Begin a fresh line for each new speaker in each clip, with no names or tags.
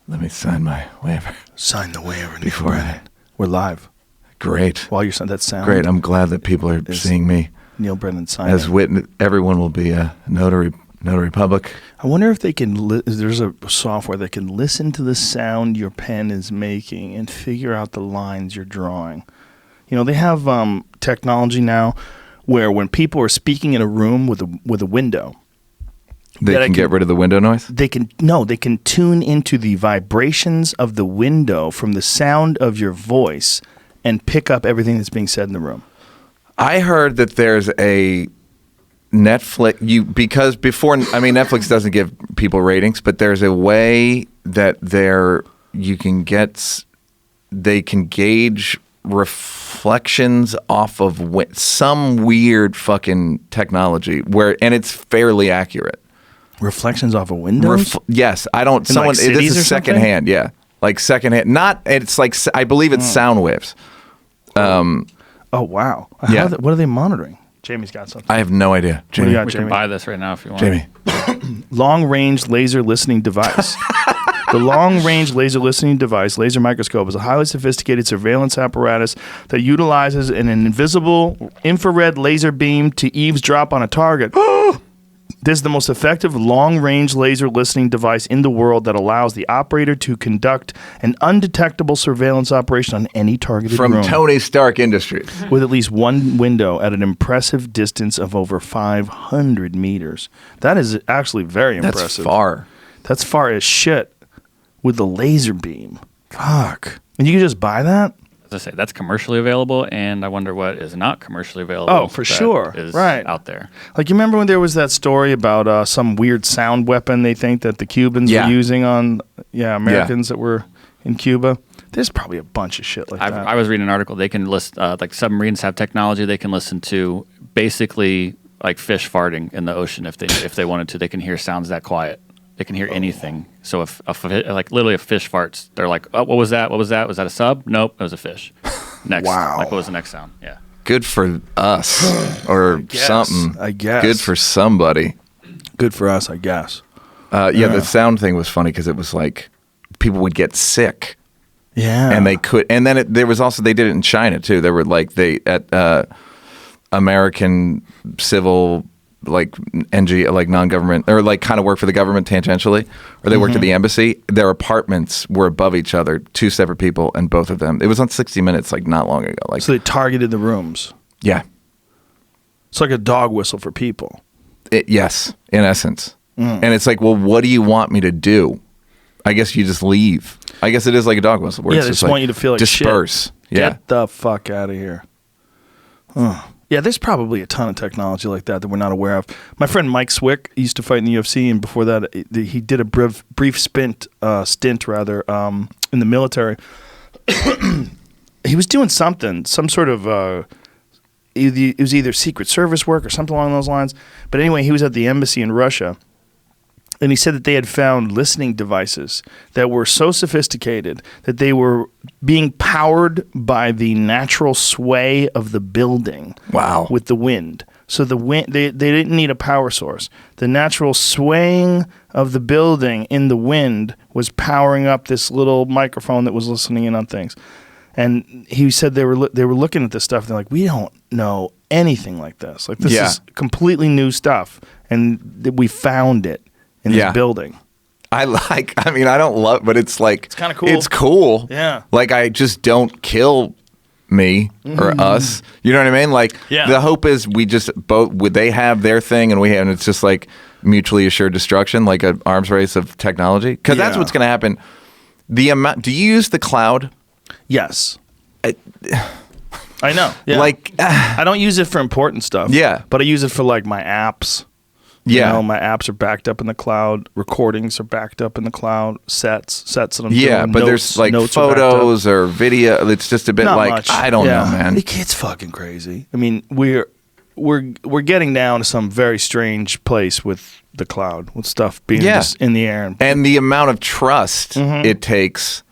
Let me sign my waiver.
Sign the waiver.
Before
we're live.
Great.
While you're saying that sound.
Great. I'm glad that people are seeing me.
Neal Brennan signing.
As witness, everyone will be a notary public.
I wonder if they can. There's a software that can listen to the sound your pen is making and figure out the lines you're drawing. You know, they have technology now where when people are speaking in a room with a window,
they can get rid of the window noise?
They can tune into the vibrations of the window from the sound of your voice and pick up everything that's being said in the room.
I heard that there's a Netflix because before Netflix doesn't give people ratings, but there's a way that they can gauge reflections off of some weird fucking technology and it's fairly accurate.
Reflections off of windows?
Yes, I don't. Someone. Like this is secondhand. Yeah, like secondhand. Not. It's like I believe it's sound waves.
Oh wow.
Yeah.
What are they monitoring? Jamie's got something.
I have no idea. Jamie,
we can buy this right now if you want.
Jamie,
long-range laser listening device. The long-range laser listening device, laser microscope, is a highly sophisticated surveillance apparatus that utilizes an invisible infrared laser beam to eavesdrop on a target. This is the most effective long-range laser listening device in the world that allows the operator to conduct an undetectable surveillance operation on any targeted room.
From Tony Stark Industries.
With at least one window at an impressive distance of over 500 meters. That is actually very impressive.
That's far.
That's far as shit with the laser beam. Fuck. And you can just buy that?
As I say, that's commercially available, and I wonder what is not commercially available.
Oh, for sure.
Is
right
out there.
Like, you remember when there was that story about some weird sound weapon they think that the Cubans were using on Americans that were in Cuba? There's probably a bunch of shit like that.
I was reading an article. They can list, like submarines have technology. They can listen to basically like fish farting in the ocean if they wanted to. They can hear sounds that quiet. They can hear anything. So if literally a fish farts, they're like, oh, what was that? What was that? Was that a sub? Nope, it was a fish. Next.
Wow.
Like, what was the next sound? Yeah.
Good for us or something.
I guess.
Good for somebody.
Good for us, I guess.
The sound thing was funny because it was like people would get sick.
Yeah.
And they could. And then there was also, they did it in China too. There were like, at American civil like NG, like non-government, or like kind of work for the government tangentially, or they worked at the embassy. Their apartments were above each other, two separate people, and both of them. It was on 60 Minutes, like not long ago. Like,
so they targeted the rooms.
Yeah.
It's like a dog whistle for people.
Yes, in essence. And it's like, well, what do you want me to do? I guess you just leave. I guess it is like a dog whistle. Where
Yeah,
it's
they
just
just want you to feel like
disperse.
shit.
Yeah.
Get the fuck out of here. Yeah, there's probably a ton of technology like that we're not aware of. My friend Mike Swick used to fight in the UFC, and before that, he did a brief stint in the military. He was doing some sort of, it was either Secret Service work or something along those lines. But anyway, he was at the embassy in Russia. And he said that they had found listening devices that were so sophisticated that they were being powered by the natural sway of the building.
Wow.
With the wind. So the wind, they didn't need a power source. The natural swaying of the building in the wind was powering up this little microphone that was listening in on things. And he said they were looking at this stuff. And they're like, we don't know anything like this. Like, this is completely new stuff, and we found it in this building.
I don't love, but it's like, it's
kind of cool.
It's cool.
Yeah.
Like, I just don't kill me or us. You know what I mean? Like, the hope is we just they have their thing and we have, and it's just like mutually assured destruction, like an arms race of technology. Because that's what's going to happen. Do you use the cloud?
Yes. I know. Yeah.
Like,
I don't use it for important stuff.
Yeah.
But I use it for like my apps.
Yeah.
You know, my apps are backed up in the cloud. Recordings are backed up in the cloud. Sets that I'm doing.
Yeah, but there's like photos or video. It's just a bit
Not
like,
much.
I don't know, man.
It's fucking crazy. I mean, we're getting down to some very strange place with the cloud, with stuff being just in the air.
And the amount of trust it takes,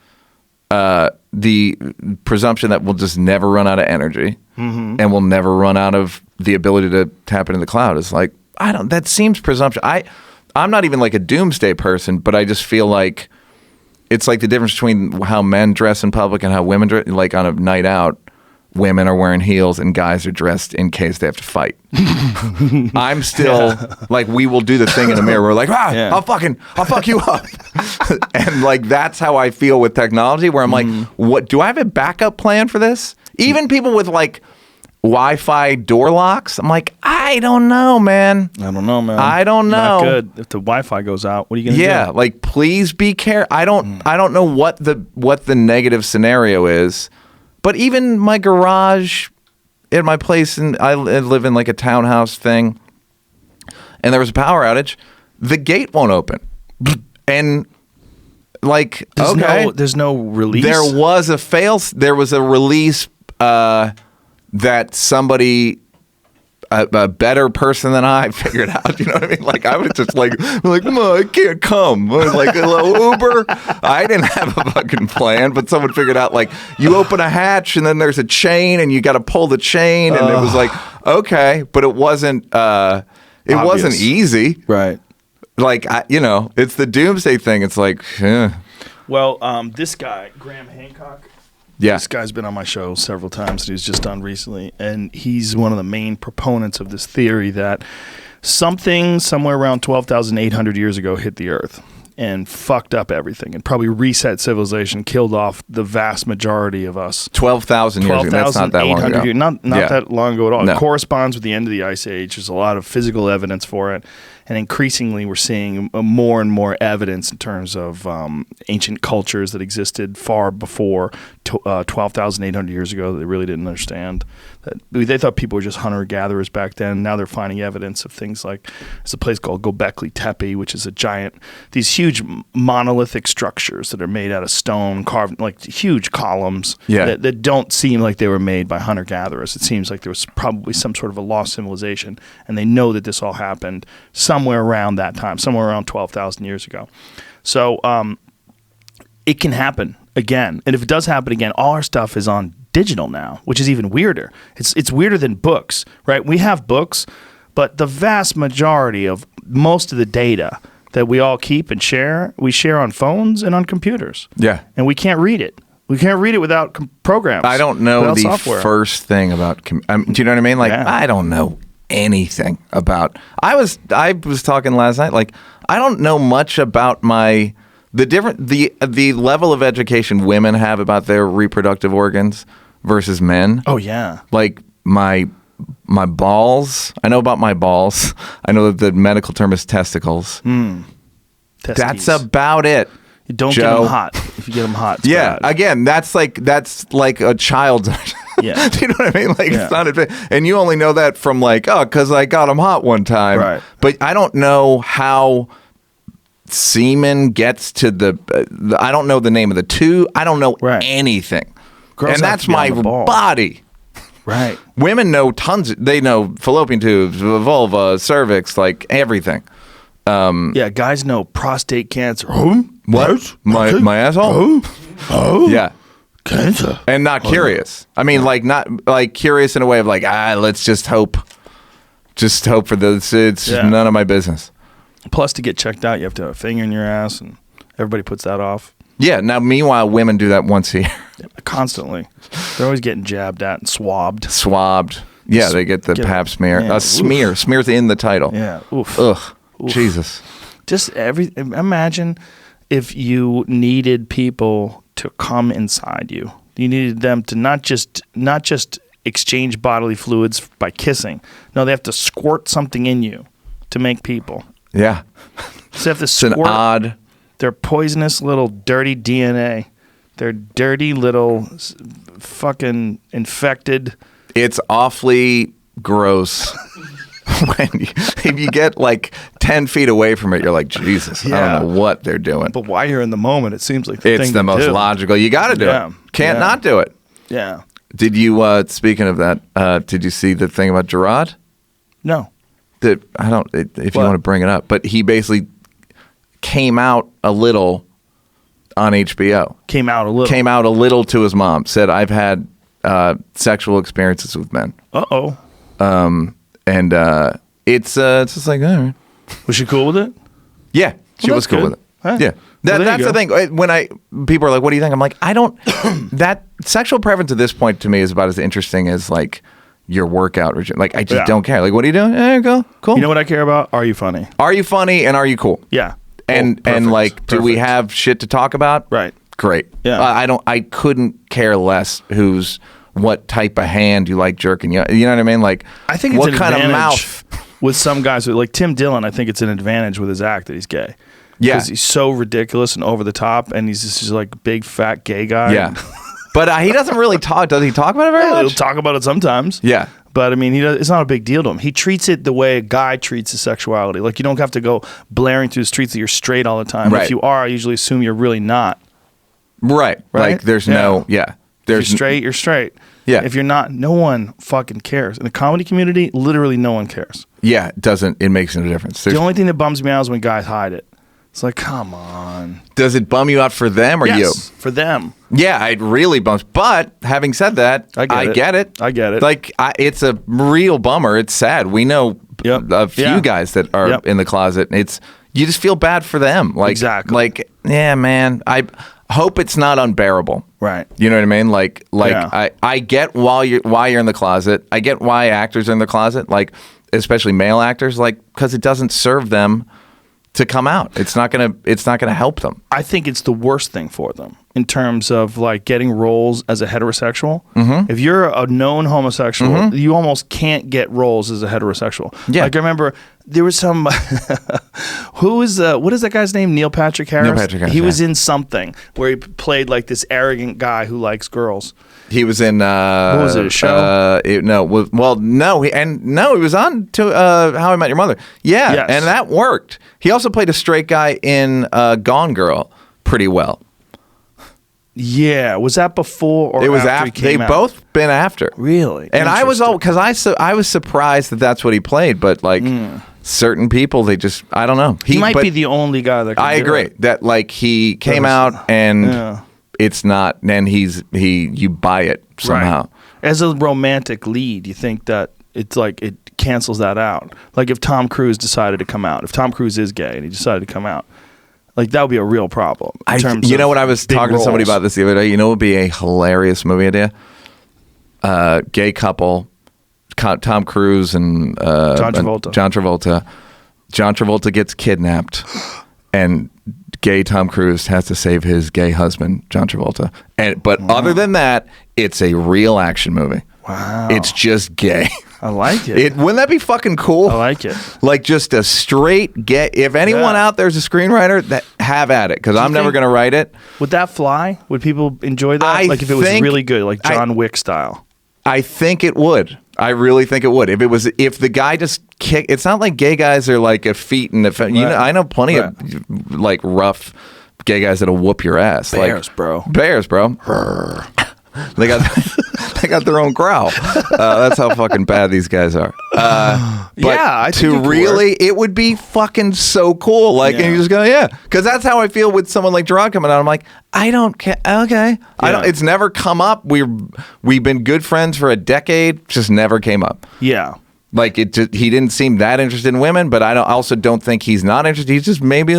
the presumption that we'll just never run out of energy and we'll never run out of the ability to tap into the cloud is like, that seems presumption. I'm not even like a doomsday person, but I just feel like it's like the difference between how men dress in public and how women dress. Like on a night out, women are wearing heels and guys are dressed in case they have to fight. I'm still like, we will do the thing in the mirror. We're like, I'll fuck you up. And like, that's how I feel with technology, where I'm like, what, do I have a backup plan for this? Even people with like Wi-Fi door locks, I'm like, I don't know, man.
I don't know, man.
I don't know.
Not good. If the Wi-Fi goes out, what are you gonna do?
Yeah, like please be careful. I don't know what the negative scenario is, but even my garage at my place, and I live in like a townhouse thing, and there was a power outage. The gate won't open, and like
there's no release.
There was a release that somebody. A better person than I figured out, you know what I mean? Like I was just like, no, I can't come. I was like, hello, Uber. I didn't have a fucking plan, but someone figured out like you open a hatch and then there's a chain and you got to pull the chain, and it was like okay, but it wasn't. It wasn't easy,
right?
Like it's the doomsday thing. It's like,
well, this guy Graham Hancock.
Yeah.
This guy's been on my show several times, and he was just on recently, and he's one of the main proponents of this theory that something somewhere around 12,800 years ago hit the Earth and fucked up everything and probably reset civilization, killed off the vast majority of us.
12,000 years ago. That's not that long ago.
Not that long ago at all.
No.
It corresponds with the end of the Ice Age. There's a lot of physical evidence for it. And increasingly, we're seeing more and more evidence in terms of ancient cultures that existed far before 12,800 years ago that they really didn't understand. They thought people were just hunter-gatherers back then. Now they're finding evidence of things like there's a place called Göbekli Tepe, which is these huge monolithic structures that are made out of stone, carved like huge columns that don't seem like they were made by hunter-gatherers. It seems like there was probably some sort of a lost civilization, and they know that this all happened somewhere around that time, somewhere around 12,000 years ago. So it can happen again. And if it does happen again, all our stuff is on digital now, which is even weirder. It's weirder than books, right? We have books, but the vast majority of most of the data that we all keep and share, we share on phones and on computers. Yeah. And we can't read it. We can't read it without programs.
I don't know the
software.
First thing about do you know what I mean? Like I don't know anything about. I was talking last night. Like I don't know much about the level of education women have about their reproductive organs versus men.
Oh yeah.
Like my balls. I know about my balls. I know that the medical term is testicles. That's about it.
You don't
Joe.
get them hot. If you get them hot, it's bad.
Again, that's like a child's.
Yeah.
Do you know what I mean? Like it's not and you only know that from like, because I got them hot one time.
Right.
But I don't know how semen gets to I don't know the name of the tube. I don't know anything.
Girls
and that's my body.
Right.
Women know tons. They know fallopian tubes, vulva, cervix, like everything.
Guys know prostate cancer.
What? My asshole? Yeah.
Cancer.
And not curious. I mean, like not like curious in a way of like, let's just hope. Just hope for this. It's none of my business.
Plus, to get checked out, you have to have a finger in your ass, and everybody puts that off.
Yeah. Now, meanwhile, women do that once a year.
Constantly. They're always getting jabbed at and swabbed.
Yeah, they get the pap smear.
Yeah.
Smear. Smear's in the title.
Yeah. Oof.
Ugh.
Oof.
Jesus.
Just imagine if you needed people to come inside you. You needed them to not just exchange bodily fluids by kissing. No, they have to squirt something in you to make people.
Yeah.
So they have to
It's
squirt
an odd.
their poisonous little dirty DNA. Their dirty little fucking infected.
It's awfully gross. If you get like 10 feet away from it, you're like, Jesus, I don't know what they're doing.
But while you're in the moment, it seems like
it's the most logical. You got to do it. Can't not do it.
Yeah.
Did you, speaking of that, did you see the thing about Gerard?
No.
If you want to bring it up, but he basically came out a little on HBO.
Came out a little
to his mom. Said, I've had sexual experiences with men.
Uh-oh.
And it's just like, all right.
Was she cool with it?
Yeah, she was cool with it.
Huh?
Yeah.
Well, there
That's
you
the thing. When people are like, what do you think? I'm like, I don't, that sexual preference at this point to me is about as interesting as like your workout regime. Like, I just don't care. Like, what are you doing? There you go. Cool.
You know what I care about? Are you funny?
Are you funny and are you cool?
Yeah.
And like, do we have shit to talk about?
Right.
Great.
Yeah.
I couldn't care less what type of hand you like jerking. You know what I mean? Like,
I think it's
what
an
kind
advantage
of mouth?
with some guys, like Tim Dillon. I think it's an advantage with his act that he's gay.
Yeah.
Because he's so ridiculous and over the top, and he's just like big fat gay guy.
Yeah. But he doesn't really talk. Does he talk about it very
He'll
much?
talk about it sometimes.
Yeah.
But I mean, it's not a big deal to him. He treats it the way a guy treats his sexuality. Like, you don't have to go blaring through the streets that you're straight all the time.
Right.
If you are, I usually assume you're really not.
Right.
Right?
Like, there's
Yeah. If
There's
you're straight, you're straight.
Yeah.
If you're not, no one fucking cares. In the comedy community, literally no one cares.
Yeah, it makes no difference.
The only thing that bums me out is when guys hide it. It's like, come on.
Does it bum you out for them or you?
Yes, for them.
Yeah, it really bums. But having said that, I get it.
I get it.
Like, it's a real bummer. It's sad. We know a few guys that are in the closet. You just feel bad for them. Like,
exactly.
Like, yeah, man. I hope it's not unbearable.
Right.
You know what I mean? Like I get why you're in the closet. I get why actors are in the closet. Like, especially male actors. Like, because it doesn't serve them to come out. It's not gonna help them.
I think it's the worst thing for them in terms of like getting roles as a heterosexual.
Mm-hmm.
If you're a known homosexual, you almost can't get roles as a heterosexual.
Yeah.
Like, I remember there was some what is that guy's name? Neil Patrick Harris.
Neil Patrick Harris,
he was in something where he played like this arrogant guy who likes girls.
He was in
what was it, a show?
He was on to How I Met Your Mother. Yeah,
Yes.
and that worked. He also played a straight guy in Gone Girl pretty well.
Yeah, was that before or
It was
after he
after. They
came out?
both been after.
Really?
And I was because I was surprised that that's what he played, but like certain people, they just I don't know.
He might be the only guy that can
I
do
agree
it.
that like he came out and it's not, and you buy it somehow.
Right. As a romantic lead, you think that it's like it cancels that out. Like if Tom Cruise decided to come out, if Tom Cruise is gay and he decided to come out, like that would be a real problem.
You know what, I was talking to somebody about this the other day. You know what would be a hilarious movie idea? Gay couple, Tom Cruise and
John Travolta.
John Travolta gets kidnapped, and gay Tom Cruise has to save his gay husband, John Travolta. But other than that, it's a real action movie.
Wow.
It's just gay.
I like it.
Wouldn't that be fucking cool?
I like it.
Like just a straight gay. If anyone out there's a screenwriter, that have at it, because I'm never going to write it.
Would that fly? Would people enjoy that? Like if it was really good, like John Wick style.
I think it would. I really think it would. If the guy just kick, it's not like gay guys are like a feet in the. You know, I know plenty of like rough gay guys that'll whoop your ass.
Bears,
like,
bro.
Bears, bro. They got their own growl. That's how fucking bad these guys are. But
I think
it would be fucking so cool. Like, and you just go, because that's how I feel with someone like Gerard coming out. I'm like, I don't care. Okay, it's never come up. We've been good friends for a decade. Just never came up.
Yeah.
Like he didn't seem that interested in women, but I also don't think he's not interested. He's just maybe.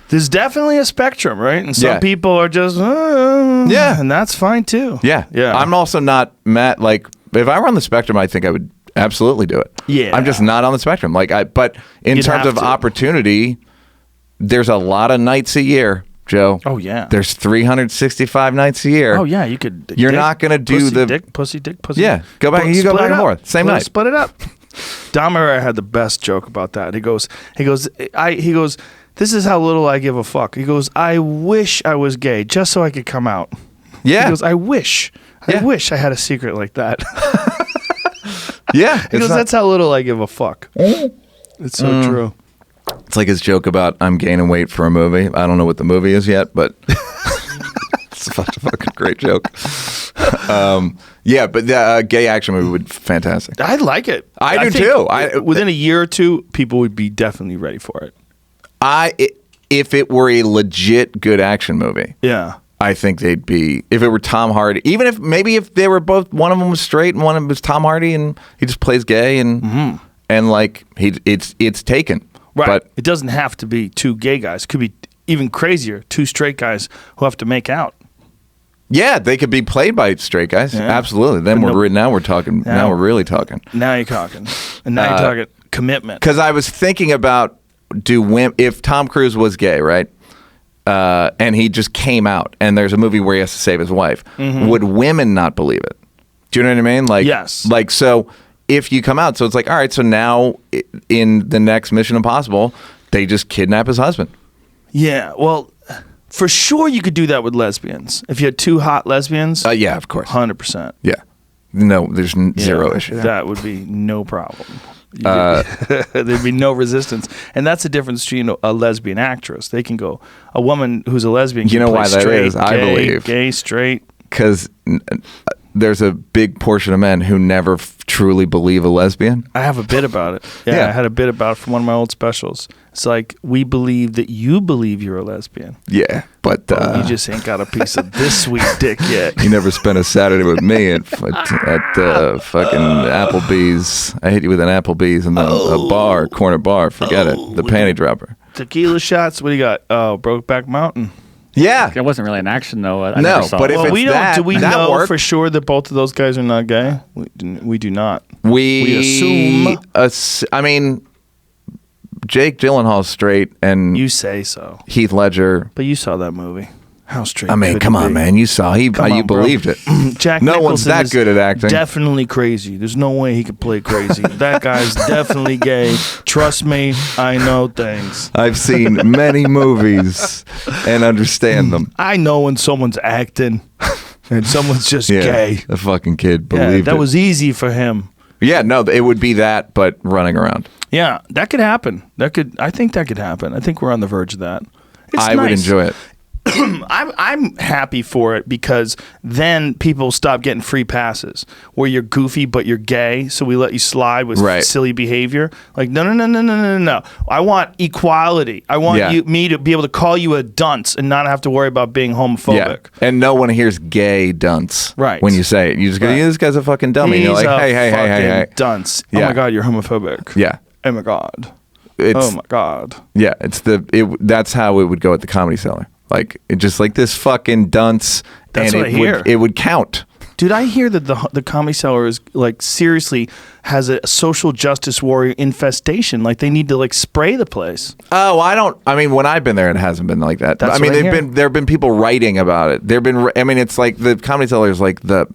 There's definitely a spectrum, right? And some people are just, and that's fine too.
Yeah. I'm also not mad. Like, if I were on the spectrum, I think I would absolutely do it.
Yeah.
I'm just not on the spectrum. But in terms of opportunity, there's a lot of nights a year, Joe.
Oh yeah.
There's 365 nights a year.
Oh yeah, you could.
You're not going to do
pussy.
Yeah. Go back and forth. Same night.
Split it up. Don Murray had the best joke about that. He goes. This is how little I give a fuck. He goes, I wish I was gay just so I could come out.
Yeah.
He goes, I wish I had a secret like that.
Yeah.
He goes, that's how little I give a fuck. It's so true.
It's like his joke about I'm gaining weight for a movie. I don't know what the movie is yet, but it's a fucking great joke. But the gay action movie would be fantastic.
I like it.
I do too.
Within a year or two, people would be definitely ready for it.
If it were a legit good action movie, I think they'd be. If it were Tom Hardy, even if they were both, one of them was straight and one of them was Tom Hardy, and he just plays gay, and like it's taken.
Right.
But
it doesn't have to be two gay guys. It could be even crazier, 2 straight guys who have to make out.
Yeah, they could be played by straight guys.
Yeah.
Absolutely. Then now we're talking. Now we're really talking.
Now you're talking. And now you're talking commitment.
Because I was thinking about if Tom Cruise was gay, right? And he just came out, and there's a movie where he has to save his wife. Would women not believe it? Do you know what I mean? Like,
yes.
Like, so if you come out, so it's like, all right, so now in the next Mission Impossible, they just kidnap his husband.
Yeah, well, for sure you could do that with lesbians. If you had 2 hot lesbians.
Yeah, of course.
100%.
Yeah. No, there's zero issue.
That would be no problem. There'd be no resistance. And that's the difference between a lesbian actress. They can go, a woman who's a lesbian can
You know
play
why that
straight,
is?
gay,
I believe.
Gay, straight.
Because there's a big portion of men who never truly believe a lesbian.
I have a bit about it. Yeah, I had a bit about it from one of my old specials. It's like, we believe that you believe you're a lesbian.
Yeah, but
you just ain't got a piece of this sweet dick yet.
You never spent a Saturday with me at fucking Applebee's. I hit you with an Applebee's and then a corner bar. Forget it. The panty dropper.
Tequila shots. What do you got? Oh, Brokeback Mountain.
Yeah.
It wasn't really an action though. I
No,
never saw
but
it.
if
Well,
it's
we don't.
that,
Do we
that
know
worked.
for sure that both of those guys are not gay? We do not.
We
assume.
I mean, Jake Gyllenhaal's straight, and
You say so,
Heath Ledger.
but you saw that movie. How straight?
I mean,
could
come
it
on,
be?
man. You saw you
Come on, bro.
believed it.
Jack
No one's
Nicholson
that
is
good at acting.
Definitely crazy. There's no way he could play crazy. That guy's definitely gay. Trust me, I know things.
I've seen many movies and understand them.
I know when someone's acting and someone's just gay.
The fucking kid
Yeah,
believed
that
it.
was easy for him.
Yeah, no, it would be that, but running around.
Yeah, that could happen. I think that could happen. I think we're on the verge of that. It's
I would
nice.
enjoy it.
I'm happy for it because then people stop getting free passes where you're goofy but you're gay, so we let you slide with silly behavior. Like no. I want equality. I want me to be able to call you a dunce and not have to worry about being homophobic.
Yeah, and no one hears gay dunce when you say it. You just go, yeah, this guy's a fucking dummy. And you're like, hey,
dunce.
Yeah.
Oh my god, you're homophobic.
Yeah.
Oh my god.
Oh
my god.
Yeah, that's how it would go at the Comedy Cellar. Like, it just like this fucking dunce.
That's
and
what I hear.
It would count.
Dude, I hear that the Comedy Cellar is like seriously has a social justice warrior infestation. Like they need to like spray the place.
Oh, I mean, when I've been there, it hasn't been like that.
That's
I mean,
what I hear.
there have been people writing about it. It's like the Comedy Cellar is like the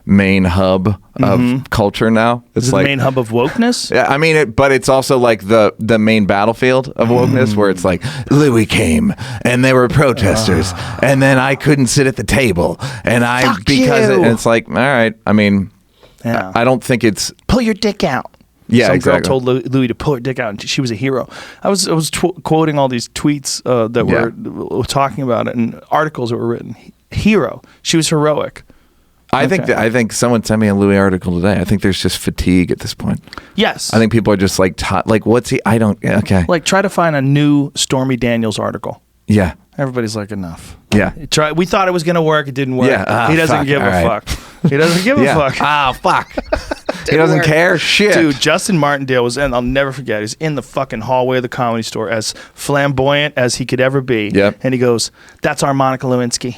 main hub of culture now. It's
Is it
like
the main hub of wokeness?
Yeah, I mean, but it's also like the main battlefield of wokeness, where it's like Louis came and there were protesters, and then I couldn't sit at the table, and and it's like, all right. I mean, I don't think it's
pull your dick out.
Yeah,
Some
exactly.
girl told Louis to pull her dick out, and she was a hero. I was quoting all these tweets that were talking about it, and articles that were written. Hero. She was heroic.
I think someone sent me a Louis article today. I think there's just fatigue at this point.
Yes.
I think people are just like, what's he? I don't. Okay.
Like, try to find a new Stormy Daniels article.
Yeah.
Everybody's like, enough.
Yeah.
We thought it was going to work. It didn't work.
Yeah.
He doesn't give a fuck. He doesn't give a fuck.
Ah, fuck. He doesn't care. Shit.
Dude, Justin Martindale was in, I'll never forget, he's in the fucking hallway of the Comedy Store as flamboyant as he could ever be.
Yep.
And he goes, that's our Monica Lewinsky.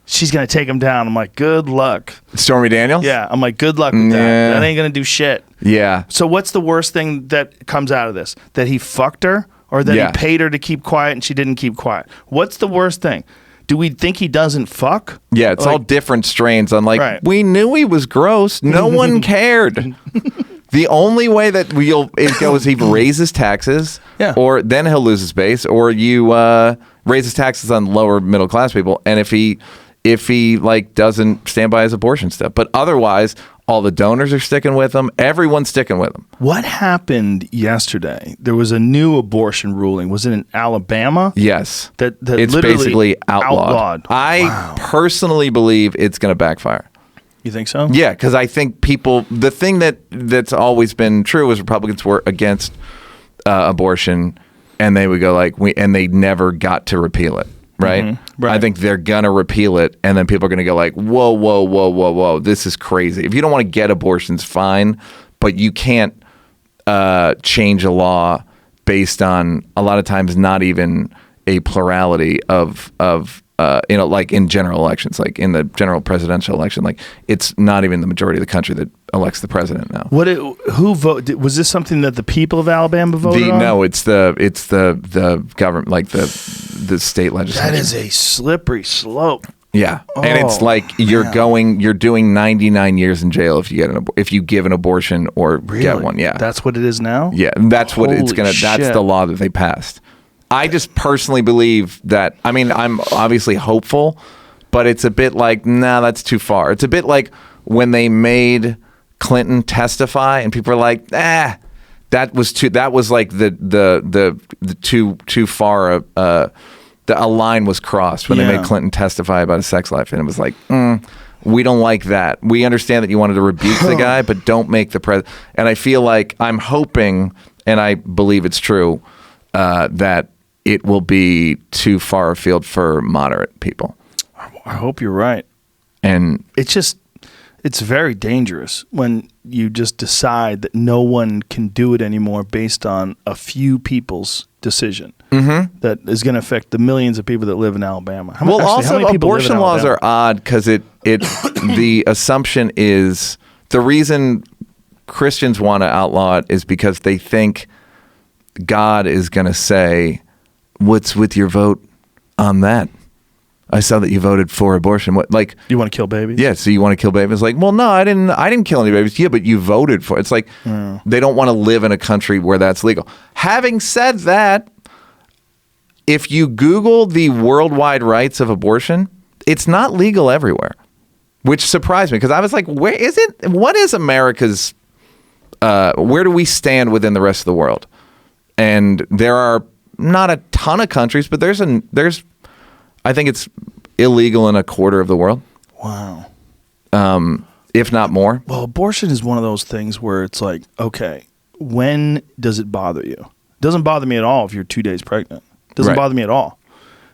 She's going to take him down. I'm like, good luck.
Stormy Daniels?
Yeah. I'm like, good luck with that. That ain't going to do shit.
Yeah.
So what's the worst thing that comes out of this? That he fucked her? Or that he paid her to keep quiet and she didn't keep quiet? What's the worst thing? Do we think he doesn't fuck?
Yeah, it's all different strains. On like, we knew he was gross. No one cared. The only way that it goes, he raises taxes, or then he'll lose his base, or you raise his taxes on lower middle class people, and if he like doesn't stand by his abortion stuff, but otherwise, all the donors are sticking with him. Everyone's sticking with him.
What happened yesterday? There was a new abortion ruling. Was it in Alabama?
Yes,
that
it's
literally
basically outlawed. I personally believe it's going to backfire.
You think so?
Yeah, because I think the thing that's always been true is Republicans were against abortion, and they would go and they never got to repeal it, right?
Mm-hmm. Right.
I think they're gonna repeal it, and then people are gonna go like, whoa, this is crazy. If you don't want to get abortions, fine, but you can't change a law based on a lot of times not even a plurality of like in general elections, like in the general presidential election, like it's not even the majority of the country that elects the president now.
Who voted? Was this something that the people of Alabama voted on?
No, it's the government, like the state legislature.
That is a slippery slope.
Yeah, and it's like you're doing 99 years in jail if you give an abortion or get one. Yeah,
that's what it is now.
Yeah, that's what it's gonna.
Shit.
That's the law that they passed. I just personally believe that. I mean, I'm obviously hopeful, but it's a bit like, nah, that's too far. It's a bit like when they made Clinton testify, and people are like, that was too. That was like the too far. A line was crossed when they made Clinton testify about his sex life, and it was like, we don't like that. We understand that you wanted to rebuke the guy, but don't make the president. And I feel like I'm hoping, and I believe it's true, that it will be too far afield for moderate people.
I hope you're right.
And
it's very dangerous when you just decide that no one can do it anymore based on a few people's decision that is going to affect the millions of people that live in Alabama. How many people live in
abortion laws
Alabama?
are odd because the assumption is the reason Christians want to outlaw it is because they think God is going to say, "What's with your vote on that? I saw that you voted for abortion. What, like,
you want to kill babies?"
Yeah, so you want to kill babies? Like, well, no, I didn't kill any babies. Yeah, but you voted for it. It's like they don't want to live in a country where that's legal. Having said that, if you Google the worldwide rights of abortion, it's not legal everywhere, which surprised me because I was like, where is it? What is America's? Where do we stand within the rest of the world? And there are not a ton of countries, but there's I think it's illegal in a quarter of the world.
Wow.
If not more.
Well, abortion is one of those things where it's like, okay, when does it bother you? It doesn't bother me at all if you're 2 days pregnant. It doesn't bother me at all.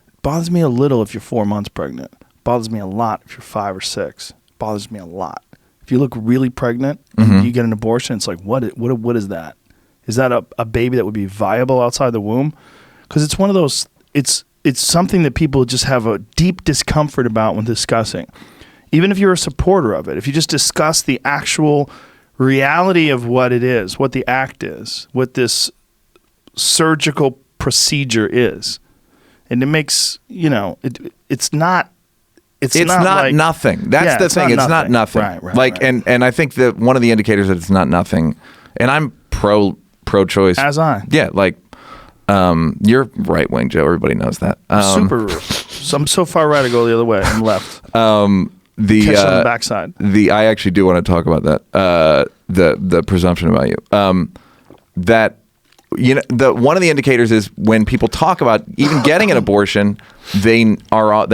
It bothers me a little if you're 4 months pregnant. It bothers me a lot if you're 5 or 6. It bothers me a lot. If you look really pregnant and you get an abortion, it's like, what is that? Is that a baby that would be viable outside the womb? Because it's one of those, it's something that people just have a deep discomfort about when discussing. Even if you're a supporter of it, if you just discuss the actual reality of what it is, what the act is, what this surgical procedure is, and it makes, it's not like,
nothing. That's the thing. It's not nothing.
Right.
Like,
right.
And I think that one of the indicators that it's not nothing, and I'm pro-choice.
As I.
Yeah, like, you're right wing, Joe. Everybody knows that.
Super. So I'm so far right, I go the other way. I'm left. Catch
on
the backside.
I actually do want to talk about that. The presumption about you. That one of the indicators is when people talk about even getting an abortion, they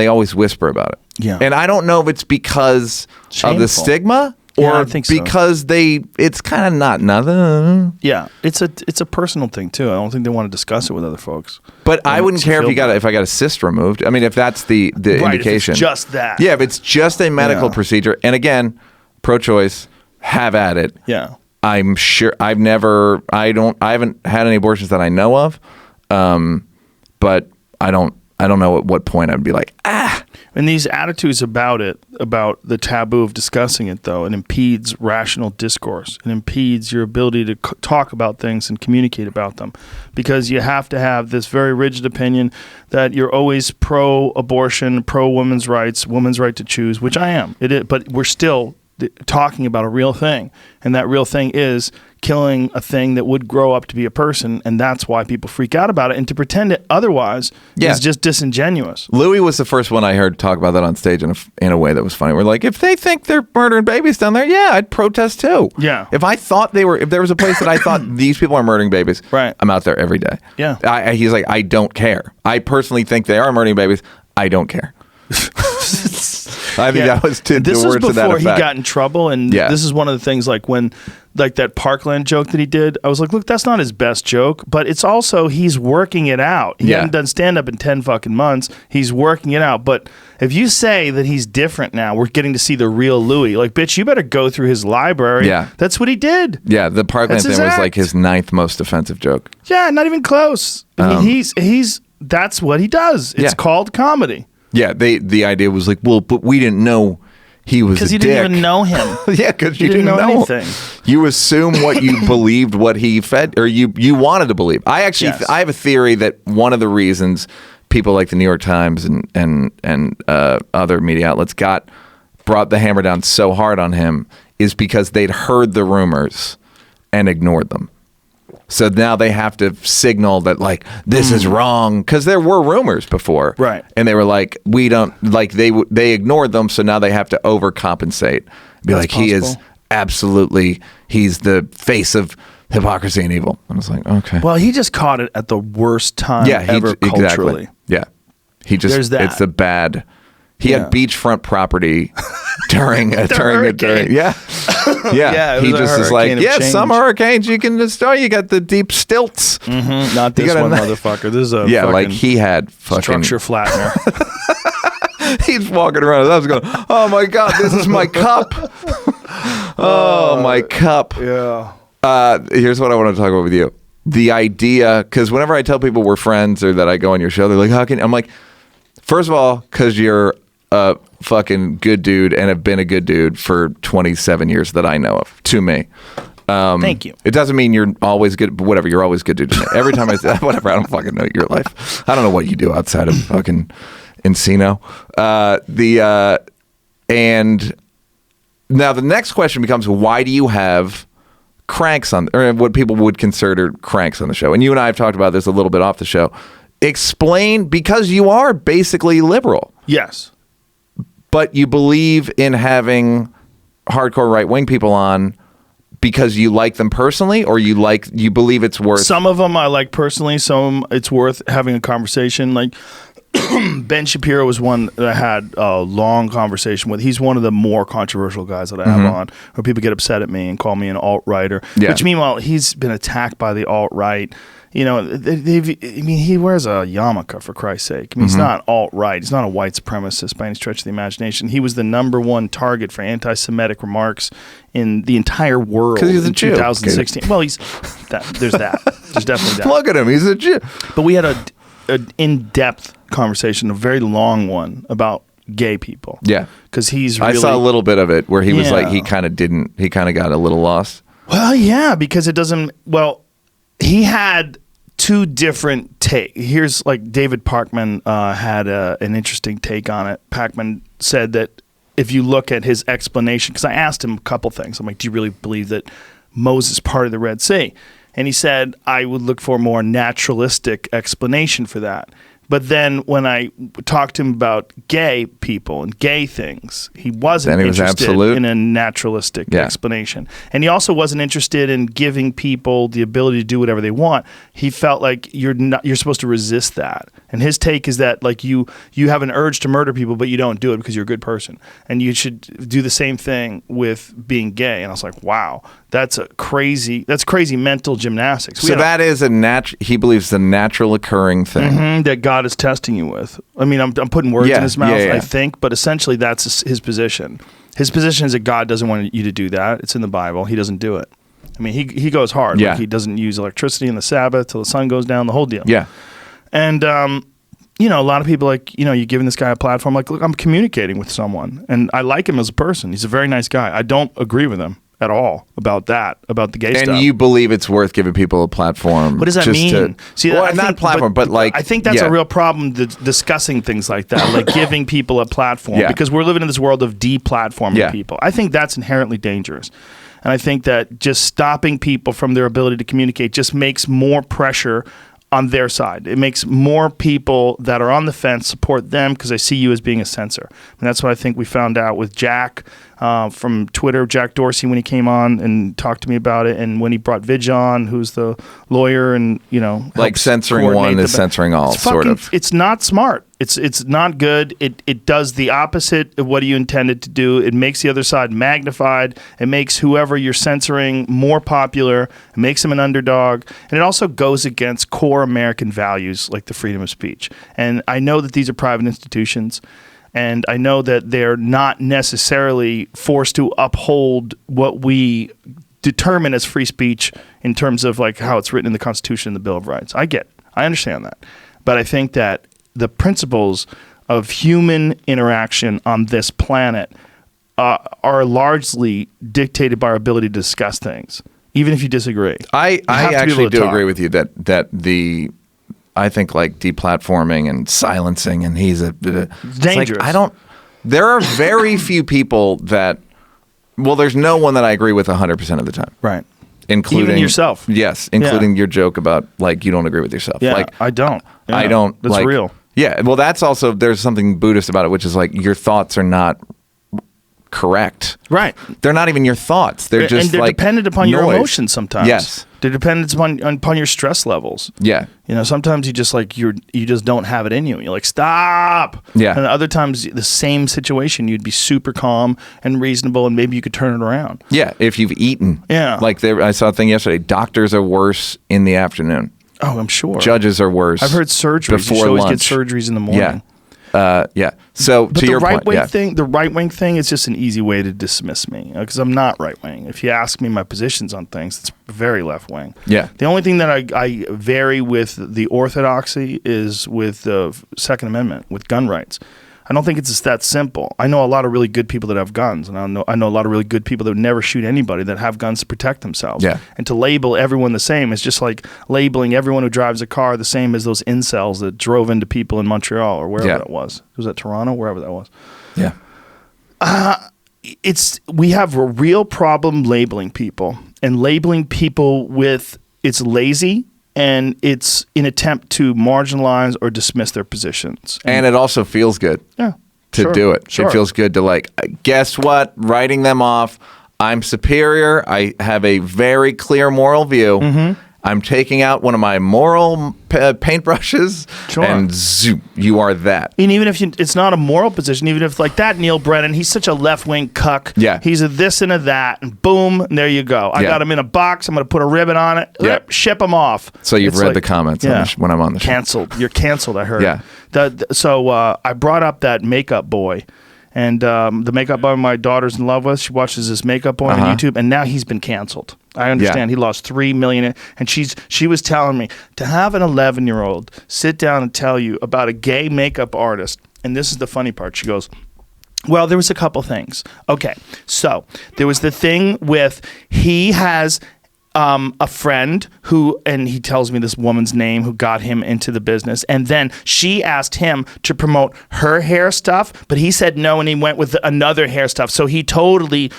always whisper about it.
Yeah.
And I don't know if it's because
Shameful.
of the stigma.
Yeah,
Or
I think so.
because it's kind of not nothing.
Yeah, it's a personal thing too. I don't think they want to discuss it with other folks.
But I wouldn't care if I got a cyst removed. I mean, if that's the indication.
If it's just that.
Yeah, if it's just a medical procedure. And again, pro-choice, have at it.
Yeah.
I'm sure I haven't had any abortions that I know of. But I don't know at what point I'd be like,
And these attitudes about the taboo of discussing it, though, it impedes rational discourse. It impedes your ability to talk about things and communicate about them, because you have to have this very rigid opinion that you're always pro-abortion, pro-women's rights, women's right to choose, which I am. It is, but we're still talking about a real thing, and that real thing is killing a thing that would grow up to be a person, and that's why people freak out about it. And to pretend it otherwise is just disingenuous.
Louis was the first one I heard talk about that on stage in a way that was funny. We're like, if they think they're murdering babies down there, I'd protest too.
Yeah.
If there was a place that I thought these people are murdering babies,
right,
I'm out there every day.
Yeah.
He's like, I don't care. I personally think they are murdering babies. I don't care. I think that was the
this
words
was
to that
before
effect.
he got in trouble, and this is one of the things, like when, like that Parkland joke that he did, I was like, look, that's not his best joke, but it's also, he's working it out. He hadn't done stand-up in 10 fucking months. He's working it out. But if you say that he's different now, we're getting to see the real Louis. Like, bitch, you better go through his library.
Yeah.
That's what he did.
Yeah, the Parkland
That's
thing
his
was like
act.
his 9th most offensive joke.
Yeah, not even close. I mean, that's what he does. It's called comedy.
Yeah, the idea was like, well, but we didn't know he was a
Because you
dick.
didn't even know him.
Yeah, because you didn't know
anything.
You assume what you believed, what he fed, or you wanted to believe. I actually, I have a theory that one of the reasons people like the New York Times and other media outlets brought the hammer down so hard on him is because they'd heard the rumors and ignored them. So now they have to signal that like this is wrong because there were rumors before,
right?
And they were like, we don't like they ignored them, so now they have to overcompensate. Be like, he is absolutely he's the face of hypocrisy and evil. I was like, okay.
Well, he just caught it at the worst time ever culturally.
Exactly. Yeah, he just
There's that.
It's a bad. He had beachfront property during a
hurricane.
yeah. He just is like, some hurricanes you can just you got the deep stilts.
Mm-hmm. Not this one, motherfucker. This is a
like he had fucking
structure flattener.
He's walking around. I was going, oh my god, this is my cup. Oh my cup.
Yeah.
Here's what I want to talk about with you. The idea, because whenever I tell people we're friends or that I go on your show, they're like, how can I'm like, first of all, because you're a fucking good dude and have been a good dude for 27 years that I know of, to me.
Thank you.
It doesn't mean you're always good, but whatever, you're always good dude to me. Every time I say whatever, I don't fucking know your life. I don't know what you do outside of fucking Encino. And now the next question becomes, why do you have cranks on, or what people would consider cranks on the show? And you and I have talked about this a little bit off the show. Explain, because you are basically liberal.
Yes.
But you believe in having hardcore right-wing people on because you like them personally, or you believe it's worth...
Some of them I like personally, some it's worth having a conversation. Like Ben Shapiro was one that I had a long conversation with. He's one of the more controversial guys that I have on, where people get upset at me and call me an alt-righter, which meanwhile, he's been attacked by the alt-right. You know, he wears a yarmulke, for Christ's sake. I mean, he's not alt-right. He's not a white supremacist by any stretch of the imagination. He was the #1 target for anti-Semitic remarks in the entire world
he's a Jew.
2016. Well, there's that. There's definitely that.
Look at him. He's a Jew.
But we had an in-depth conversation, a very long one, about gay people.
Yeah.
Because he's really...
I saw a little bit of it where he was like, he kind of got a little lost.
Well, yeah, because it doesn't... Well... He had two different takes. Here's like David Parkman had an interesting take on it. Parkman said that if you look at his explanation, because I asked him a couple things. I'm like, do you really believe that Moses parted the Red Sea? And he said, I would look for a more naturalistic explanation for that. But then when I talked to him about gay people and gay things, he wasn't interested in a naturalistic explanation. And he also wasn't interested in giving people the ability to do whatever they want. He felt like you're supposed to resist that. And his take is that like you have an urge to murder people, but you don't do it because you're a good person. And you should do the same thing with being gay. And I was like, wow, that's crazy mental gymnastics.
So that is he believes the natural occurring thing.
That God is testing you with. I mean, I'm putting words in his mouth, I think, but essentially that's his position. His position is that God doesn't want you to do that. It's in the Bible. He doesn't do it. I mean, he goes hard.
Yeah.
Like he doesn't use electricity in the Sabbath till the sun goes down, the whole deal.
Yeah.
And, a lot of people like, you're giving this guy a platform. Like, look, I'm communicating with someone, and I like him as a person. He's a very nice guy. I don't agree with him at all about the gay stuff.
And you believe it's worth giving people a platform.
What does that mean?
Not platform, but like...
I think that's a real problem, discussing things like that, like giving people a platform, because we're living in this world of deplatforming people. I think that's inherently dangerous. And I think that just stopping people from their ability to communicate just makes more pressure on their side. It makes more people that are on the fence support them because they see you as being a censor. And that's what I think we found out with Jack from Twitter, Jack Dorsey, when he came on and talked to me about it, and when he brought Vidge on, who's the lawyer, and
like censoring one is censoring all, sort of.
It's not smart. It's not good. It does the opposite of what you intended to do. It makes the other side magnified. It makes whoever you're censoring more popular. It makes them an underdog. And it also goes against core American values like the freedom of speech. And I know that these are private institutions, and I know that they're not necessarily forced to uphold what we determine as free speech in terms of like how it's written in the Constitution and the Bill of Rights. I get it. I understand that. but I think that the principles of human interaction on this planet are largely dictated by our ability to discuss things, even if you disagree.
I actually do agree with you that I think like deplatforming and silencing and he's
dangerous.
Like, there are very few people that, well, there's no one that I agree with 100% of the time.
Right.
Including
even yourself.
Yes. Including your joke about like, you don't agree with yourself.
Yeah,
like,
I don't. Yeah,
I don't.
That's
like,
real.
Yeah. Well, that's also, there's something Buddhist about it, which is like your thoughts are not correct.
Right.
They're not even your thoughts. They're just
and they're
like
dependent upon your
noise.
emotions sometimes.
Yes.
They're dependent upon your stress levels.
Yeah.
You know, sometimes you just like you just don't have it in you. You're like, stop.
Yeah.
And other times the same situation, you'd be super calm and reasonable, and maybe you could turn it around.
Yeah. If you've eaten.
Yeah.
Like I saw a thing yesterday. Doctors are worse in the afternoon.
Oh, I'm sure.
Judges are worse.
I've heard surgeries.
Before
you should always
lunch.
get surgeries in the morning.
Yeah. Yeah. So
But
to
the
your
right
point,
wing
yeah.
thing, the right wing thing is just an easy way to dismiss me because I'm not right wing. If you ask me my positions on things, it's very left wing.
Yeah.
The only thing that I vary with the orthodoxy is with the Second Amendment, with gun rights. I don't think it's just that simple. I know a lot of really good people that have guns, and I know a lot of really good people that would never shoot anybody that have guns to protect themselves.
Yeah.
And to label everyone the same is just like labeling everyone who drives a car the same as those incels that drove into people in Montreal or wherever that was. Was that Toronto? Wherever that was.
Yeah.
We have a real problem labeling people, and labeling people with it's lazy. And it's an attempt to marginalize or dismiss their positions.
And it also feels good
to
do it.
Sure.
It feels good to like, guess what? Writing them off. I'm superior. I have a very clear moral view. Mm-hmm. I'm taking out one of my moral paintbrushes and zoom, you are that.
And even if it's not a moral position, even if like that Neal Brennan, he's such a left-wing cuck.
Yeah.
He's a this and a that, and boom, and there you go. I got him in a box. I'm going to put a ribbon on it.
Yeah.
Ship him off.
So you've read the comments when I'm on the show.
Canceled. You're canceled, I heard.
Yeah.
So I brought up that makeup boy. And the makeup boy my daughter's in love with, she watches this makeup boy on YouTube, and now he's been canceled. I understand he lost $3 million, and she was telling me to have an 11-year-old sit down and tell you about a gay makeup artist. And this is the funny part. She goes, well, there was a couple things. Okay, so there was the thing with he has a friend who, and he tells me this woman's name who got him into the business, and then she asked him to promote her hair stuff, but he said no, and he went with another hair stuff, so he totally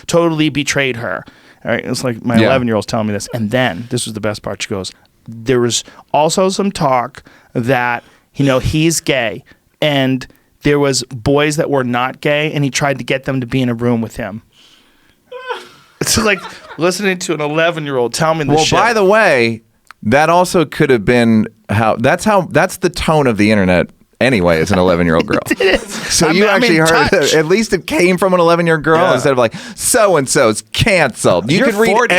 betrayed her. All right, it's like my 11-year-old's telling me this, and then this was the best part. She goes, there was also some talk that he's gay, and there was boys that were not gay, and he tried to get them to be in a room with him. It's like listening to an 11-year-old tell me this shit.
Well, by the way, that also could have been that's the tone of the internet anyway as an 11-year-old girl.
It is.
So you actually heard at least it came from an 11-year-old girl instead of like so-and-so's canceled. You could read 40.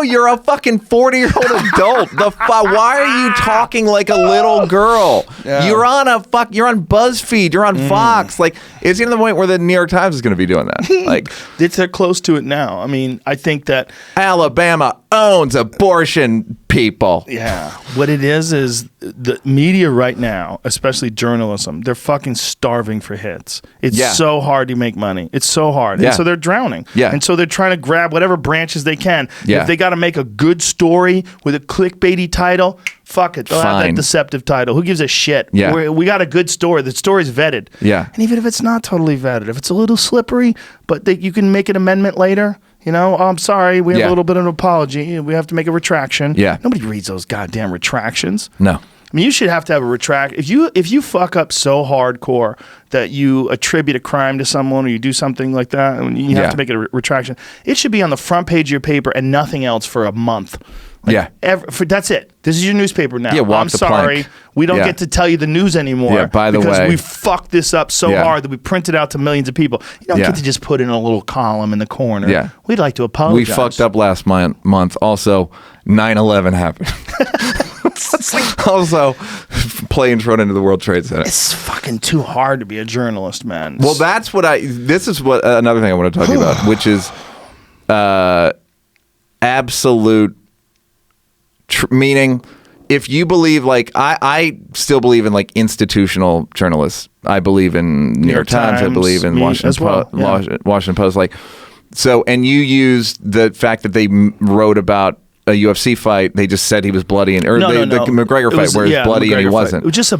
You're a fucking 40-year-old adult. Why are you talking like a little girl? Yeah. You're on BuzzFeed, you're on Fox. Like it's getting to the point where the New York Times is going to be doing that. Like
they're close to it now. I mean, I think that
Alabama owns abortion people.
Yeah. What it is the media right now, especially journalism, they're fucking starving for hits. It's so hard to make money. It's so hard.
Yeah.
And so they're drowning.
Yeah.
And so they're trying to grab whatever branches they can.
Yeah.
If they got to make a good story with a clickbaity title, fuck it. They'll have that deceptive title. Who gives a shit?
Yeah.
We got a good story. The story's vetted.
Yeah.
And even if it's not totally vetted, if it's a little slippery, but you can make an amendment later. I'm sorry, we have a little bit of an apology. We have to make a retraction.
Yeah.
Nobody reads those goddamn retractions.
No.
I mean, you should have to have a retract. If you fuck up so hardcore that you attribute a crime to someone or you do something like that, and you have to make a retraction, it should be on the front page of your paper and nothing else for a month. That's it. This is your newspaper now.
Yeah,
I'm sorry. We don't get to tell you the news anymore.
Yeah, by the way.
Because we fucked this up so hard that we printed out to millions of people. You don't get to just put in a little column in the corner.
Yeah.
We'd like to apologize.
We fucked up last month. Also, 9/11 happened. Also, planes run into the World Trade Center.
It's fucking too hard to be a journalist, man.
Well, this is what another thing I want to talk to you about, which is absolute meaning if you believe, like, I still believe in, like, institutional journalists. I believe in New York Times. I believe in Washington Post. Like, so, and you used the fact that they wrote about a UFC fight. They just said he was bloody, the McGregor fight where it's bloody and he wasn't.
It was just a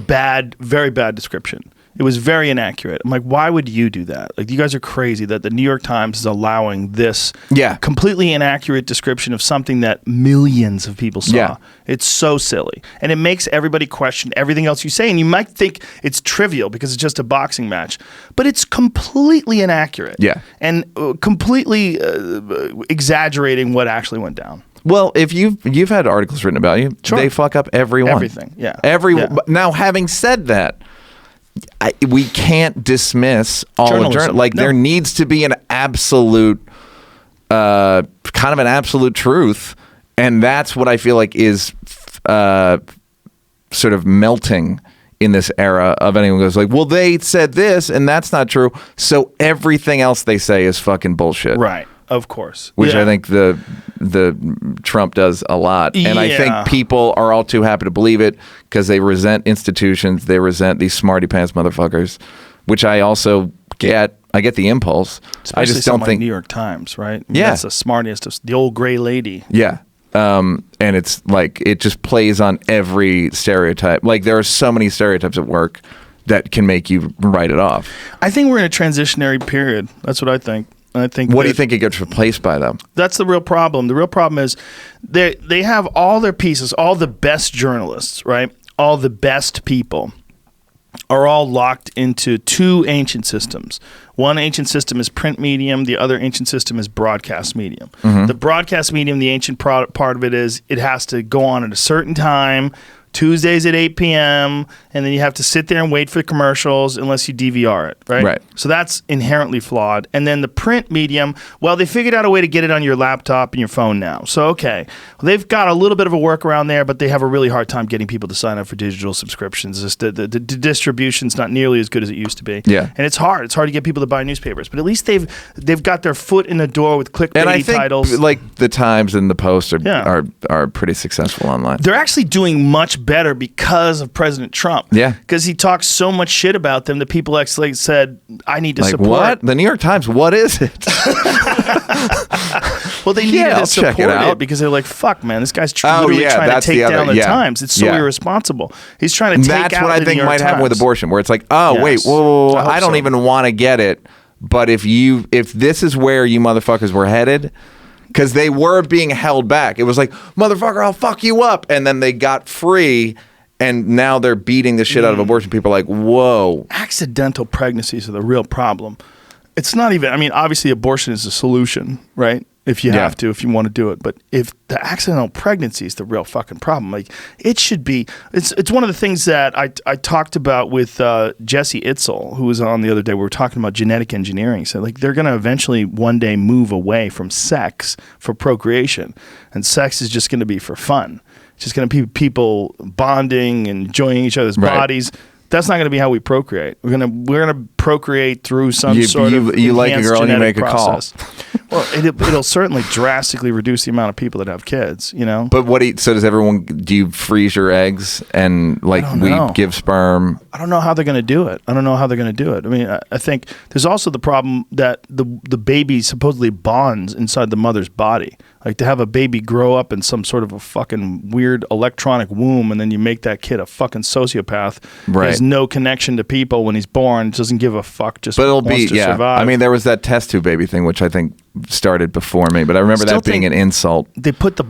very bad description. It was very inaccurate. I'm like, why would you do that? Like, you guys are crazy that the New York Times is allowing this completely inaccurate description of something that millions of people saw. Yeah. It's so silly. And it makes everybody question everything else you say. And you might think it's trivial because it's just a boxing match. But it's completely inaccurate.
Yeah.
And completely exaggerating what actually went down.
Well, if you've had articles written about you, they fuck up everyone.
Everything, yeah.
Now, having said that, we can't dismiss all of journalism. Like, there needs to be an absolute, kind of an absolute truth, and that's what I feel like is sort of melting in this era of anyone goes like, well, they said this, and that's not true, so everything else they say is fucking bullshit.
Right. Of course.
Which I think the Trump does a lot. And I think people are all too happy to believe it because they resent institutions. They resent these smarty pants motherfuckers, which I also get. I get the impulse.
Especially
I just don't think
like New York Times, right? I mean, that's the smartest of the old gray lady.
Yeah. And it's like it just plays on every stereotype. Like, there are so many stereotypes at work that can make you write it off.
I think we're in a transitionary period. That's what I think. What
do you think it gets replaced by, though?
That's the real problem. The real problem is they have all their pieces, all the best journalists, right? All the best people are all locked into two ancient systems. One ancient system is print medium. The other ancient system is broadcast medium. Mm-hmm. The broadcast medium, the ancient part of it is it has to go on at a certain time, Tuesdays at 8 p.m., and then you have to sit there and wait for the commercials unless you DVR it, right?
Right.
So that's inherently flawed. And then the print medium, well, they figured out a way to get it on your laptop and your phone now. So, okay, well, they've got a little bit of a workaround there, but they have a really hard time getting people to sign up for digital subscriptions. Just the distribution's not nearly as good as it used to be.
Yeah.
And it's hard. It's hard to get people to buy newspapers. But at least they've got their foot in the door with clickbaity titles.
Like the Times and the Post are pretty successful online.
They're actually doing much better because of President Trump.
Yeah.
Because he talks so much shit about them that people actually said, I need to support.
What? The New York Times, what is it?
Well, they needed to support it because they're like, fuck, man, this guy's literally trying to take down the Times. It's so irresponsible. He's trying to take out the New York Times. That's what I think might happen
with abortion, where it's like, wait, whoa, I don't even want to get it. But if this is where you motherfuckers were headed, because they were being held back. It was like, motherfucker, I'll fuck you up. And then they got free, and now they're beating the shit out of abortion. People are like, whoa.
Accidental pregnancies are the real problem. It's not even, I mean, obviously abortion is a solution, right? If you have to, if you want to do it. But if the accidental pregnancy is the real fucking problem, like it should be, it's one of the things that I talked about with Jesse Itzel, who was on the other day. We were talking about genetic engineering. So like they're going to eventually one day move away from sex for procreation. And sex is just going to be for fun. It's just going to be people bonding and enjoying each other's bodies. That's not going to be how we procreate. We're gonna procreate through some sort of
you like a girl and you make
process. A call. Well, it'll certainly drastically reduce the amount of people that have kids. You know.
But so does everyone? Do you freeze your eggs and we give sperm?
I don't know how they're going to do it. I mean, I think there's also the problem that the baby supposedly bonds inside the mother's body. Like to have a baby grow up in some sort of a fucking weird electronic womb, and then you make that kid a fucking sociopath. Right. He has no connection to people when he's born. Doesn't give a fuck. Just wants to survive.
I mean, there was that test tube baby thing, which I think started before me, but I remember that being an insult.
They put the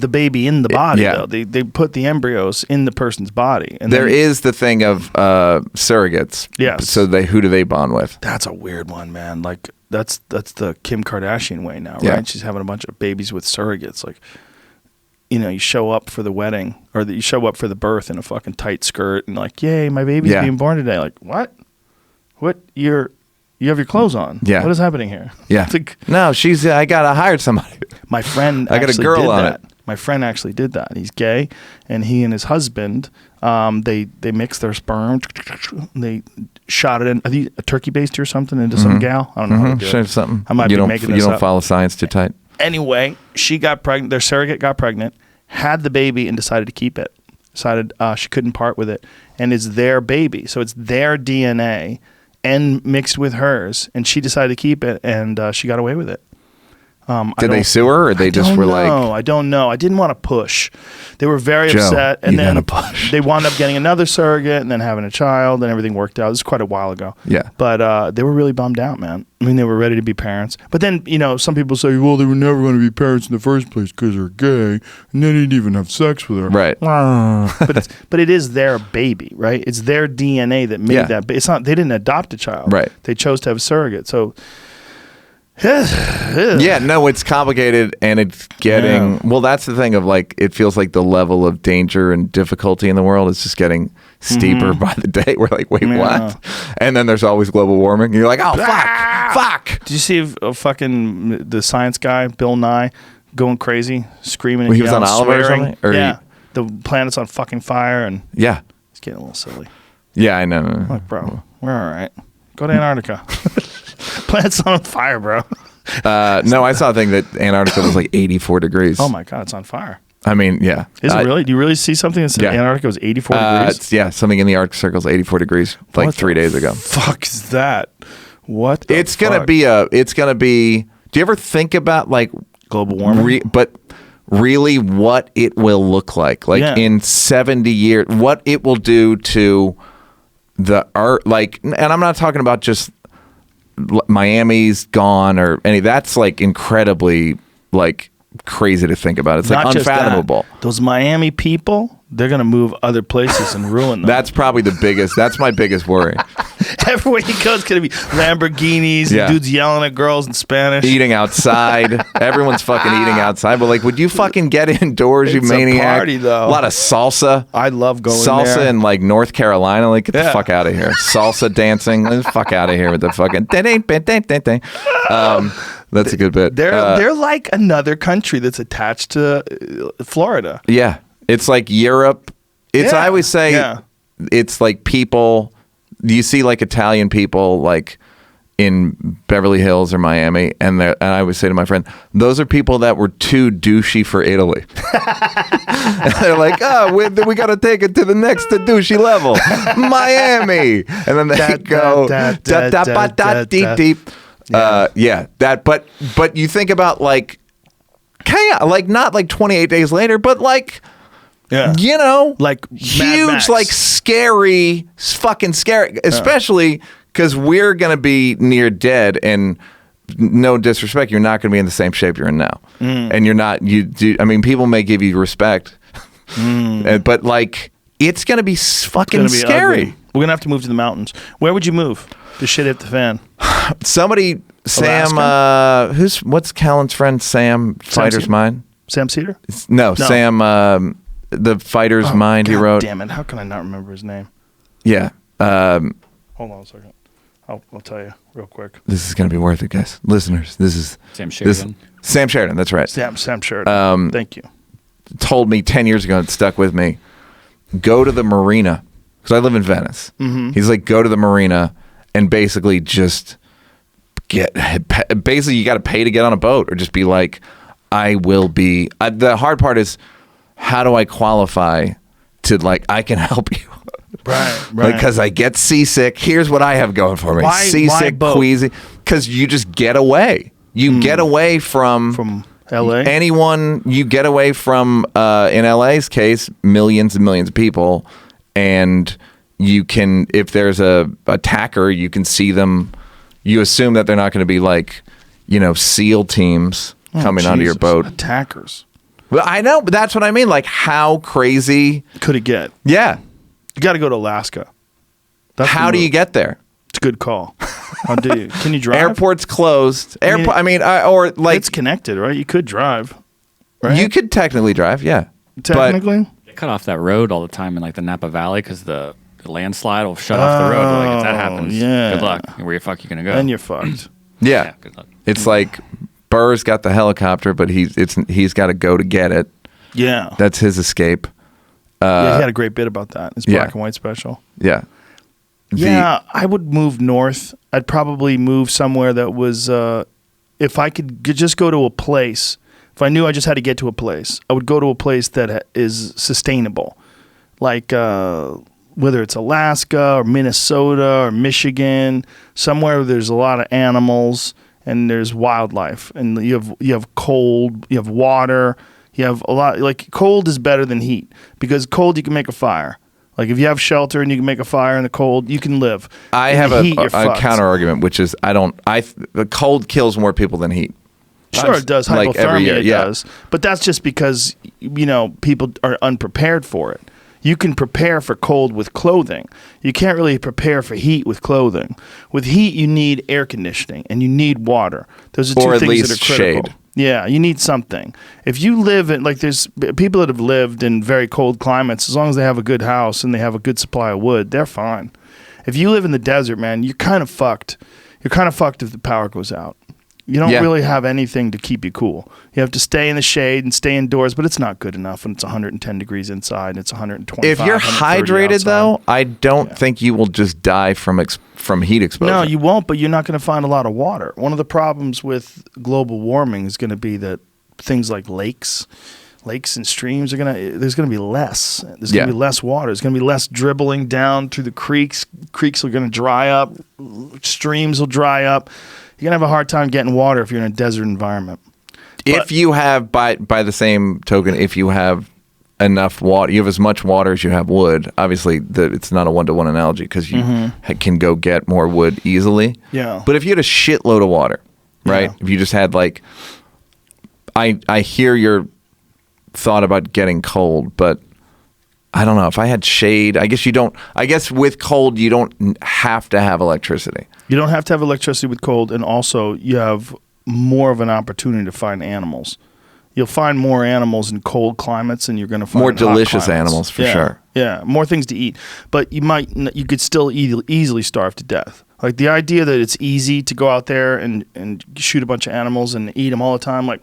baby in the body. Though. They put the embryos in the person's body. And
there is the thing of surrogates.
Yes.
So who do they bond with?
That's a weird one, man. Like. That's the Kim Kardashian way now, right?
Yeah.
She's having a bunch of babies with surrogates. Like, you know, you show up for the wedding or you show up for the birth in a fucking tight skirt and like, yay, my baby's being born today. Like, what? What? You have your clothes on. Yeah. What is happening here?
Yeah. No, I gotta hire somebody.
My friend
I got a girl on it.
My friend actually did that. He's gay, and he and his husband, they mixed their sperm. They shot it in a turkey baster or something into some gal. I don't know how to do it.
Something.
I might be making this up.
You don't follow science too tight.
Anyway, she got pregnant. Their surrogate got pregnant, had the baby, and decided to keep it. decided she couldn't part with it, and it's their baby, so it's their DNA and mixed with hers, and she decided to keep it, and she got away with it.
Did they sue her, or they just were like?
No, I don't know. I didn't want to push. They were very upset, and then they wound up getting another surrogate and then having a child, and everything worked out. This was quite a while ago.
Yeah,
but they were really bummed out, man. I mean, they were ready to be parents, but then some people say, well, they were never going to be parents in the first place because they're gay, and they didn't even have sex with her.
Right.
but it is their baby, right? It's their DNA that made that. It's not. They didn't adopt a child.
Right.
They chose to have a surrogate. So.
Yeah, no, it's complicated, and it's getting well. That's the thing of like, it feels like the level of danger and difficulty in the world is just getting steeper by the day. We're like, wait, what? And then there's always global warming. And you're like, oh fuck.
Did you see the science guy Bill Nye going crazy, screaming? And
he was on Oliver or something.
The planet's on fucking fire, and it's getting a little silly.
Yeah, I know.
Like, bro, we're all right. Go to Antarctica. Planet's on fire, bro.
No, I saw a thing that Antarctica was like 84 degrees.
Oh my God, it's on fire.
I mean, yeah.
Is it really? Do you really see something that says Antarctica was 84 degrees?
Something in the Arctic Circle is 84 degrees, like 3 days ago.
Fuck is that? What?
It's gonna be. Do you ever think about like
global warming?
But really, what it will look like in 70 years, what it will do to the Earth, and I'm not talking about just Miami's gone or any. That's like incredibly crazy to think about. It's
not
like unfathomable.
Those Miami people, they're gonna move other places and ruin them.
That's probably the biggest. That's my biggest worry.
Everywhere he goes, it's gonna be Lamborghinis, and dudes yelling at girls in Spanish,
eating outside. Everyone's fucking eating outside. But would you fucking get indoors, you maniac?
A party, though.
A lot of salsa.
I love going
salsa
there.
in North Carolina. Get the fuck out of here. Salsa dancing. Get the fuck out of here with the fucking. That's a good bit.
They're like another country that's attached to Florida.
Yeah, it's like Europe. I always say it's like people. You see Italian people in Beverly Hills or Miami, and I always say to my friend, those are people that were too douchey for Italy. And they're like, oh, we got to take it to the next douchey level, Miami, and then they go deep. But you think about chaos, not 28 days later, but huge, scary, fucking scary, especially because we're going to be near dead, and no disrespect, you're not going to be in the same shape you're in now. And you're not, people may give you respect, but it's going to be fucking scary.
Ugly. We're going to have to move to the mountains. Where would you move? The shit hit the fan.
Somebody, Sam, what's Callan's friend, Sam Fighter's Mind?
Sam Cedar?
No, Sam, the Fighter's Mind he wrote.
Damn it, how can I not remember his name?
Yeah.
Hold on a second. I'll tell you real quick.
This is going to be worth it, guys. Listeners, this is...
Sam Sheridan.
Sam Sheridan, that's right.
Sam Sheridan. Thank you.
Told me 10 years ago, and it stuck with me, go to the marina, because I live in Venice. Mm-hmm. He's like, go to the marina and basically just basically you got to pay to get on a boat, or just be like, I will be... the hard part is, how do I qualify to I can help you?
Right.
Because I get seasick. Here's what I have going for me. Seasick, queasy. Because you just get away. You get away from
LA?
Anyone. You get away from, in LA's case, millions and millions of people. And you can, if there's a attacker, you can see them. You assume that they're not going to be SEAL teams coming onto your boat.
Attackers.
Well, I know, but that's what I mean. How crazy
could it get?
Yeah.
You got to go to Alaska.
How do you get there?
It's a good call. How do you? Can you drive?
Airport's closed.
It's connected, right? You could drive. Right?
You could technically drive, yeah.
Technically?
They cut off that road all the time in the Napa Valley because the landslide will shut off the road. If that happens, good luck. Where the fuck you going to go?
Then you're fucked.
Yeah.
Good luck.
It's Burr's got the helicopter, but he's got to go to get it.
Yeah.
That's his escape.
He had a great bit about that. His black and white special.
Yeah.
I would move north. I'd probably move somewhere that was, if I could just go to a place, if I knew I just had to get to a place, I would go to a place that is sustainable. like whether it's Alaska or Minnesota or Michigan, somewhere where there's a lot of animals and there's wildlife, and you have cold, you have water, you have a lot. Like cold is better than heat because cold you can make a fire. Like if you have shelter and you can make a fire in the cold, you can live.
I
In
have
the
a
heat, you're fucked.
counter argument, which is the cold kills more people than heat.
Sure, it does.
Like every
Hypothermia,
year,
it
yeah.
does. But that's just because, people are unprepared for it. You can prepare for cold with clothing. You can't really prepare for heat with clothing. With heat, you need air conditioning and you need water. Those are two
Or at
things
least
that are critical.
shade.
Yeah, you need something. If you live in, like there's people that have lived in very cold climates, as long as they have a good house and they have a good supply of wood, they're fine. If you live in the desert, man, you're kind of fucked. You're kind of fucked if the power goes out. You don't really have anything to keep you cool. You have to stay in the shade and stay indoors, but it's not good enough when it's 110 degrees inside and it's 125.
If you're
130
hydrated,
outside.
though, I don't think you will just die from heat exposure.
No, you won't, but you're not going to find a lot of water. One of the problems with global warming is going to be that things like lakes and streams there's going to be less. There's going to be less water. There's going to be less dribbling down through the creeks. Creeks are going to dry up. Streams will dry up. You're going to have a hard time getting water if you're in a desert environment.
If you have, by the same token, if you have enough water, you have as much water as you have wood. Obviously, it's not a one-to-one analogy because you can go get more wood easily.
Yeah.
But if you had a shitload of water, right?
Yeah.
If you just had I hear your thought about getting cold, but I don't know. If I had shade, I guess with cold, you don't have to have electricity.
You don't have to have electricity with cold, and also you have more of an opportunity to find animals. You'll find more animals in cold climates than you're going to find
More
in hot
delicious
climates.
animals, for
Yeah,
sure.
Yeah, more things to eat. But you could still easily starve to death. Like the idea that it's easy to go out there and shoot a bunch of animals and eat them all the time, like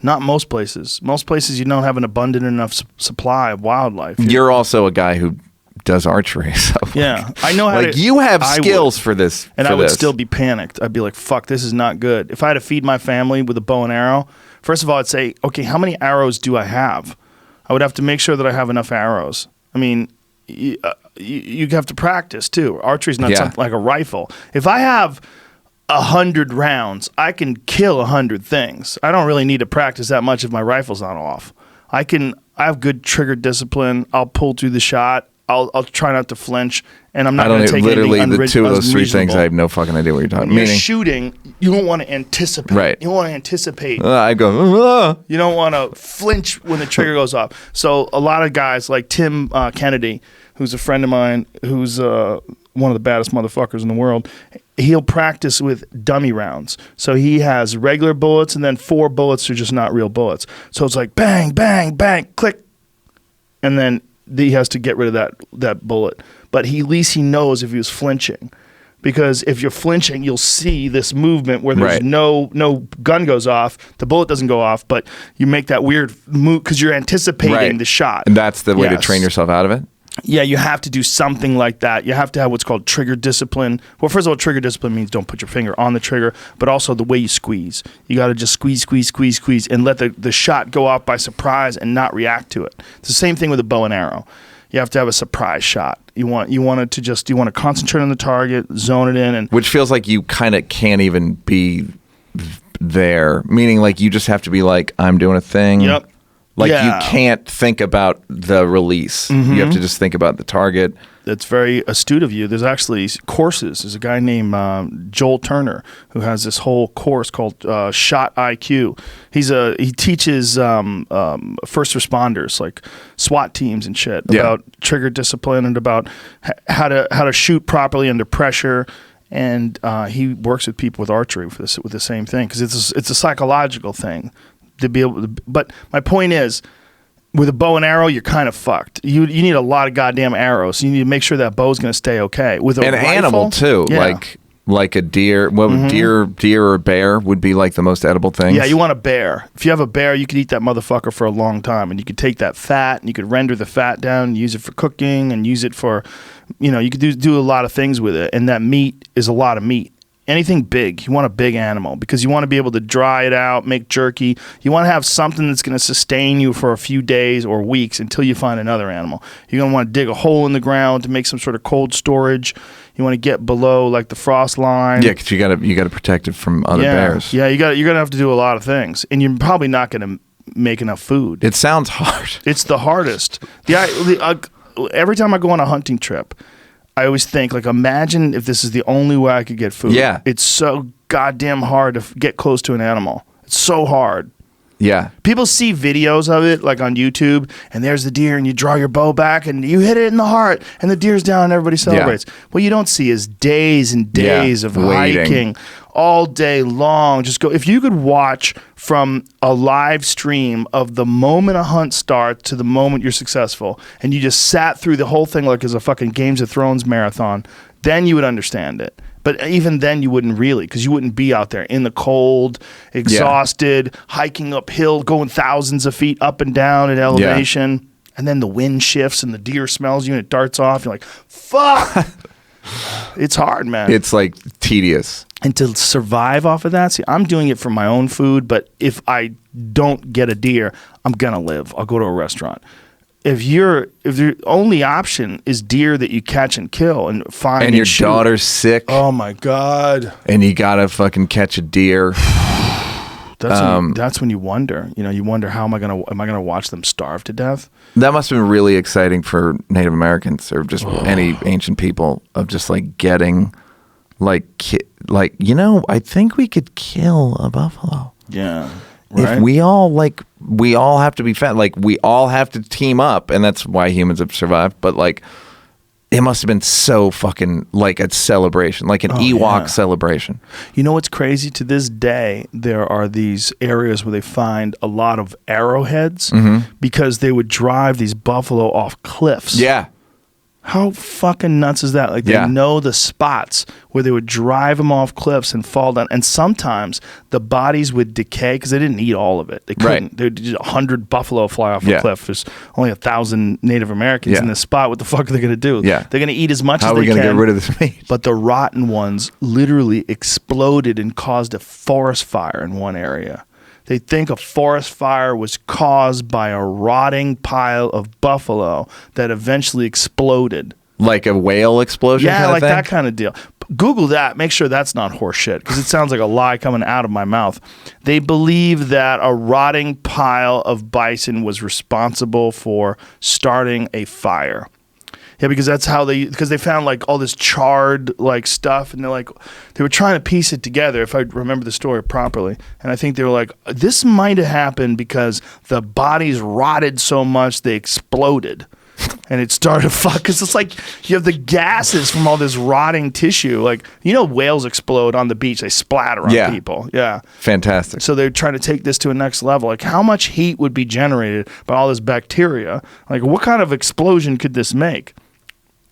not most places. Most places you don't have an abundant enough supply of wildlife.
You're also a guy who does archery, so
Yeah, I know how to.
you have
I
skills
would.
for this.
And
for
I would
this.
still be panicked. I'd be like, fuck, this is not good. If I had to feed my family with a bow and arrow, first of all, I'd say, okay, how many arrows do I have? I would have to make sure that I have enough arrows. I mean, you have to practice too. Archery is not something like a rifle. If I have 100 rounds, I can kill 100 things. I don't really need to practice that much if my rifle's not off. I have good trigger discipline. I'll pull through the shot. I'll try not to flinch, and I'm not going to take
literally
anything
the two of those three things.
unreasonable.
I have no fucking idea what you're talking.
When you're
Meaning,
shooting, you don't want to anticipate.
Right.
You don't want to anticipate.
I go.
You don't want to flinch when the trigger goes off. So a lot of guys like Tim Kennedy, who's a friend of mine, who's one of the baddest motherfuckers in the world, he'll practice with dummy rounds. So he has regular bullets and then 4 bullets are just not real bullets. So it's like bang, bang, bang, click. And then he has to get rid of that bullet. But at least he knows if he was flinching. Because if you're flinching, you'll see this movement where there's no gun goes off, the bullet doesn't go off, but you make that weird move because you're anticipating the shot.
And that's the way to train yourself out of it?
Yeah, you have to do something like that. You have to have what's called trigger discipline. Well, first of all, trigger discipline means don't put your finger on the trigger, but also the way you squeeze. You got to just squeeze, and let the shot go off by surprise and not react to it. It's the same thing with a bow and arrow. You have to have a surprise shot. You want to concentrate on the target, zone it in, and
which feels like you kind of can't even be there. Meaning, like you just have to be like, I'm doing a thing.
Yep.
Like you can't think about the release. You have to just think about the target.
That's very astute of you. There's actually courses. There's a guy named Joel Turner who has this whole course called Shot IQ. He teaches first responders like SWAT teams and shit about trigger discipline and about how to shoot properly under pressure. And he works with people with archery with the same thing because it's a psychological thing. To be able to, but my point is, with a bow and arrow, you're kind of fucked. You need a lot of goddamn arrows. You need to make sure that bow's going to stay okay. With a rifle,
animal too, like a deer. Well, deer or bear would be like the most edible things.
Yeah, you want a bear. If you have a bear, you could eat that motherfucker for a long time, and you could take that fat and you could render the fat down, and use it for cooking, and use it for, you could do a lot of things with it. And that meat is a lot of meat. anything big. You want a big animal because you want to be able to dry it out, make jerky. You want to have something that's going to sustain you for a few days or weeks until you find another animal. You're going to want to dig a hole in the ground to make some sort of cold storage. You want to get below like the frost line.
Yeah, because you gotta protect it from other bears.
Yeah, you're gonna have to do a lot of things, and you're probably not going to make enough food.
It sounds hard.
It's the hardest. Every time I go on a hunting trip, I always think, like, imagine if this is the only way I could get food.
Yeah.
It's so goddamn hard to get close to an animal. It's so hard.
Yeah.
People see videos of it, like on YouTube, and there's the deer, and you draw your bow back, and you hit it in the heart, and the deer's down, and everybody celebrates. Yeah. What you don't see is days and days of
waiting.
hiking all day long. Just go. If you could watch from a live stream of the moment a hunt starts to the moment you're successful, and you just sat through the whole thing like it's a fucking Games of Thrones marathon, then you would understand it. But even then, you wouldn't really, because you wouldn't be out there in the cold, exhausted, hiking uphill, going thousands of feet up and down at elevation. Yeah. And then the wind shifts and the deer smells you and it darts off. You're like, fuck. It's hard, man.
It's like tedious.
And to survive off of that, see, I'm doing it for my own food, but if I don't get a deer, I'm going to live. I'll go to a restaurant. If the only option is deer that you catch and kill and find
and your daughter's sick,
oh my God,
and you gotta fucking catch a deer,
that's when you wonder. You wonder, how am I gonna watch them starve to death?
That must have been really exciting for Native Americans or just any ancient people, of just like getting I think we could kill a buffalo.
Yeah. Right?
If we all have to be fed, like we all have to team up, and that's why humans have survived. But like, it must have been so fucking like a celebration, like an Ewok celebration.
You know what's crazy? To this day, there are these areas where they find a lot of arrowheads because they would drive these buffalo off cliffs.
Yeah.
How fucking nuts is that? Like, they know the spots where they would drive them off cliffs and fall down. And sometimes the bodies would decay because they didn't eat all of it. They couldn't. Right. They did 100 buffalo fly off a cliff. There's only 1,000 Native Americans in this spot. What the fuck are they going to do? Yeah. They're going to eat as much as they can. How are we going to
get rid of this meat?
But the rotten ones literally exploded and caused a forest fire in one area. They think a forest fire was caused by a rotting pile of buffalo that eventually exploded.
Like a whale explosion?
Yeah,
kind
like
of thing?
that kind of deal. Google that. Make sure that's not horse shit, because it sounds like a lie coming out of my mouth. They believe that a rotting pile of bison was responsible for starting a fire. Yeah, because that's how because they found like all this charred like stuff, and they were trying to piece it together, if I remember the story properly. And I think they were like, this might have happened because the bodies rotted so much they exploded. And it started to fuck, because it's like you have the gases from all this rotting tissue. Like, whales explode on the beach. They splatter on people. Yeah.
Fantastic.
So they're trying to take this to a next level. Like, how much heat would be generated by all this bacteria? Like, what kind of explosion could this make?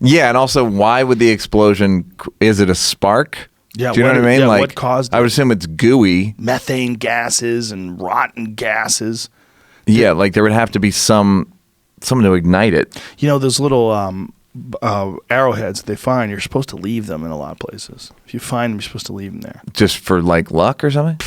Yeah, and also, why would the explosion? Is it a spark?
Yeah,
do you know what I mean?
Yeah,
like,
what caused it?
I would assume it's gooey.
Methane gases and rotten gases.
Yeah, like there would have to be something to ignite it.
Those little arrowheads that they find, you're supposed to leave them in a lot of places. If you find them, you're supposed to leave them there.
Just for like luck or something?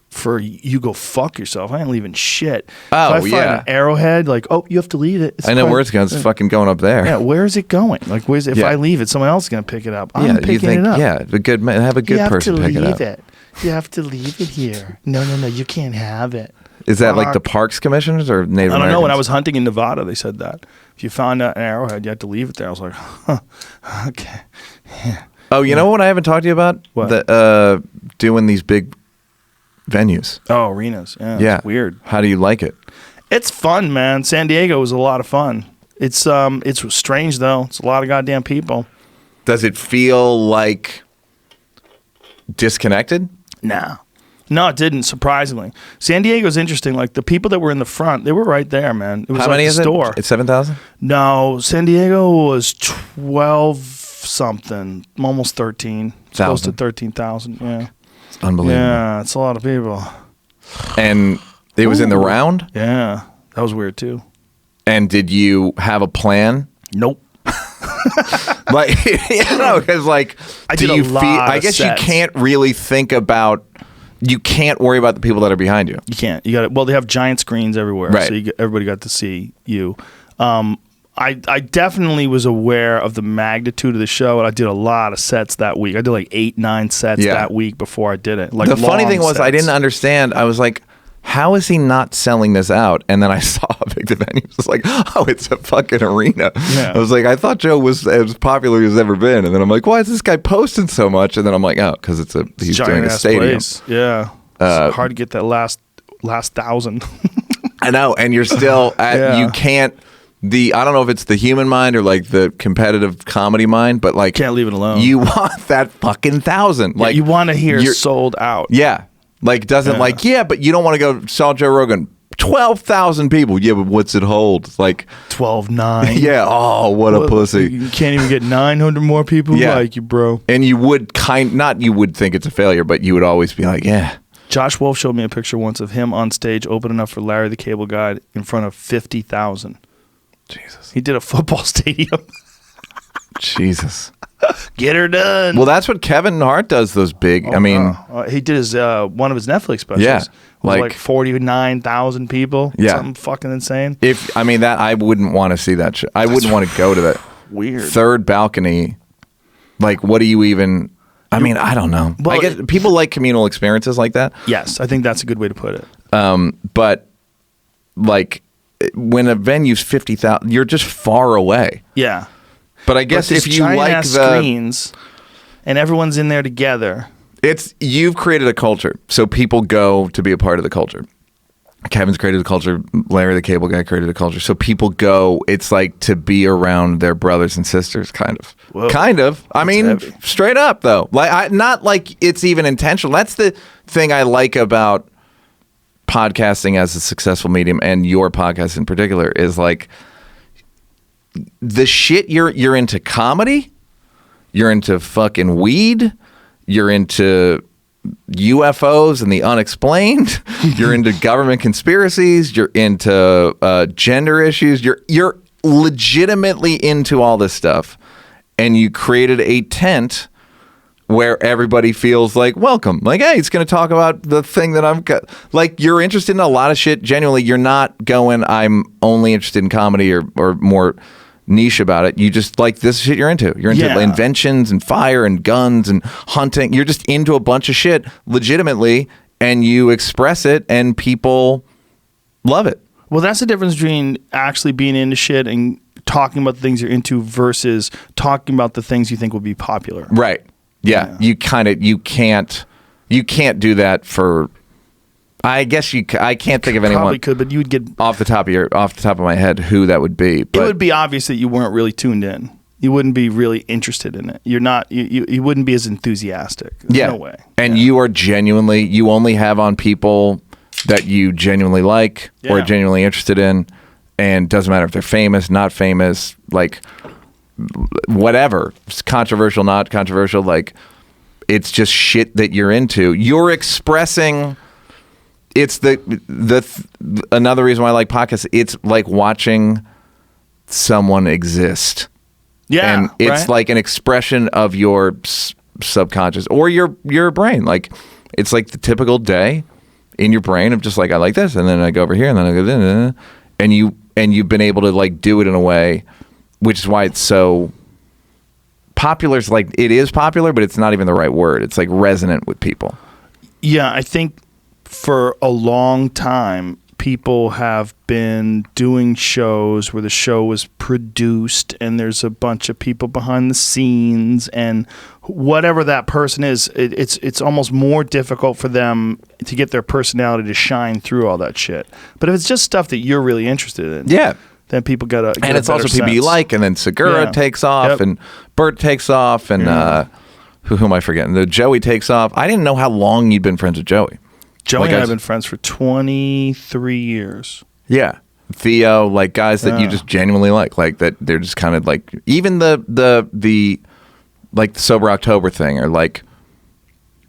For you go fuck yourself. I ain't leaving shit.
Oh,
if I find an arrowhead, like, you have to leave it.
I know where it's going. It's fucking going up there.
Yeah, where is it going? Like, if I leave it, someone else is going to pick it up. I'm picking it up.
Yeah, have a good person pick it up.
You have to leave it here. No, you can't have it.
Is that like the parks commissioners or Native Americans?
I don't know. When I was hunting in Nevada, they said that. If you found an arrowhead, you had to leave it there. I was like, okay. Yeah.
Oh, you know what I haven't talked to you about?
What?
Doing these big venues.
Oh, arenas. Yeah. It's weird.
How do you like it?
It's fun, man. San Diego was a lot of fun. It's strange though. It's a lot of goddamn people.
Does it feel like disconnected?
Nah. No, it didn't, surprisingly. San Diego's interesting. Like, the people that were in the front, they were right there, man. It was
How
like
many
the
is
store.
It's 7,000?
No, San Diego was 12-something, almost 13. Close to 13,000, yeah.
It's unbelievable.
Yeah, it's a lot of people.
And it was in the round?
Yeah, that was weird, too.
And did you have a plan?
Nope.
Like, because like,
I did a lot
I
of
guess
sets.
you can't really think about. You can't worry about the people that are behind you.
You can't. You got it. Well, they have giant screens everywhere,
Right.
so everybody got to see you. I definitely was aware of the magnitude of the show, and I did a lot of sets that week. I did like 8-9 sets that week before I did it. Like
the funny thing was,
sets.
I didn't understand. I was like, how is he not selling this out? And then I saw how big the venue was. Like, oh, it's a fucking arena.
Yeah.
I was like, I thought Joe was as popular as ever been. And then I'm like, why is this guy posting so much? And then I'm like, oh, because he's doing a
giant-ass
stadium.
place. Yeah, it's hard to get that last 1,000.
I know, and you're still at, you can't. I don't know if it's the human mind or like the competitive comedy mind, but like
Can't leave it alone.
You want that fucking 1,000. Like
you want to hear
you're-
sold out.
Yeah. Like doesn't like but you don't want to go saw Joe Rogan 12,000 people. Yeah, but what's it hold? Like
12-9.
yeah. Oh, what a pussy.
You can't even get 900 more people like you, bro.
And you would you would think it's a failure, but you would always be like, yeah.
Josh Wolf showed me a picture once of him on stage opening up for Larry the Cable Guy in front of 50,000.
Jesus.
He did a football stadium.
Jesus.
Get her done.
Well, that's what Kevin Hart does. Those big. I mean,
he did his one of his Netflix specials.
Yeah,
like 49,000 people.
Yeah.
Something fucking insane.
That I wouldn't want to see that shit. I wouldn't want to go to that.
Weird.
Third balcony. Like, what do you even? I mean, I don't know.
Well,
I guess people like communal experiences like that.
Yes, I think that's a good way to put it.
But like when a venue's 50,000, you're just far away.
Yeah.
But I guess if you like the
screens and everyone's in there together,
you've created a culture, so people go to be a part of the culture. Kevin's created a culture. Larry the Cable Guy created a culture. So people go. It's like to be around their brothers and sisters, kind of.
Whoa.
Kind of. I mean,
heavy.
straight up though. Like, not like it's even intentional. That's the thing I like about podcasting as a successful medium, and your podcast in particular, is like the shit you're into comedy, you're into fucking weed, you're into UFOs and the unexplained, you're into government conspiracies, you're into gender issues, you're legitimately into all this stuff, and you created a tent where everybody feels like welcome. Like, hey, it's going to talk about the thing that I'm like, you're interested in a lot of shit. Genuinely, you're not going, I'm only interested in comedy or more niche about it. You just like this shit you're into. You're into inventions and fire and guns and hunting. You're just into a bunch of shit legitimately, and you express it and people love it.
well, that's the difference between actually being into shit and talking about the things you're into versus talking about the things you think will be popular.
Right. Yeah. You can't do that for. I guess I can't think of anyone.
Probably could, but you would get
off the top of my head who that would be. But
it would be obvious that you weren't really tuned in. You wouldn't be really interested in it. You're not. You wouldn't be as enthusiastic. There's no way.
And you are genuinely. You only have on people that you genuinely like or genuinely interested in, and doesn't matter if they're famous, not famous, like whatever, it's controversial, not controversial. Like it's just shit that you're into. You're expressing. It's another reason why I like podcasts. It's like watching someone exist.
Yeah,
and it's like an expression of your subconscious or your brain. Like it's like the typical day in your brain of just like I like this, and then I go over here, and then I go there, and you've been able to like do it in a way, which is why it's so popular. It's like it is popular, but it's not even the right word. It's like resonant with people. Yeah,
I think for a long time, people have been doing shows where the show was produced and there's a bunch of people behind the scenes, and whatever that person is, it's almost more difficult for them to get their personality to shine through all that shit. But if it's just stuff that you're really interested in, then people get
and it's also people you like, and then Segura takes off, and Bert takes off, and who am I forgetting? The Joey takes off. I didn't know how long you'd been friends with Joey.
Joey and I have been friends for 23 years.
Yeah. Theo, like guys that you just genuinely like that they're just kind of like, even the like the Sober October thing, or like,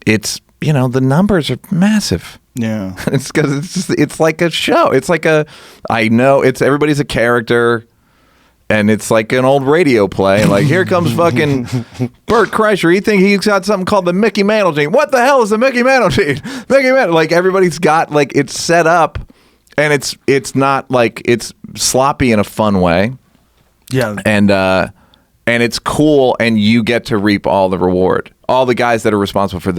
it's, the numbers are massive.
Yeah.
It's because it's like a show. It's like I know everybody's a character, and it's like an old radio play. And like, here comes fucking Bert Kreischer. He think he's got something called the Mickey Mantle gene. What the hell is the Mickey Mantle gene? Mickey Mantle. Like everybody's got like it's set up, and it's not like it's sloppy in a fun way.
Yeah,
and it's cool, and you get to reap all the reward. All the guys that are responsible for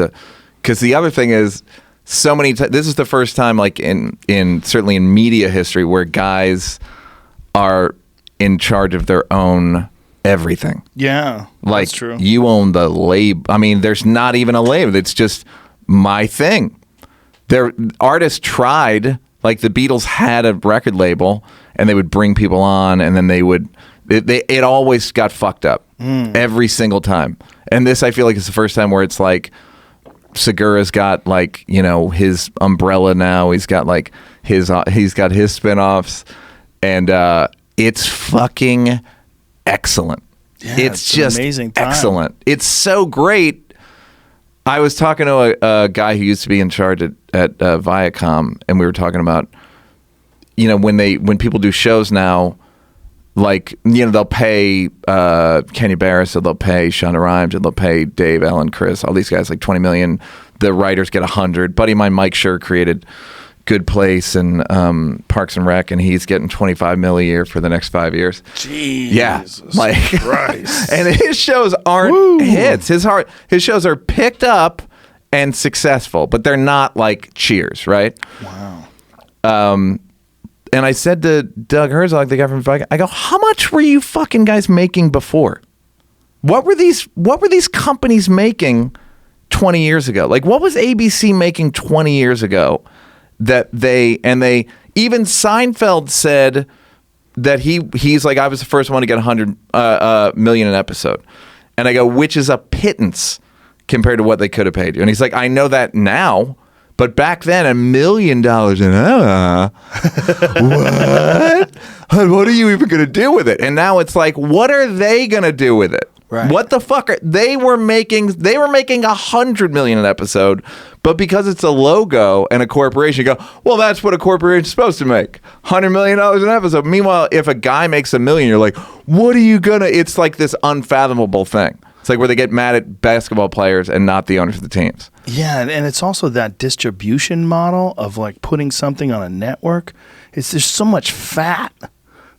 because the other thing is, so many. This is the first time, like in certainly in media history, where guys are in charge of their own everything.
Yeah,
like
that's true.
You own the label. I mean, there's not even a label. It's just my thing. Their artists tried. Like the Beatles had a record label, and they would bring people on, and then they would. It always got fucked up every single time. And this, I feel like, is the first time where it's like Segura's got like, you know, his umbrella now. He's got like he's got his spinoffs, and it's fucking excellent.
Yeah,
it's just
amazing time.
Excellent. It's so great. I was talking to a guy who used to be in charge at Viacom, and we were talking about, you know, when people do shows now. Like, you know, they'll pay Kenya Barris, or they'll pay Shonda Rhimes, or they'll pay Dave, Ellen, Chris, all these guys like $20 million. The writers get $100. Buddy of mine, Mike Schur, created Good Place and Parks and Rec, and he's getting $25 million a year for the next 5 years.
Jesus,
yeah, like
Christ.
And his shows aren't hits. His shows are picked up and successful, but they're not like Cheers, right?
Wow.
And I said to Doug Herzog, the guy from Viacom, I go, how much were you fucking guys making before? What were these companies making 20 years ago? Like, what was ABC making 20 years ago that they even Seinfeld said that he's like, I was the first one to get $100 million an episode. And I go, which is a pittance compared to what they could have paid you. And he's like, I know that now. But back then, $1 million an hour. What? What are you even going to do with it? And now it's like, what are they going to do with it?
Right.
What the fuck they were making $100 million an episode, but because it's a logo and a corporation, you go, well, that's what a corporation's supposed to make, $100 million an episode. Meanwhile, if a guy makes $1 million, you're like, what are you gonna? It's like this unfathomable thing. It's like where they get mad at basketball players and not the owners of the teams.
Yeah, and it's also that distribution model of like putting something on a network. There's so much fat.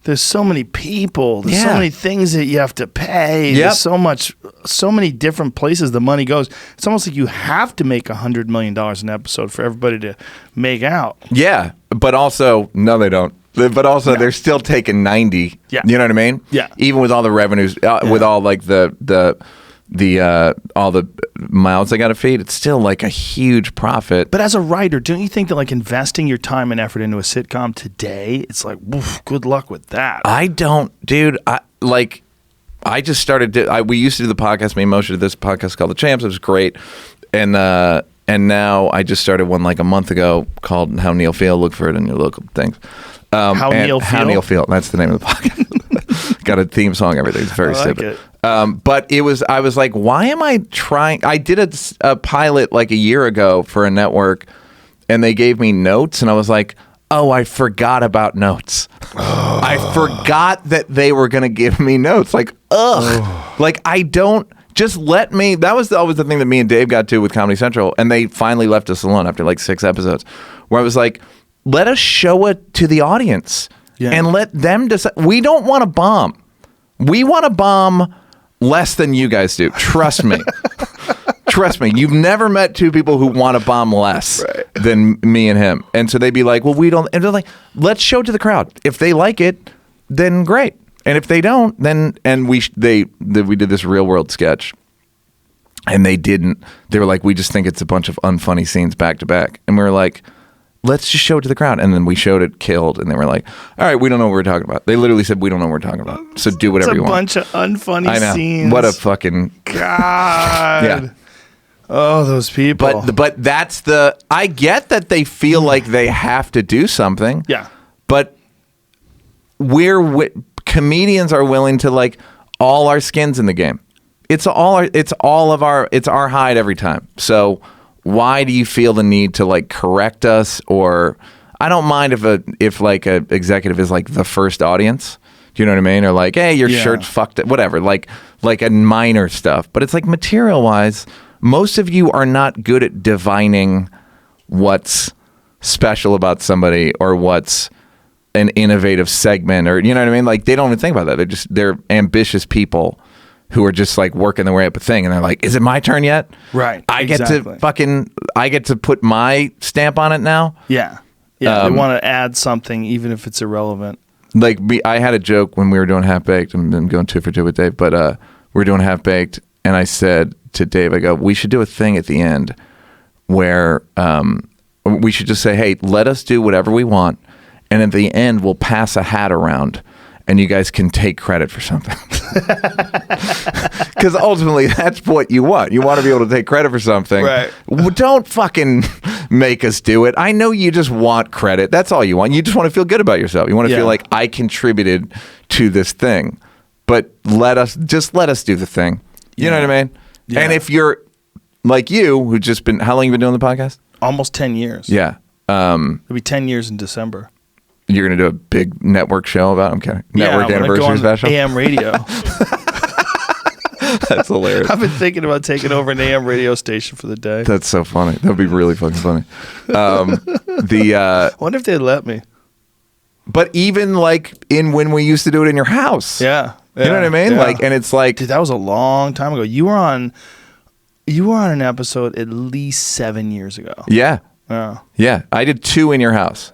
There's so many people. There's so many things that you have to pay.
Yep.
There's so many different places the money goes. It's almost like you have to make $100 million an episode for everybody to make out.
Yeah, but also, no, they don't. But also, they're still taking 90.
Yeah.
You know what I mean?
Yeah.
Even with all the revenues, with all like the all the mouths they got to feed, it's still like a huge profit.
But as a writer, don't you think that like investing your time and effort into a sitcom today, it's like, woof, good luck with that.
I don't, dude. I just started. We used to do the podcast. Me and Moshe did this podcast called The Champs. It was great, and now I just started one like a month ago called How Neal Feel. Look for it in your local things.
How Neal Feel?
How Neal Feel. That's the name of the podcast. Got a theme song, everything. It's very stupid. But I was like, why am I trying? I did a pilot like a year ago for a network, and they gave me notes, and I was like, oh, I forgot about notes. I forgot that they were going to give me notes. Like, like I don't. Just let me. That was always the thing that me and Dave got to with Comedy Central, and they finally left us alone after like 6 episodes, where I was like, let us show it to the audience and let them decide. We don't want to bomb. We want to bomb less than you guys do. Trust me. Trust me. You've never met two people who want to bomb less than me and him. And so they'd be like, well, we don't. And they're like, let's show it to the crowd. If they like it, then great. And if they don't, then we did this real world sketch, and they didn't. They were like, we just think it's a bunch of unfunny scenes back to back, and we were like, let's just show it to the crowd. And then we showed it, killed, and they were like, all right, we don't know what we're talking about. They literally said, we don't know what we're talking about, so do whatever you want.
It's a bunch of unfunny scenes.
What a fucking
God.
Yeah.
Oh, those people.
But that's the. I get that they feel like they have to do something.
Yeah.
But comedians are willing to like all our skins in the game. It's our hide every time. So why do you feel the need to like correct us? Or I don't mind if like a executive is like the first audience, Do you know what I mean? Or like, hey, your
Yeah.
shirt's fucked up, whatever. Like a minor stuff. But it's like material wise, most of you are not good at divining what's special about somebody or what's an innovative segment, or you know what I mean? Like they don't even think about that. They're ambitious people who are just like working their way up a thing, and they're like, is it my turn yet?
Right.
I get
exactly.
I get to put my stamp on it now.
Yeah. Yeah. They want to add something, even if it's irrelevant.
Like I had a joke when we were doing Half Baked. I'm going 2 for 2 with Dave, but we were doing Half Baked, and I said to Dave, I go, we should do a thing at the end where we should just say, hey, let us do whatever we want, and at the end we'll pass a hat around, and you guys can take credit for something. Because ultimately, that's what you want. You want to be able to take credit for something.
Right.
Don't fucking make us do it. I know you just want credit. That's all you want. You just want to feel good about yourself. You want to feel like I contributed to this thing. But let us do the thing. You know what I mean?
Yeah.
And if you're like you, who just been, how long you been doing the podcast?
Almost 10 years.
Yeah.
It'll be 10 years in December.
You're going to do a big network show about, network anniversary special?
AM radio.
That's hilarious.
I've been thinking about taking over an AM radio station for the day.
That's so funny. That would be really fucking funny.
I wonder if they'd let me.
But even like when we used to do it in your house.
Yeah.
You know what I mean?
Yeah.
Like, and it's like,
dude, that was a long time ago. You were on an episode at least 7 years ago.
yeah.
Yeah.
Yeah. I did 2 in your house.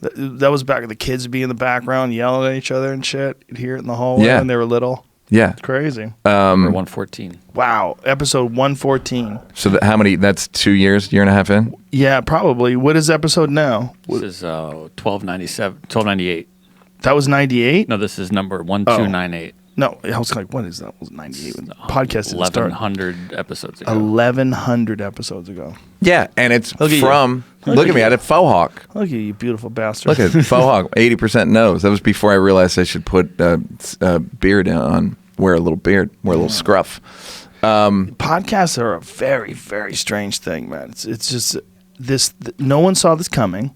That was back. The kids would be in the background yelling at each other and shit. You'd hear it in the hallway when they were little.
Yeah.
It's crazy.
Number 114.
Wow. Episode 114.
So how many, that's 2 years, year and a half in?
Yeah, probably. What is episode now?
This is 1298.
That was 98?
No, this is number 1298.
No, I was like, what is that? It was 98 when the podcast didn't start.
1,100 episodes ago.
1,100 episodes ago.
Yeah. And it's
Look at
from,
you.
look at me, I had Faux Hawk.
Look at you, beautiful bastard.
Look at Faux Hawk, 80% nose. That was before I realized I should put beard on, wear a little beard, wear a little scruff.
Podcasts are a very, very strange thing, man. It's just this. No one saw this coming,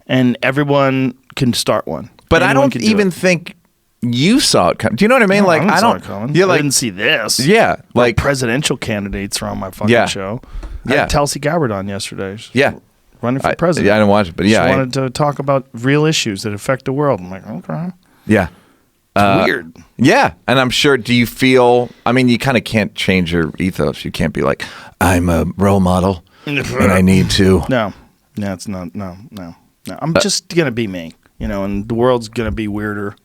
and everyone can start one.
But
Anyone
I don't
can do
even
it.
think you saw it coming. Do you know what I mean?
No,
like I
saw
don't.
it coming.
Yeah,
I
like
didn't see this.
yeah, like
presidential candidates are on my fucking show. I
Yeah.
had Tulsi Gabbard on yesterday. She's
yeah,
running for president.
Yeah, I didn't watch it, but yeah,
she wanted to talk about real issues that affect the world. I'm like, okay,
yeah,
weird.
yeah. And I'm sure. Do you feel? I mean, you kind of can't change your ethos. You can't be like, I'm a role model and I need to.
No, it's not. No. I'm just gonna be me, and the world's gonna be weirder,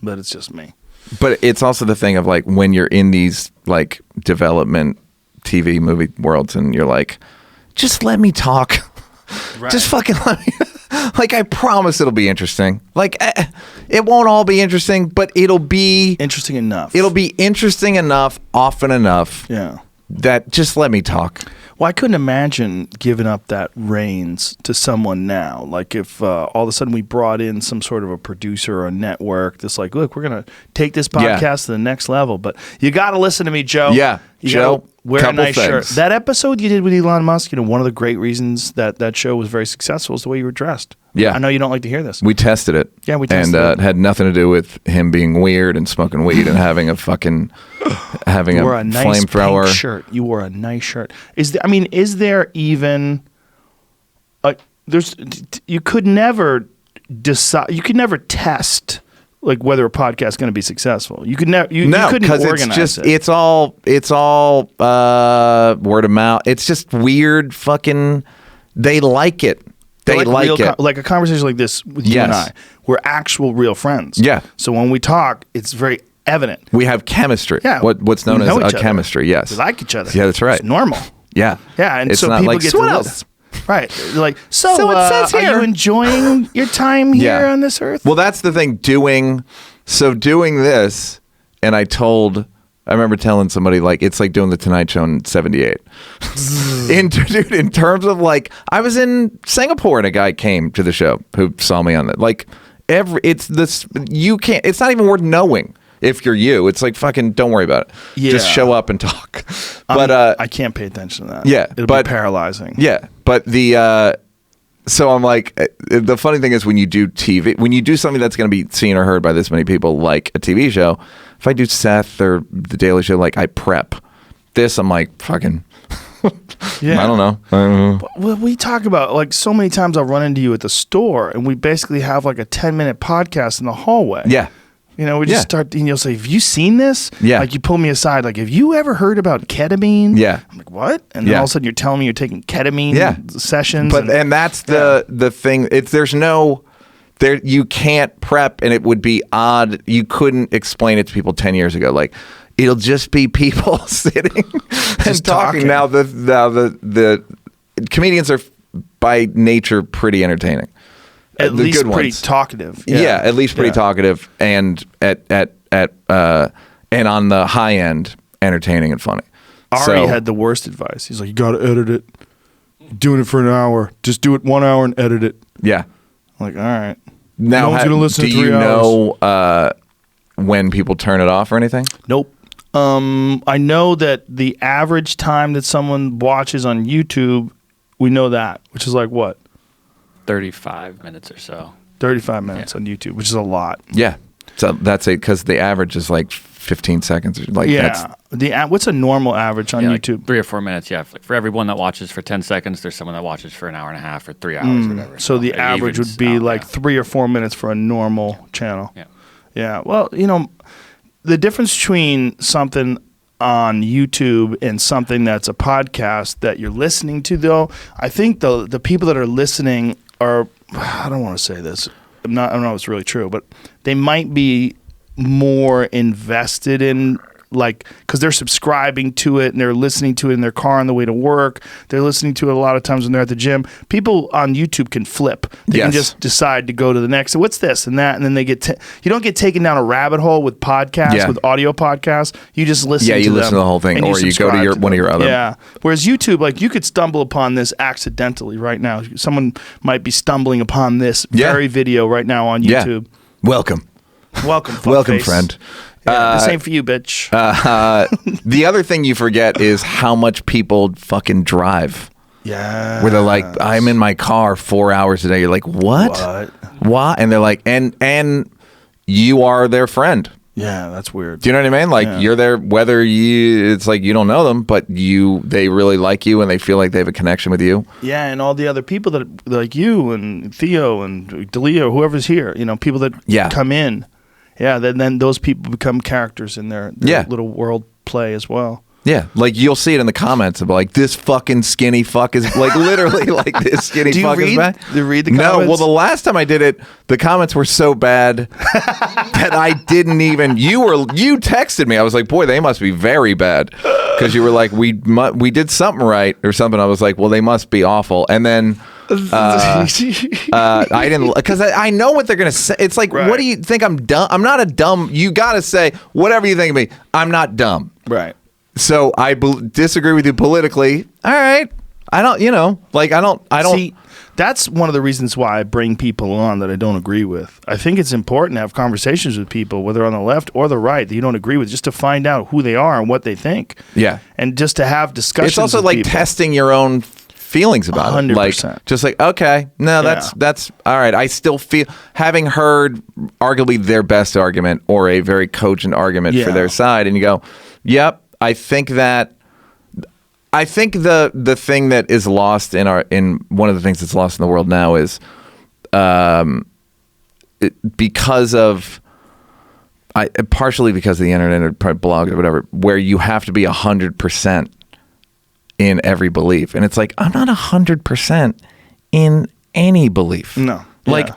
but it's just me.
But it's also the thing of like when you're in these like development TV movie worlds and you're like, just let me talk.
Right.
Just fucking let me. Like, I promise it'll be interesting. Like, it won't all be interesting, but it'll be
Interesting enough.
It'll be interesting enough, often enough.
Yeah.
That just let me talk.
Well, I couldn't imagine giving up that reins to someone now. Like if all of a sudden we brought in some sort of a producer or a network that's like, look, we're going to take this podcast to the next level. But you got to listen to me, Joe.
Yeah,
you
Joe,
gotta wear a
couple
nice shirt.
things.
That episode you did with Elon Musk, one of the great reasons that show was very successful is the way you were dressed.
Yeah.
I know you don't like to hear this.
We tested it.
Yeah, we tested
and
it.
it had nothing to do with him being weird and smoking weed and having a fucking
You wore a nice
flamethrower
pink shirt. You wore a nice shirt. Is there even you could never decide. You could never test like whether a podcast is going to be successful. You could never. You couldn't
because
organize it.
it's all word of mouth. It's just weird. Fucking, they like it. They like it.
Like a conversation like this with you and I. We're actual real friends.
Yeah.
So when we talk, it's very evident.
We have chemistry.
Yeah.
What's known
We know
as
each
a
other.
chemistry. Yes.
We like each other.
Yeah, that's right.
It's normal.
Yeah.
Yeah, and
it's
so
not
people
like
get
someone
to
else.
Right. They're like,
it says
are
here.
you enjoying your time here on this earth?
Well, that's the thing. Doing this, and I remember telling somebody like it's like doing the Tonight Show in '78. in terms of like, I was in Singapore and a guy came to the show who saw me on it. Like it's not even worth knowing. If you're you, it's like fucking don't worry about it.
Yeah.
Just show up and talk. But
I can't pay attention to that.
Yeah,
It'll
but
be paralyzing.
Yeah, but the So I'm like, the funny thing is when you do TV, when you do something that's going to be seen or heard by this many people, like a TV show, if I do Seth or The Daily Show, like I prep. This, I'm like, fucking,
Yeah.
I don't know.
Well, we talk about, like, so many times I'll run into you at the store, and we basically have like a 10-minute podcast in the hallway.
Yeah.
You know, we just start, and you'll say, have you seen this?
Yeah.
Like, you pull me aside, like, have you ever heard about ketamine?
Yeah.
I'm like, what? And then all of a sudden you're telling me you're taking ketamine sessions.
But and that's the thing. There's no there. You can't prep, and it would be odd. You couldn't explain it to people 10 years ago. Like it'll just be people sitting and talking. Now the comedians are by nature pretty entertaining.
At
the
least
good
pretty
ones.
talkative.
Yeah, at least pretty talkative, and and on the high end, entertaining and funny.
Ari had the worst advice. He's like, you got to edit it. You're doing it for an hour. Just do it 1 hour and edit it.
Yeah.
I'm like, all right.
Now,
no one's going to listen to 3 hours.
Do you know when people turn it off or anything?
Nope. I know that the average time that someone watches on YouTube, we know that, which is like what?
35 minutes or so.
35 minutes on YouTube, which is a lot.
Yeah. So that's it, because the average is like 15 seconds. Like
what's a normal average on YouTube?
Like 3 or 4 minutes, yeah. Like for everyone that watches for 10 seconds, there's someone that watches for an hour and a half or 3 hours or whatever.
So the average would be like 3 or 4 minutes for a normal channel.
Yeah.
Yeah. Well, you know, the difference between something on YouTube and something that's a podcast that you're listening to, though, I think the people that are listening are, I don't want to say this, I don't know if it's really true, but they might be more invested in, like, because they're subscribing to it and they're listening to it in their car on the way to work. They're listening to it a lot of times when they're at the gym. People on YouTube can flip. They can just decide to go to the next. So what's this and that, and then they get. You don't get taken down a rabbit hole with podcasts, with audio podcasts. You just listen.
Yeah,
to
you listen to the whole thing, or you go to one of your other.
Yeah. Whereas YouTube, like, you could stumble upon this accidentally right now. Someone might be stumbling upon this very video right now on YouTube.
Welcome,
fuckface.
friend.
Yeah, the same for you, bitch.
The other thing you forget is how much people fucking drive.
Yeah.
Where they're like, I'm in my car 4 hours a day. You're like, what? Why? And they're like, and you are their friend.
Yeah, that's weird.
Do you know what I mean? Like, you're there, whether it's like you don't know them, but they really like you and they feel like they have a connection with you.
Yeah, and all the other people that, like you and Theo and DeLeo, whoever's here, you know, people that come in. Yeah, then those people become characters in their little world play as well.
Yeah, like you'll see it in the comments of like, this fucking skinny fuck is like literally like this skinny fuck is bad.
Do you read the comments?
No, well, the last time I did it, the comments were so bad that I didn't even. You texted me. I was like, boy, they must be very bad, because you were like, we did something right or something. I was like, well, they must be awful, and then. I didn't, because I know what they're gonna say. It's like, what do you think? I'm dumb? I'm not a dumb. You gotta say whatever you think of me. I'm not dumb.
Right.
So I disagree with you politically. All right. I don't
see. That's one of the reasons why I bring people on that I don't agree with. I think it's important to have conversations with people, whether on the left or the right, that you don't agree with, just to find out who they are and what they think.
Yeah.
And just to have discussions.
It's also
with
like
people.
Testing your own feelings about
100%.
it. Like, just like, okay, no, that's all right. I still feel, having heard arguably their best argument or a very cogent argument for their side, and you go, yep, I think the thing that is lost in one of the things that's lost in the world now is partially because of the internet or blogs or whatever, where you have to be 100% in every belief, and it's like, I'm not 100% in any belief.
No,
there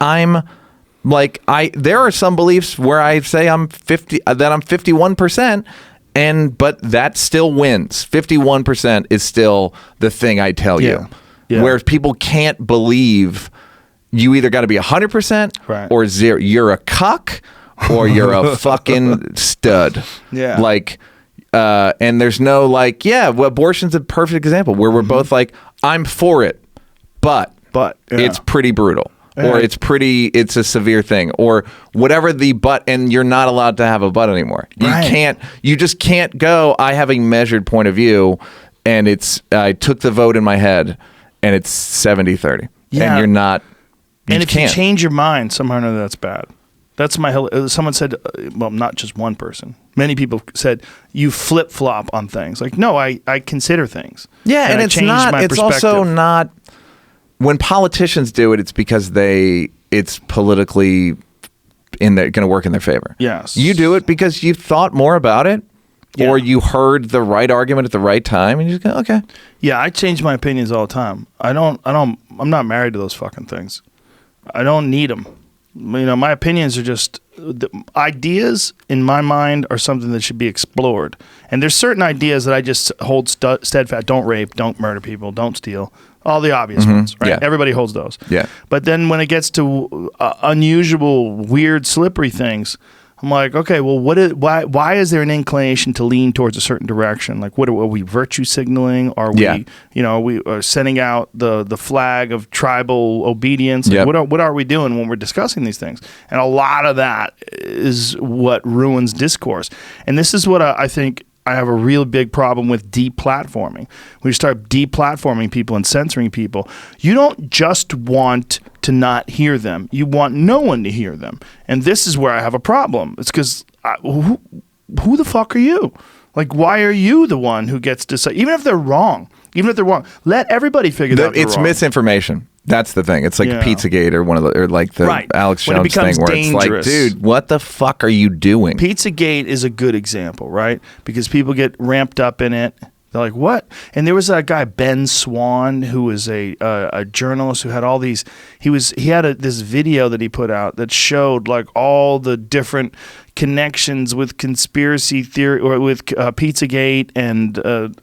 are some beliefs where I say I'm 51%. But that still wins. 51% is still the thing I tell you. Yeah. Whereas people can't believe, you either got to be 100% or 0. You're a cuck or you're a fucking stud.
Yeah.
Like, and there's no like, well, abortion's a perfect example where we're both like, I'm for it, but it's pretty brutal. Or it's a severe thing, or whatever and you're not allowed to have a butt anymore. You just can't go, I have a measured point of view, and I took the vote in my head, and it's 70-30.
Yeah.
you're not.
And if
can't.
you change your mind, somehow or another, that's bad. That's someone said, well, not just one person. Many people said, you flip-flop on things. Like, no, I consider things.
Yeah, and
I
it's
change
not.
my
It's also
perspective.
not. When politicians do it, it's because it's politically going to work in their favor.
Yes.
You do it because you've thought more about it, or you heard the right argument at the right time, and you just go, okay.
Yeah, I change my opinions all the time. I'm not married to those fucking things. I don't need them. You know, my opinions are just ideas in my mind are something that should be explored. And there's certain ideas that I just hold steadfast. Don't rape, don't murder people, don't steal. All the obvious ones, right?
Yeah.
Everybody holds those.
Yeah.
But then when it gets to unusual, weird, slippery things, I'm like, okay, well, why is there an inclination to lean towards a certain direction? Like, are we virtue signaling? Are we, we are sending out the flag of tribal obedience? Like, what are we doing when we're discussing these things? And a lot of that is what ruins discourse. And this is what I think I have a real big problem with deplatforming. When you start deplatforming people and censoring people, you don't just want to not hear them. You want no one to hear them. And this is where I have a problem. It's because who the fuck are you? Like, why are you the one who gets to say, even if they're wrong, let everybody figure that out.
It's misinformation. That's the thing. It's like Pizzagate or like the
Right.
Alex
When it
Jones
becomes
thing where
dangerous.
it's like, dude, what the fuck are you doing?
Pizzagate is a good example, right? Because people get ramped up in it. They're like, what? And there was a guy, Ben Swan, who was a journalist who had all these. He had this video that he put out that showed like all the different connections with conspiracy theory or with Pizzagate and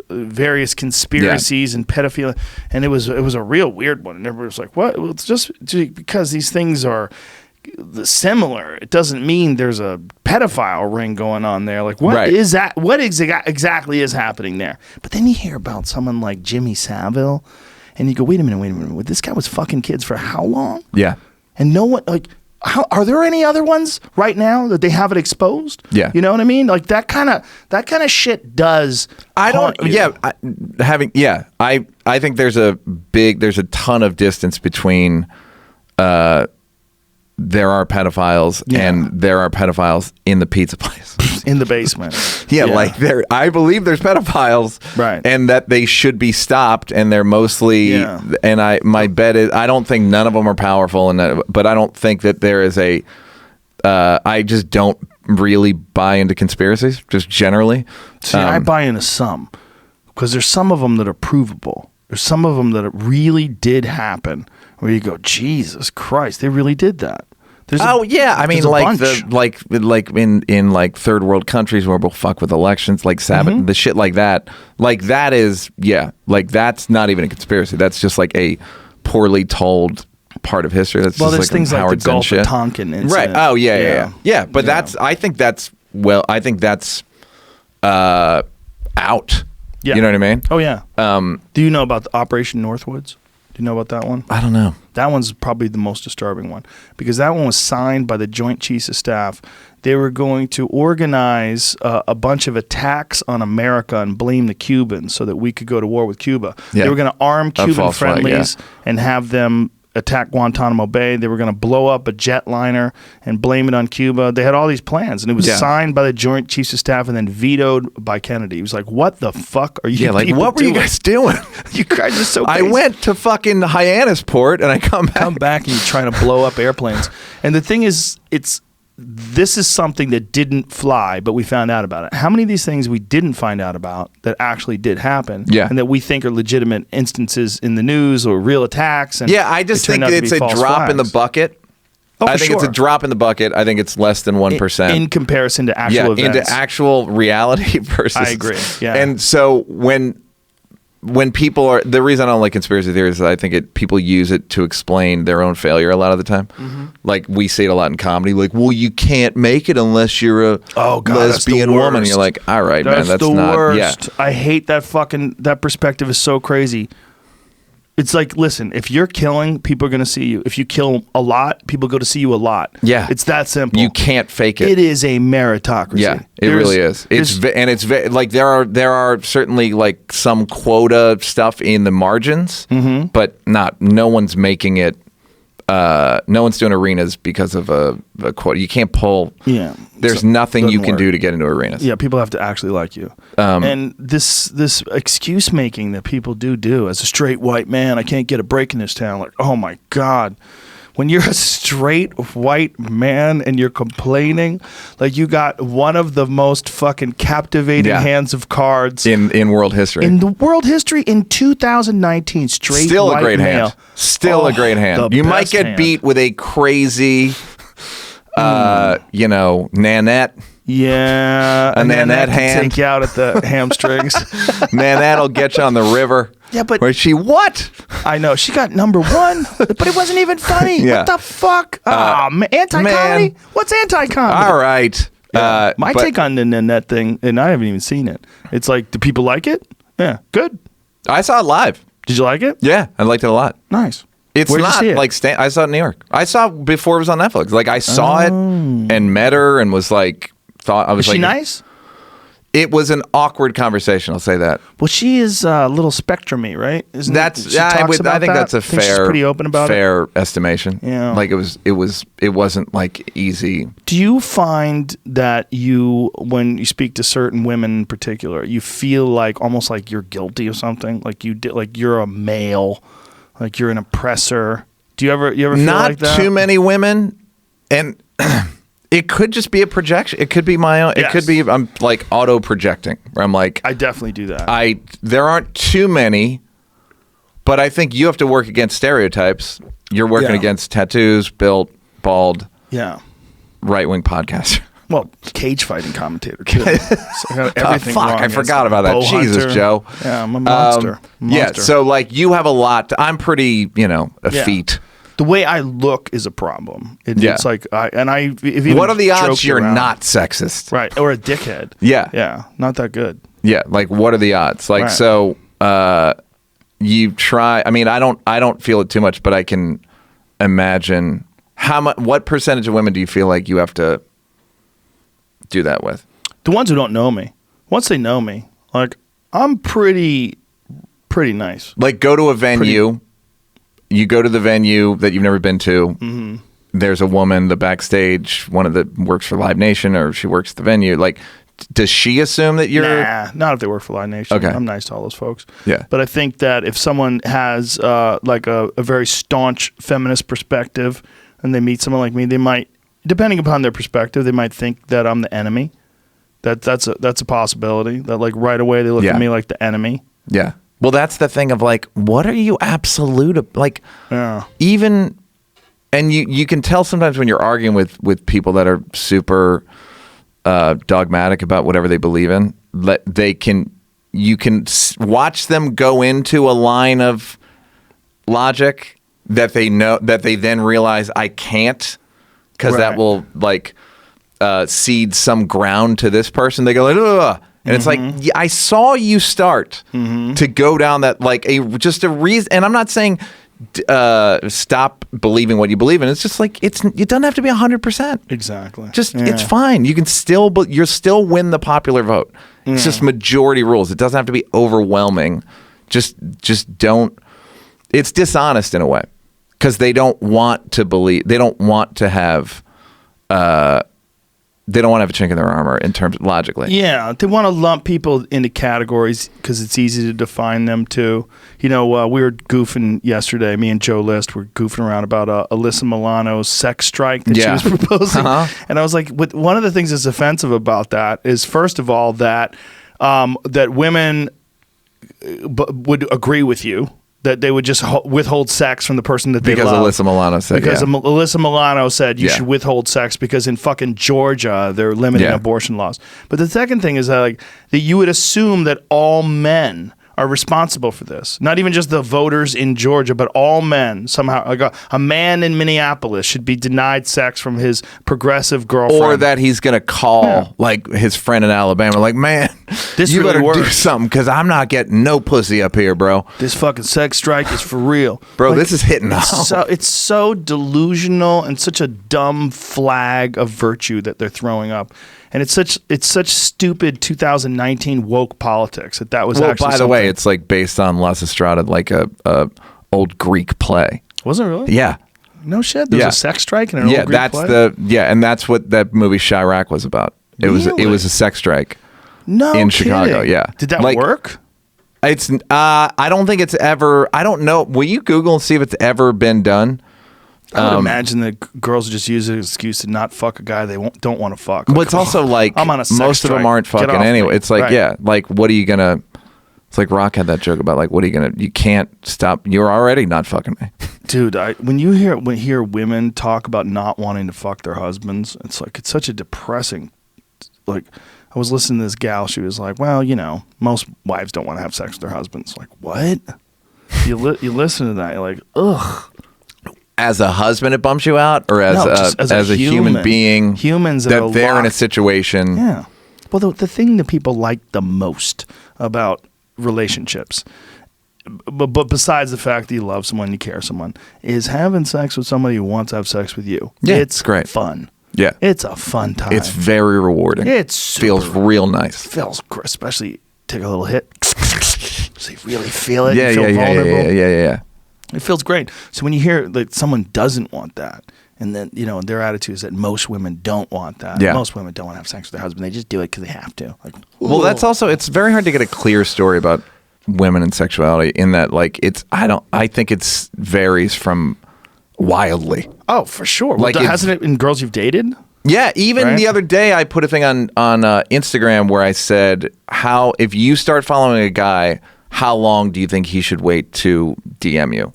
various conspiracies and pedophilia, and it was a real weird one. And everybody was like, what? Well, it's just because these things are similar, it doesn't mean there's a pedophile ring going on there. Like, what is that? What exactly is happening there? But then you hear about someone like Jimmy Savile, and you go, wait a minute. This guy was fucking kids for how long?
Yeah.
And no one, like, are there any other ones right now that they haven't exposed?
Yeah.
You know what I mean? Like, that kind of shit does. I
think there's a ton of distance between there are pedophiles and there are pedophiles in the pizza place.
In the basement.
Like I believe there's pedophiles,
right?
And that they should be stopped, and they're mostly. And my bet is I don't think none of them are powerful, but I don't think that there is a. I just don't really buy into conspiracies, just generally.
See, I buy into some because there's some of them that are provable. There's some of them that it really did happen, where you go, Jesus Christ, they really did that.
I mean, like in like third world countries where we'll fuck with elections, like Sabbath, the shit like that. Like that is, like that's not even a conspiracy. That's just like a poorly told part of history. That's
there's
just like
things like the Gulf of Tonkin incident.
Right. Oh yeah. But I think that's out.
Yeah.
You know what I mean?
Oh yeah. Do you know about the Operation Northwoods? Do you know about that one?
I don't know.
That one's probably the most disturbing one because that one was signed by the Joint Chiefs of Staff. They were going to organize a bunch of attacks on America and blame the Cubans so that we could go to war with Cuba.
Yeah.
They were going to arm Cuban friendlies
flag,
and have them attack Guantanamo Bay. They were going to blow up a jetliner and blame it on Cuba. They had all these plans, and it was signed by the Joint Chiefs of Staff and then vetoed by Kennedy. He was like, what the fuck are you
like, what were you guys doing?
You guys are so crazy.
I went to fucking Hyannisport, and I come back
and you're trying to blow up airplanes. And the thing is, this is something that didn't fly, but we found out about it. How many of these things we didn't find out about that actually did happen and that we think are legitimate instances in the news or real attacks? And
I just think it's a drop in the bucket. I think it's a drop in the bucket. I think it's less than 1%.
In comparison to actual events.
Into actual reality versus...
I agree, yeah.
And so when people are... The reason I don't like conspiracy theories is I think people use it to explain their own failure a lot of the time. Mm-hmm. Like, we see it a lot in comedy. Like, well, you can't make it unless you're a lesbian woman. And you're like, all right, man, that's
the
not...
worst. I hate that that perspective is so crazy. It's like, listen, if you're killing, people are going to see you. If you kill a lot, people go to see you a lot.
Yeah.
It's that simple.
You can't fake it.
It is a meritocracy.
Yeah, it really is. It's like there are certainly like some quota stuff in the margins, but no one's making it. No one's doing arenas because of a quota. You can't pull.
Yeah,
there's nothing you can do to get into arenas.
Yeah, people have to actually like you. And this excuse making that people do as a straight white man, I can't get a break in this town. Like, oh my God. When you're a straight white man and you're complaining, like you got one of the most fucking captivating hands of cards
in world history.
In the world history in 2019, straight
Still
white
a great
male.
hand. Still a great hand. You might get beat with a crazy, Nanette.
Yeah,
and then that hand
take you out at the hamstrings.
Nanette'll get you on the river.
Yeah, but
where she what?
I know she got number one, but it wasn't even funny.
Yeah.
What the fuck? Anti-comedy? What's anti-comedy?
All right.
Yeah. My take on the Nanette thing, and I haven't even seen it. It's like, do people like it? Yeah, good.
I saw it live.
Did you like it?
Yeah, I liked it a lot.
Nice.
It's
Where'd
not
you see it?
like I saw it in New York. I saw it before it was on Netflix. Like I saw it and met her and was like,
Was she nice?
It was an awkward conversation. I'll say that.
Well, she is a little spectrumy, right?
I think that's a fair,
she's pretty open about
fair estimation.
Yeah.
Like it wasn't like easy.
Do you find that when you speak to certain women in particular, you feel like almost like you're guilty of something? Like you're a male, like you're an oppressor. Do you ever feel like that?
Not too many women, and it could just be a projection. It could be my own. Yes. It could be I'm like auto projecting. Where I'm like,
I definitely do that.
There aren't too many, but I think you have to work against stereotypes. You're working against tattoos, built, bald, right-wing podcaster.
Well, cage fighting commentator too. So I got everything wrong.
I forgot about that. Jesus, Joe.
Yeah, I'm a monster.
Yeah, so like you have a lot. I'm pretty, effete.
The way I look is a problem. It's like,
what are the odds you're not sexist?
Right, or a dickhead.
Yeah.
Yeah, not that good.
Yeah, like what are the odds? Like, so you try, I mean, I don't feel it too much, but I can imagine what percentage of women do you feel like you have to do that with?
The ones who don't know me. Once they know me, like, I'm pretty nice.
Like, go to a venue. You go to the venue that you've never been to. Mm-hmm. There's a woman, the backstage, one of the works for Live Nation, or she works at the venue. Like, does she assume that you're...
Nah, not if they work for Live Nation.
Okay.
I'm nice to all those folks.
Yeah.
But I think that if someone has like a very staunch feminist perspective and they meet someone like me, they might, depending upon their perspective, they might think that I'm the enemy. That's a possibility. That like right away they look at me like the enemy.
Yeah. Well, that's the thing of like, what are you absolute? Like, even, and you can tell sometimes when you're arguing with people that are super dogmatic about whatever they believe in, you can watch them go into a line of logic that they know that they then realize I can't, because that will like cede some ground to this person. They go like, ugh. And it's like, I saw you start to go down that, like, just a reason. And I'm not saying stop believing what you believe in. It's just like, it doesn't have to be 100%.
Exactly.
Just, it's fine. You can still win the popular vote. It's just majority rules. It doesn't have to be overwhelming. Just don't. It's dishonest in a way, because they don't want to believe. They don't want to have. They don't want to have a chink in their armor in terms of logically. Yeah,
they want to lump people into categories because it's easy to define them too. We were goofing yesterday. Me and Joe List were goofing around about Alyssa Milano's sex strike that she was proposing. And I was like, one of the things that's offensive about that is, first of all, that women would agree with you. That they would just withhold sex from the person that they love.
Because Alyssa Milano said,
Alyssa Milano said you should withhold sex because in fucking Georgia they're limiting abortion laws. But the second thing is that you would assume that all men are responsible for this. Not even just the voters in Georgia, but all men. Somehow, like a man in Minneapolis should be denied sex from his progressive girlfriend.
Or that he's going to call like his friend in Alabama, like, man,
This
you
really
better do
works.
something because I'm not getting no pussy up here, bro.
This fucking sex strike is for real.
Bro,
Like,
this is hitting home.
it's so delusional and such a dumb flag of virtue that they're throwing up. And it's such stupid 2019 woke politics that was
Well,
actually
by the way,
something.
it's like based on Lysistrata, like a old Greek play.
Was it really?
Yeah.
No shit. There was a sex strike in an
Yeah,
old Greek
that's
play?
and that's what that movie Chirac was about. It
Really?
was a sex strike.
No
in
kidding.
Chicago, yeah.
Did that
Like,
work?
It's I don't think it's ever. I don't know. Will you Google and see if it's ever been done?
I would imagine that girls just use it as an excuse to not fuck a guy they don't want to fuck. Like,
Well, it's also like
I'm on a sex
most of them
strike.
aren't
Get
fucking
off
anyway.
me.
It's like,
Right.
yeah, like what are you gonna? It's like Rock had that joke about like, what are you gonna? You can't stop. You're already not fucking me.
Dude, when you hear women talk about not wanting to fuck their husbands, it's like it's such a depressing. Like, I was listening to this gal. She was like, "Well, you know, most wives don't want to have sex with their husbands." Like, what? You listen to that, you're like, ugh.
As a husband, it bumps you out, or as
No, just
as a human being,
humans
that
are
they're in a
locked.
situation.
Yeah. Well, the thing that people like the most about relationships, but besides the fact that you love someone, you care someone, is having sex with somebody who wants to have sex with you.
Yeah,
it's
great.
fun.
Yeah,
It's a fun time.
it's very rewarding.
It's super,
feels real nice.
feels great, especially take a little hit, so you really feel it.
Yeah,
you feel
yeah,
vulnerable.
yeah.
It feels great. So when you hear that someone doesn't want that, and then their attitude is that most women don't want that.
Yeah.
Most women don't want to have sex with their husband. They just do it because they have to. Like,
Well, that's also, it's very hard to get a clear story about women and sexuality in that, like, I think it's varies from wildly.
oh, for sure.
Like,
Well,
it's-
hasn't it in girls you've dated?
Yeah, even
Right.
the other day I put a thing on Instagram where I said, how, if you start following a guy, how long do you think he should wait to DM you?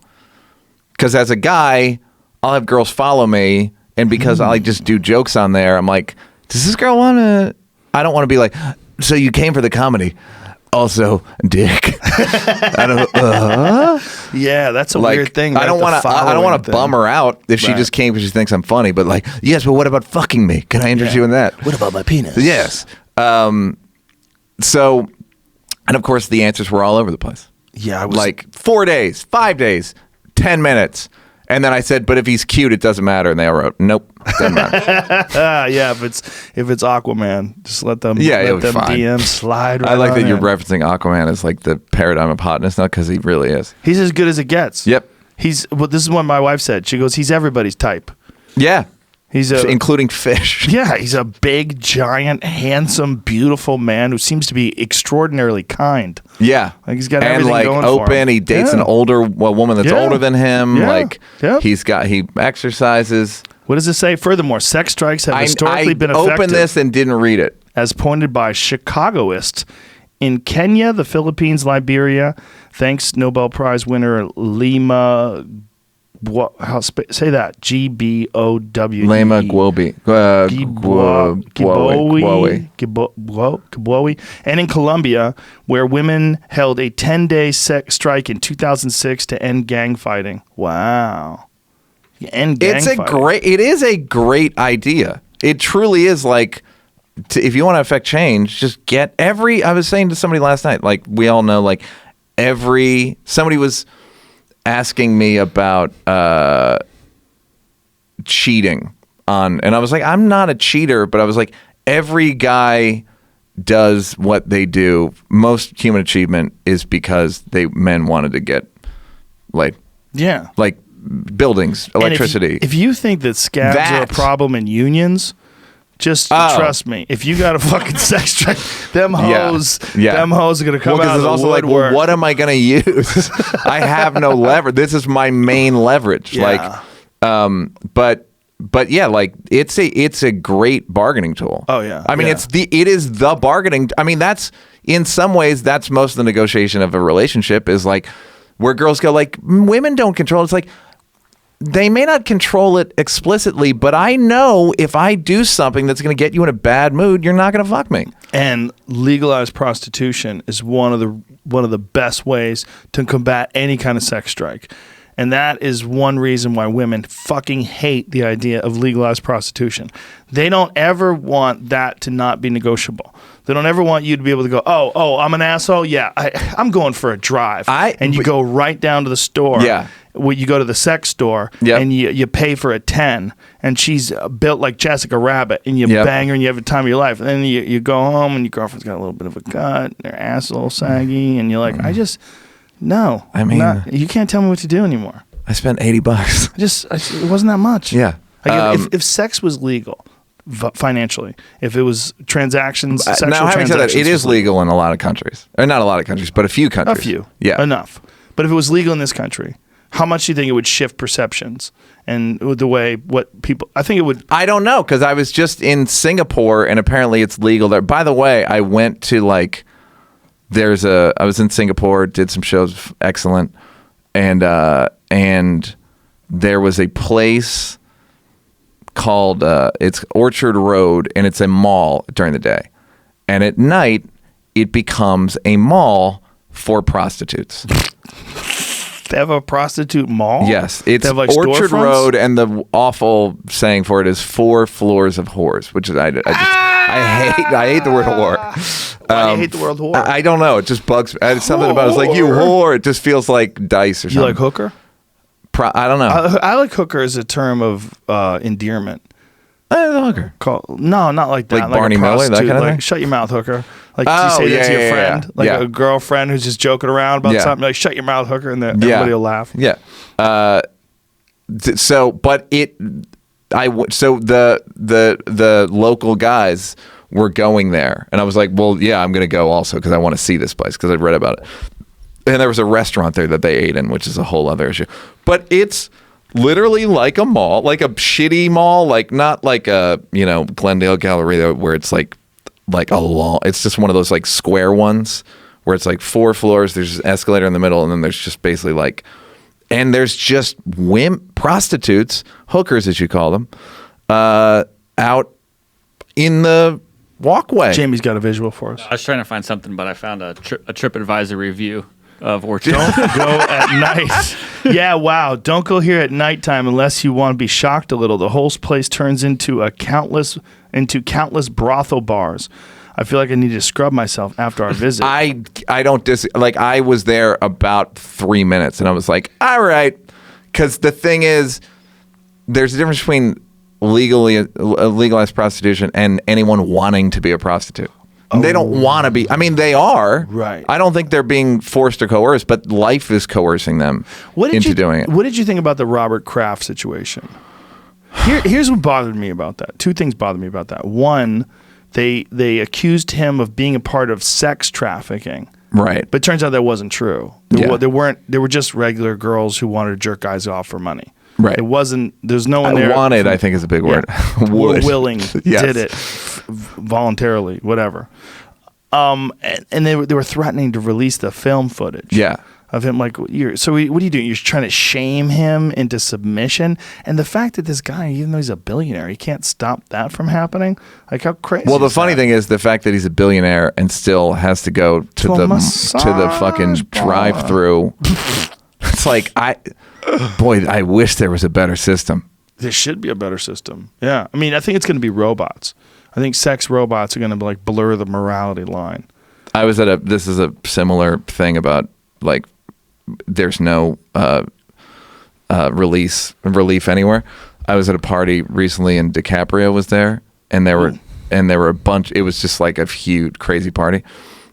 Because as a guy, I'll have girls follow me, and because I just do jokes on there, I'm like, does this girl want to? I don't want to be like, so you came for the comedy, also dick. I don't.
Yeah, that's a
Like,
weird thing.
I don't want to. I don't want to bum her out if she
Right.
just came because she thinks I'm funny. But like, yes, but what about fucking me? Can I interest you in that?
What about my penis?
Yes. So, and of course, the answers were all over the place.
Yeah, I was
Like 4 days, 5 days, 10 minutes. And then I said, but if he's cute, it doesn't matter. And they all wrote, nope, doesn't matter.
yeah. If it's Aquaman, just let them
Yeah,
let
it'll be
them
fine.
DMs slide. Right
I like
on
that you're
in.
referencing Aquaman as like the paradigm of hotness now because he really is.
He's as good as it gets.
Yep.
This is what my wife said. She goes, he's everybody's type.
Yeah.
He's
Including fish.
Yeah, he's a big, giant, handsome, beautiful man who seems to be extraordinarily kind.
Yeah.
Like, he's got
and
everything
like
going for
open.
him.
He dates
Yeah.
an older woman that's
Yeah.
older than him.
Yeah.
Like
Yep.
he exercises.
What does it say? Furthermore, sex strikes have historically been effective,
opened this and didn't read it.
as pointed by Chicagoists in Kenya, the Philippines, Liberia. Thanks, Nobel Prize winner Lima. Say that? Gbowe.
Lema Gwobi.
Gbowe. And in Colombia, where women held a 10-day strike in 2006 to end gang fighting. Wow. End gang fighting.
It is a great idea. It truly is like, if you want to affect change, just get I was saying to somebody last night, like we all know, like somebody was asking me about cheating and I was like, I'm not a cheater, but I was like, every guy does what they do. Most human achievement is because men wanted to get like buildings, electricity.
And if you think that scabs are a problem in unions, just trust me. If you got a fucking sex strike, them hoes are gonna come out of the
also
woodwork.
like, well, what am I gonna use? I have no leverage. This is my main leverage.
Yeah.
Like, but yeah, like it's a great bargaining tool.
Oh, yeah.
I mean,
Yeah.
it is the bargaining. I mean, that's in some ways that's most of the negotiation of a relationship is like where girls go like, women don't control. It's like, they may not control it explicitly, but I know if I do something that's going to get you in a bad mood, you're not going to fuck me.
And legalized prostitution is one of the best ways to combat any kind of sex strike. And that is one reason why women fucking hate the idea of legalized prostitution. They don't ever want that to not be negotiable. They don't ever want you to be able to go, oh, I'm an asshole? Yeah, I'm going for a drive. And you go right down to the store.
Yeah.
You go to the sex store, and you pay for a 10, and she's built like Jessica Rabbit, and you bang her, and you have the time of your life. And then you go home, and your girlfriend's got a little bit of a gut, her ass a little saggy, and you're like, no.
I mean,
you can't tell me what to do anymore.
I spent $80.
It wasn't that much.
Yeah.
Like if sex was legal financially, if it was transactions, sexual
now having said that, it is
legal
legal in a lot of countries, or not a lot of countries, but a few countries.
A few,
yeah,
enough. But if it was legal in this country, how much do you think it would shift perceptions and the way what people? I think it would.
I don't know, because I was just in Singapore, and apparently it's legal there. By the way, I went to I was in Singapore, did some shows, excellent, and there was a place called it's Orchard Road, and it's a mall during the day, and at night it becomes a mall for prostitutes.
They have a prostitute mall?
Yes, it's
like
Orchard
storefronts?
Road, and the awful saying for it is 4 floors of whores, which is I hate the word whore.
Why do you hate the word whore?
I don't know. It just bugs me. It's something about it's like, you whore. It just feels like dice or something.
You like hooker?
I don't know.
I like hooker as a term of endearment.
Hooker.
No, not like that.
Like Barney
a
Miller, that
prostitute,
kind of
like,
thing?
shut your mouth, hooker. Like, you say that to your friend, like a girlfriend who's just joking around about something. Like, shut your mouth, hooker, and then everybody will laugh.
Yeah. So the local guys were going there, and I was like, well, yeah, I'm going to go also because I want to see this place because I'd read about it. And there was a restaurant there that they ate in, which is a whole other issue. But it's literally like a mall, like a shitty mall, like not like a, Glendale Galleria where it's like a long, it's just one of those like square ones where it's like 4 floors, there's an escalator in the middle, and then there's just basically and there's just prostitutes, hookers as you call them, out in the walkway.
Jamie's got a visual for us.
I was trying to find something, but I found a TripAdvisor review of Orchard.
Don't go at night. Yeah, wow. Don't go here at nighttime unless you want to be shocked a little. The whole place turns into countless brothel bars. I feel like I need to scrub myself after our visit.
I don't I was there about 3 minutes, and I was like, all right, because the thing is, there's a difference between legalized prostitution and anyone wanting to be a prostitute. They don't want to be. I mean, they are.
Right.
I don't think they're being forced or coerced, but life is coercing them into doing it.
What did you think about the Robert Kraft situation? Here's what bothered me about that. 2 things bothered me about that. One, they accused him of being a part of sex trafficking.
Right.
But it turns out that wasn't true. They were just regular girls who wanted to jerk guys off for money.
Right.
It wasn't. There's no one there.
Wanted, I think, is a big word.
Were willing,
Yes.
did it voluntarily, whatever. And they were threatening to release the film footage.
Yeah.
Of him, like, what are you doing? You're trying to shame him into submission, and the fact that this guy, even though he's a billionaire, he can't stop that from happening. Like, how crazy!
Well, the funny thing is the fact that he's a billionaire and still has to go to the fucking drive-through. It's like I wish there was a better system.
There should be a better system. Yeah, I mean, I think it's going to be robots. I think sex robots are going to blur the morality line.
I was at this is a similar thing about there's no relief anywhere. I was at a party recently, and DiCaprio was there, and there were a bunch. It was just like a huge crazy party,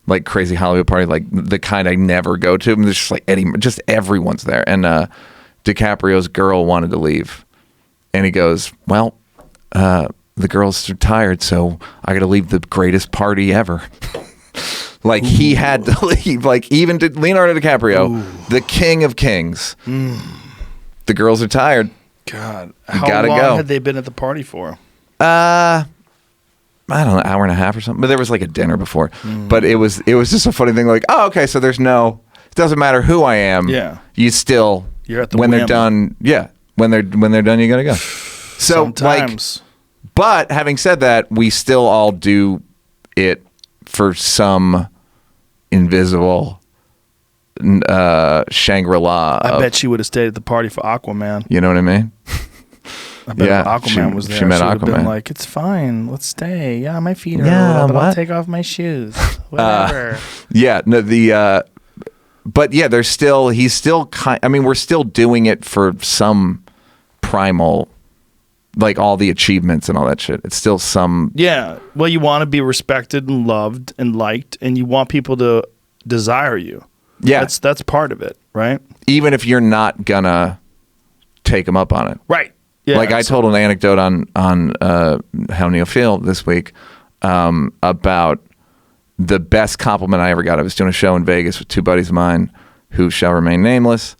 like crazy Hollywood party, like the kind I never go to. And there's just like just everyone's there, and DiCaprio's girl wanted to leave, and he goes, "Well, the girls are tired, so I got to leave the greatest party ever." Like, he had to leave. Like, even to Leonardo DiCaprio, the king of kings. The girls are tired.
God,
How
long had they been at the party for?
I don't know, hour and a half or something. But there was like a dinner before. But it was just a funny thing. Like, oh, okay, so it doesn't matter who I am.
Yeah.
You're at the
when
they're done. Yeah. when they're done, you gotta go. So
Sometimes.
but having said that, we still all do it for some invisible Shangri-La.
I bet she would have stayed at the party for Aquaman.
You know what I mean?
I bet
Yeah,
if Aquaman was there.
she met
would have been
Aquaman.
like, it's fine. Let's stay. Yeah, my feet are
Yeah,
a little, but I'll
what?
take off my shoes. Whatever.
Yeah, no, but yeah, there's still, he's still I mean, we're still doing it for some primal, like all the achievements and all that shit. It's still some,
Yeah. Well, you want to be respected and loved and liked, and you want people to desire you.
yeah,
That's part of it, right?
even if you're not gonna take them up on it.
Right. Yeah.
Like I told an anecdote on how Neal Feel this week about the best compliment I ever got. I was doing a show in Vegas with two buddies of mine who shall remain nameless.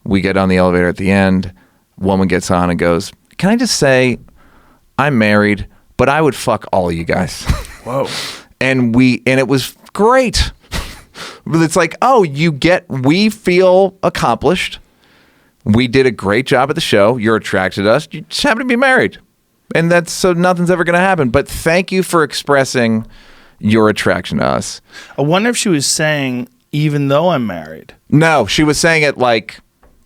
We get on the elevator at the end. Woman gets on and goes, "Can I just say, I'm married, but I would fuck all of you guys."
Whoa.
and it was great. But it's like, oh, we feel accomplished. We did a great job at the show. You're attracted to us. You just happen to be married. And so nothing's ever going to happen. But thank you for expressing your attraction to us.
I wonder if she was saying, even though I'm married.
No, she was saying it like,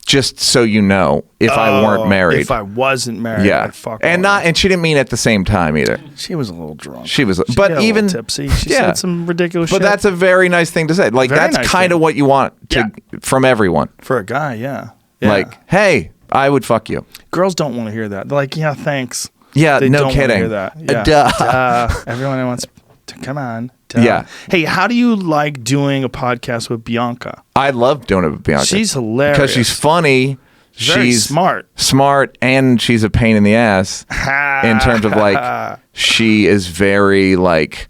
just so you know, if I weren't married.
If I wasn't married,
yeah.
I'd fuck
And
all
and she didn't mean it at the same time either.
She was a little drunk.
She was,
She
but
got a
even
little tipsy. She said some ridiculous
But
shit.
that's a very nice thing to say. Like
Very
that's
nice
kind
thing.
of what you want from everyone.
For a guy, yeah. Yeah.
Like, hey, I would fuck you.
Girls don't want to hear that. They're like, yeah, thanks.
Yeah,
They
no
don't wanna
kidding.
hear that. Yeah.
Duh.
Everyone wants to come on. Duh.
Yeah.
Hey, how do you like doing a podcast with Bianca?
I love doing it with Bianca.
She's hilarious.
because she's funny.
Very
she's
smart,
and she's a pain in the ass in terms of like she is very like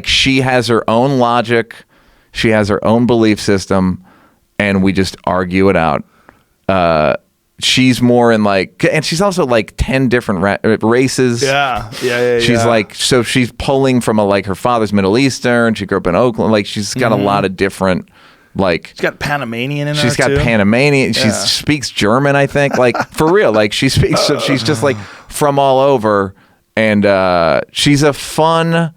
she has her own logic, she has her own belief system, and we just argue it out. She's more in like, and she's also like 10 different races.
Yeah.
She's like, so she's pulling from her father's Middle Eastern. She grew up in Oakland. Like she's got a lot of different, like.
She's got Panamanian in her.
She's got
too.
Panamanian. She speaks German, I think. Like for real. Like she speaks. So she's just like from all over, and she's fun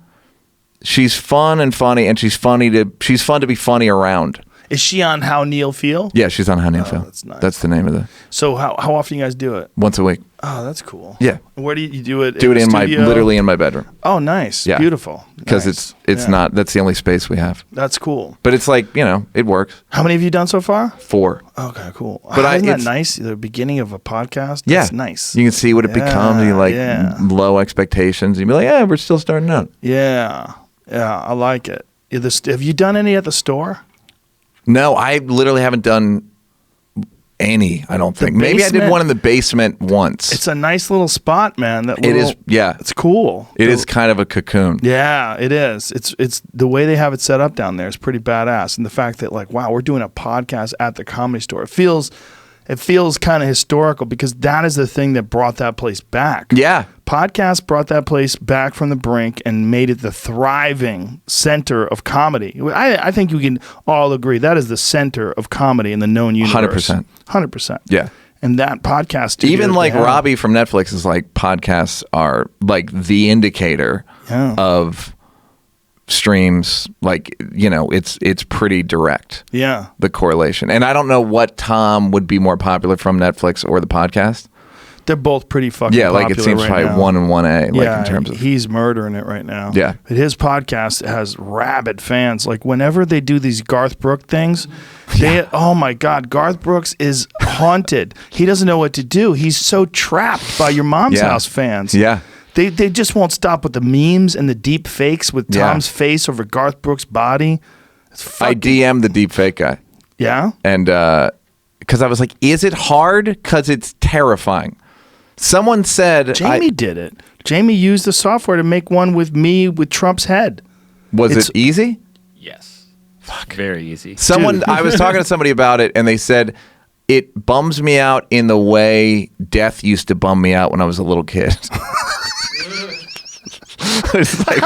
and funny, and she's fun to be funny around.
Is she on How Neal Feel?
Yeah, she's on How Neal Feel.
That's nice.
That's the name of the.
So how often you guys do it?
Once a week.
Oh, that's cool.
Yeah.
Where do you do it?
Do it
the
in
studio?
literally in my bedroom.
Oh, nice.
Yeah.
Beautiful.
Because
Nice.
it's
Yeah.
not. That's the only space we have.
That's cool.
But it's like it works.
How many have you done so far?
4.
Okay, cool.
But
Isn't that
it's-
nice? The beginning of a podcast?
Yeah,
That's nice.
You can see what it becomes. You low expectations. You be like, yeah, we're still starting out.
Yeah. I like it. Have you done any at the store?
No, I literally haven't done any. I don't think. Maybe I did
basement-
one in the basement once.
It's a nice little spot, man.
It is. Yeah,
It's cool.
it is kind of a cocoon.
Yeah, it is. It's the way they have it set up down there is pretty badass, and the fact that like, wow, we're doing a podcast at the Comedy Store. It feels kind of historical because that is the thing that brought that place back.
Yeah,
Podcast brought that place back from the brink and made it the thriving center of comedy. I think you can all agree that is the center of comedy in the known universe.
100%.
100%.
yeah.
And that podcast studio
Even
that
like
they have-
Robbie from Netflix is like podcasts are like the indicator
Yeah.
of streams. Like it's pretty direct.
Yeah.
The correlation, and I don't know what Tom would be more popular from Netflix or the podcast.
They're both pretty fucking
Yeah, like it
popular
seems
right
probably
now.
1 and 1A. Like
Yeah,
in terms of
he's murdering it right now.
Yeah.
But his podcast has rabid fans. Like whenever they do these Garth Brooks things, oh my God, Garth Brooks is haunted. He doesn't know what to do. He's so trapped by your mom's
Yeah.
house fans.
Yeah.
They just won't stop with the memes and the deep fakes with
Yeah.
Tom's face over Garth Brooks' body. It's
I
fucking,
DM'd the deep fake guy.
yeah?
And because I was like, is it hard? Because it's terrifying. Someone said,
Jamie did it. Jamie used the software to make one with me with Trump's head.
was
it's-
it easy?
Yes. Fuck. Very easy.
Someone, I was talking to somebody about it, and they said, it bums me out in the way death used to bum me out when I was a little kid. It's like,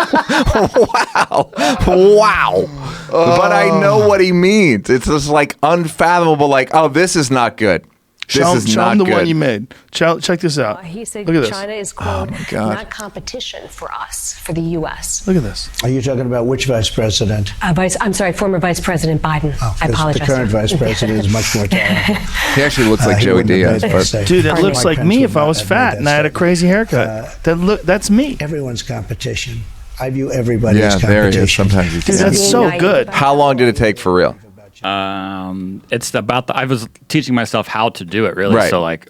wow. But I know what he means. It's just like unfathomable, like, oh, this is not good.
Show
is
them
not
the
good.
one you made. Check this out.
He said
Look at this.
China is, quote,
God.
not competition for us, for the U.S.
Look at this.
Are you talking about which vice president?
I'm sorry, former Vice President Biden. I apologize.
The current vice president is much more talented.
He actually looks like
He
Joey
wouldn't have
Diaz.
made that
But
statement.
Dude, that
Pardon
looks
me.
like
Mike
me
Pence
if I
would
was
not have
fat
made
and
that
I had a
statement.
crazy haircut. That's me.
Everyone's competition. I view everybody
yeah,
as
there he
competition.
is. Sometimes you
Dude,
can.
that's so good.
How long did it take for real?
It's about I was teaching myself how to do it really.
Right.
So like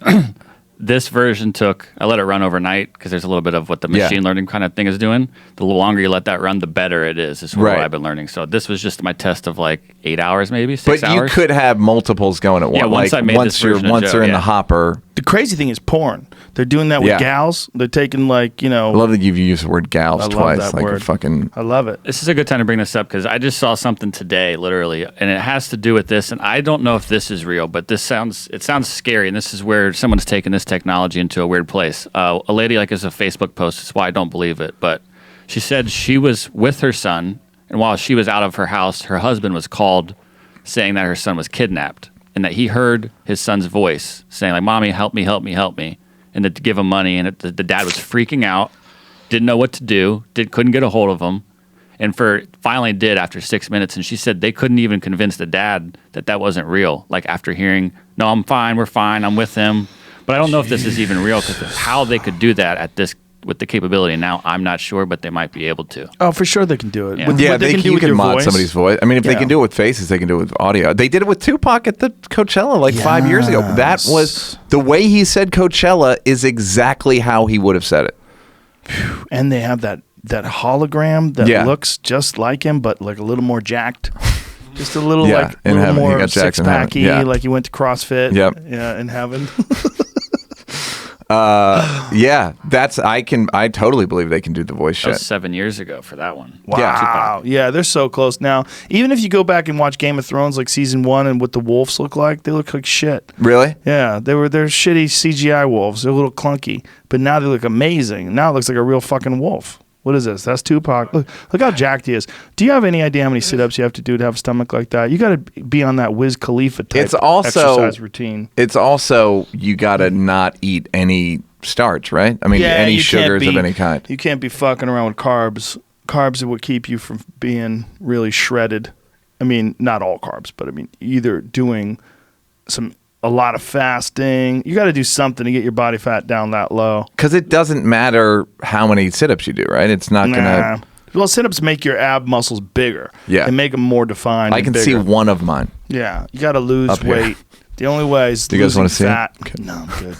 this version I let it run overnight because there's a little bit of what the
Yeah.
machine learning kind of thing is doing. The longer you let that run, the better it is. Is what
Right.
I've been learning. So this was just my test of like 8 hours, maybe 6
But
hours.
you could have multiples going at once.
Yeah, once I made this version of
once
Joe,
they're in
yeah.
the hopper.
The crazy thing is porn. They're doing that with
Yeah.
gals. They're taking like,
I love that you've used the word gals
I love
twice.
that
Like
word.
a fucking.
I love it.
This is a good time to bring this up because I just saw something today, literally, and it has to do with this. And I don't know if this is real, but it sounds scary. And this is where someone's taken this technology into a weird place. A lady like is a Facebook post. It's why I don't believe it, but she said she was with her son, and while she was out of her house, her husband was called, saying that her son was kidnapped, and that he heard his son's voice saying like, "Mommy, help me, help me, help me," and to give him money. And the dad was freaking out, didn't know what to do, couldn't get a hold of him, and finally did after 6 minutes. And she said they couldn't even convince the dad that wasn't real. Like after hearing, "No, I'm fine, we're fine, I'm with him." But I don't know if this is even real because how they could do that with the capability now, I'm not sure, but they might be able to.
Oh, for sure they can do it.
Yeah.
With
Yeah,
what they can do
you
with
can
your
mod
voice.
somebody's voice. I mean, if they
Yeah.
can do it with faces, they can do it with audio. They did it with Tupac at the Coachella like 5 years ago. That was the way he said Coachella is exactly how he would have said it.
And they have that hologram that
Yeah.
looks just like him, but like a little more jacked. Just a little
Yeah,
like a
in
little
heaven. He
more
got jacked
six
in heaven.
packy,
Yeah.
like he went to CrossFit.
Yep.
Yeah, in heaven.
Yeah, I totally believe they can do the voice
That was
shit.
7 years ago for that one.
Wow. Yeah, they're so close now. Even if you go back and watch Game of Thrones, like season 1, and what the wolves look like, they look like shit.
Really?
Yeah, they're shitty CGI wolves. They're a little clunky, but now they look amazing. Now it looks like a real fucking wolf. What is this? That's Tupac. Look how jacked he is. Do you have any idea how many sit-ups you have to do to have a stomach like that? You got to be on that Wiz Khalifa type
It's also
exercise routine.
It's also you got to not eat any starch, right? I mean, any
you can't
sugars of
be-
any kind.
You can't be fucking around with carbs. Carbs are what keep you from being really shredded. I mean, not all carbs, but I mean, either doing a lot of fasting. You got to do something to get your body fat down that low.
Because it doesn't matter how many sit-ups you do, right? It's not gonna.
Well, sit-ups make your ab muscles bigger.
Yeah.
They make them more defined.
I
and
can see
bigger.
one of mine.
Yeah, you got to lose
Up here.
weight. The only way is
Do you guys
losing
wanna see it?
fat.
Okay.
No, I'm good.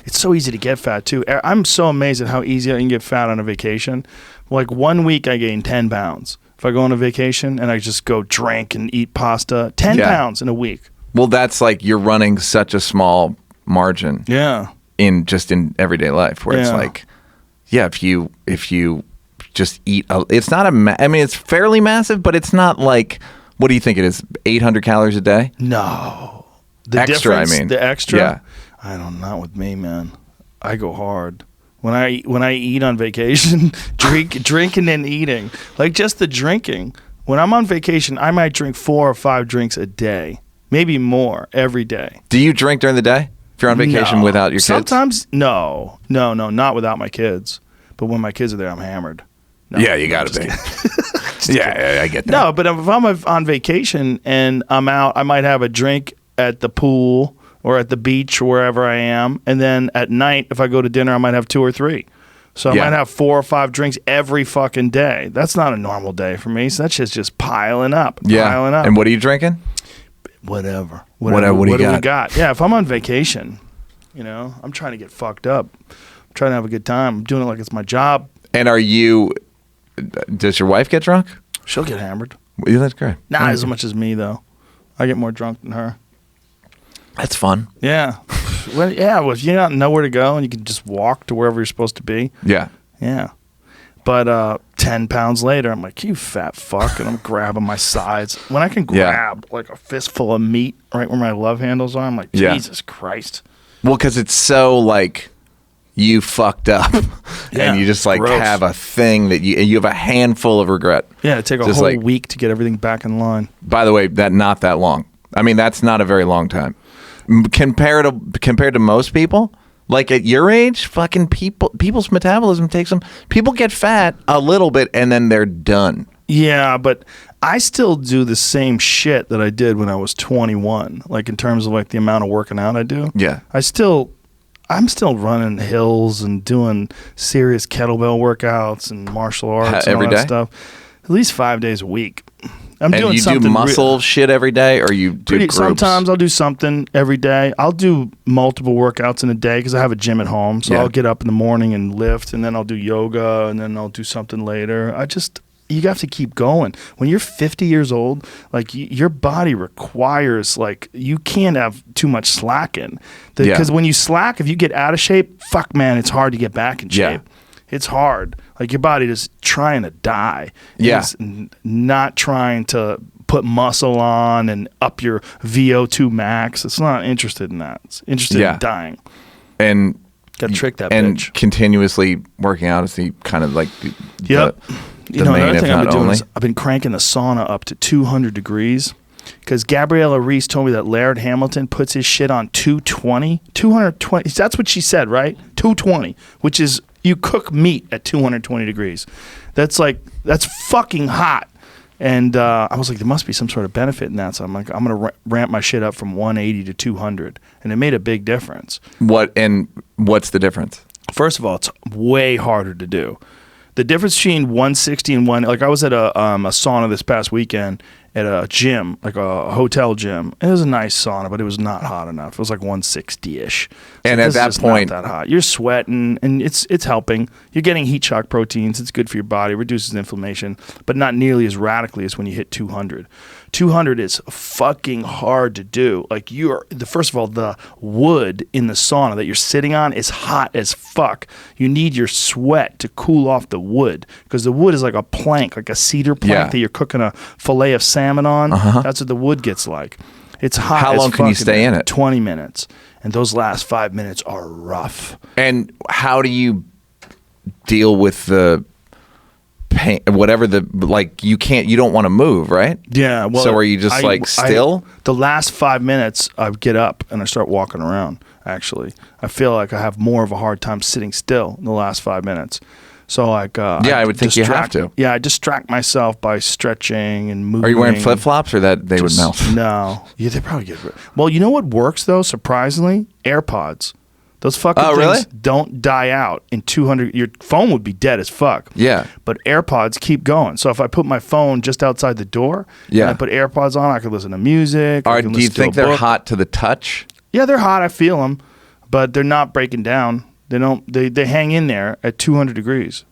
It's so easy to get fat too. I'm so amazed at how easy I can get fat on a vacation. Like 1 week, I gain 10 pounds. If I go on a vacation and I just go drink and eat pasta, 10
Yeah.
pounds in a week.
Well, that's like you're running such a small margin
Yeah.
in everyday life, where it's
Yeah.
like, yeah, if you just eat, it's not I mean, it's fairly massive, but it's not like, what do you think it is? 800 calories a day?
No. The
Extra, I
difference,
mean.
The extra?
Yeah.
I don't know, not with me, man. I go hard. When I eat on vacation, drinking and eating. Like just the drinking. When I'm on vacation, I might drink 4 or 5 drinks a day. Maybe more every day.
Do you drink during the day if you're on vacation
No.
without your kids?
Sometimes, no, not without my kids. But when my kids are there, I'm hammered. No,
Yeah, you
I'm
got
just
to be.
kidding.
Yeah, I get that.
No, but if I'm on vacation and I'm out, I might have a drink at the pool or at the beach or wherever I am. And then at night, if I go to dinner, I might have 2 or 3. So I
Yeah.
might have 4 or 5 drinks every fucking day. That's not a normal day for me. So that shit's just piling up.
Yeah.
Piling up.
And what are you drinking?
Whatever.
What do you
do we
got?
got? Yeah, if I'm on vacation, I'm trying to get fucked up. I'm trying to have a good time. I'm doing it like it's my job.
And does your wife get drunk?
She'll get hammered.
Yeah, that's great.
Not as much as me, though. I get more drunk than her.
That's fun.
Yeah. Well, if you got nowhere to go and you can just walk to wherever you're supposed to be.
Yeah.
Yeah. But 10 pounds later, I'm like, you fat fuck. And I'm grabbing my sides. When I can
Yeah.
grab like a fistful of meat right where my love handles are, I'm like,
Yeah.
Jesus Christ.
Well, because it's so like you fucked up,
Yeah,
and you just like
gross.
have a thing that you have a handful of regret.
Yeah, it take a
Just
whole
like-
week to get everything back in line.
By the way, not that long. I mean, that's not a very long time compared to most people. Like at your age, fucking people's metabolism takes them. People get fat a little bit and then they're done.
Yeah, but I still do the same shit that I did when I was 21. Like in terms of like the amount of working out I do.
Yeah.
I'm still running hills and doing serious kettlebell workouts and martial arts and
every
all that
day?
stuff. At least 5 days a week. I'm
And
doing
you do
something
muscle shit every day, or you do groups?
Sometimes I'll do something every day. I'll do multiple workouts in a day because I have a gym at home. So
Yeah.
I'll get up in the morning and lift, and then I'll do yoga, and then I'll do something later. You have to keep going. When you're 50 years old, like your body requires, like you can't have too much slacking. Because when you slack, if you get out of shape, fuck man, it's hard to get back in shape. It's hard. Like your body is trying to die.
Yeah.
It's not trying to put muscle on and up your VO2 max. It's not interested in that. It's interested in dying.
And
got to trick that
and
bitch.
Continuously working out is the kind of like the
You know,
main,
another
if
thing I've
not
been doing
only.
is I've been cranking the sauna up to 200 degrees because Gabriella Reese told me that Laird Hamilton puts his shit on 220. That's what she said, right? 220, which is you cook meat at 220 degrees. That's fucking hot. And I was like, there must be some sort of benefit in that. So I'm like, I'm going to ramp my shit up from 180 to 200. And it made a big difference.
What's the difference?
First of all, it's way harder to do. The difference between 160 and like I was at a sauna this past weekend at a gym, like a hotel gym. It was a nice sauna, but it was not hot enough. It was like 160-ish.
And at that point,
not that hot. You're sweating, and it's helping. You're getting heat shock proteins. It's good for your body, reduces inflammation, but not nearly as radically as when you hit 200. 200 is fucking hard to do. Like first of all, the wood in the sauna that you're sitting on is hot as fuck. You need your sweat to cool off the wood because the wood is like a plank, like a cedar plank that you're cooking a fillet of salmon on. That's what the wood gets like. It's hot.
How long can you stay in it?
20 minutes. And those last 5 minutes are rough.
And how do you deal with the pain, whatever you don't want to move, right?
Yeah. Well,
so are you just still?
The last 5 minutes, I get up and I start walking around, actually. I feel like I have more of a hard time sitting still in the last 5 minutes. So I would think you have to. Yeah, I distract myself by stretching and moving.
Are you wearing flip-flops or that they would melt?
No. Yeah, they probably get rid. Well, you know what works though, surprisingly? AirPods. Those fucking things don't die out in 200. Your phone would be dead as fuck.
Yeah.
But AirPods keep going. So if I put my phone just outside the door and I put AirPods on, I could listen to music.
Do you think they're hot to the touch?
Yeah, they're hot. I feel them, but they're not breaking down. They don't. They hang in there at 200 degrees.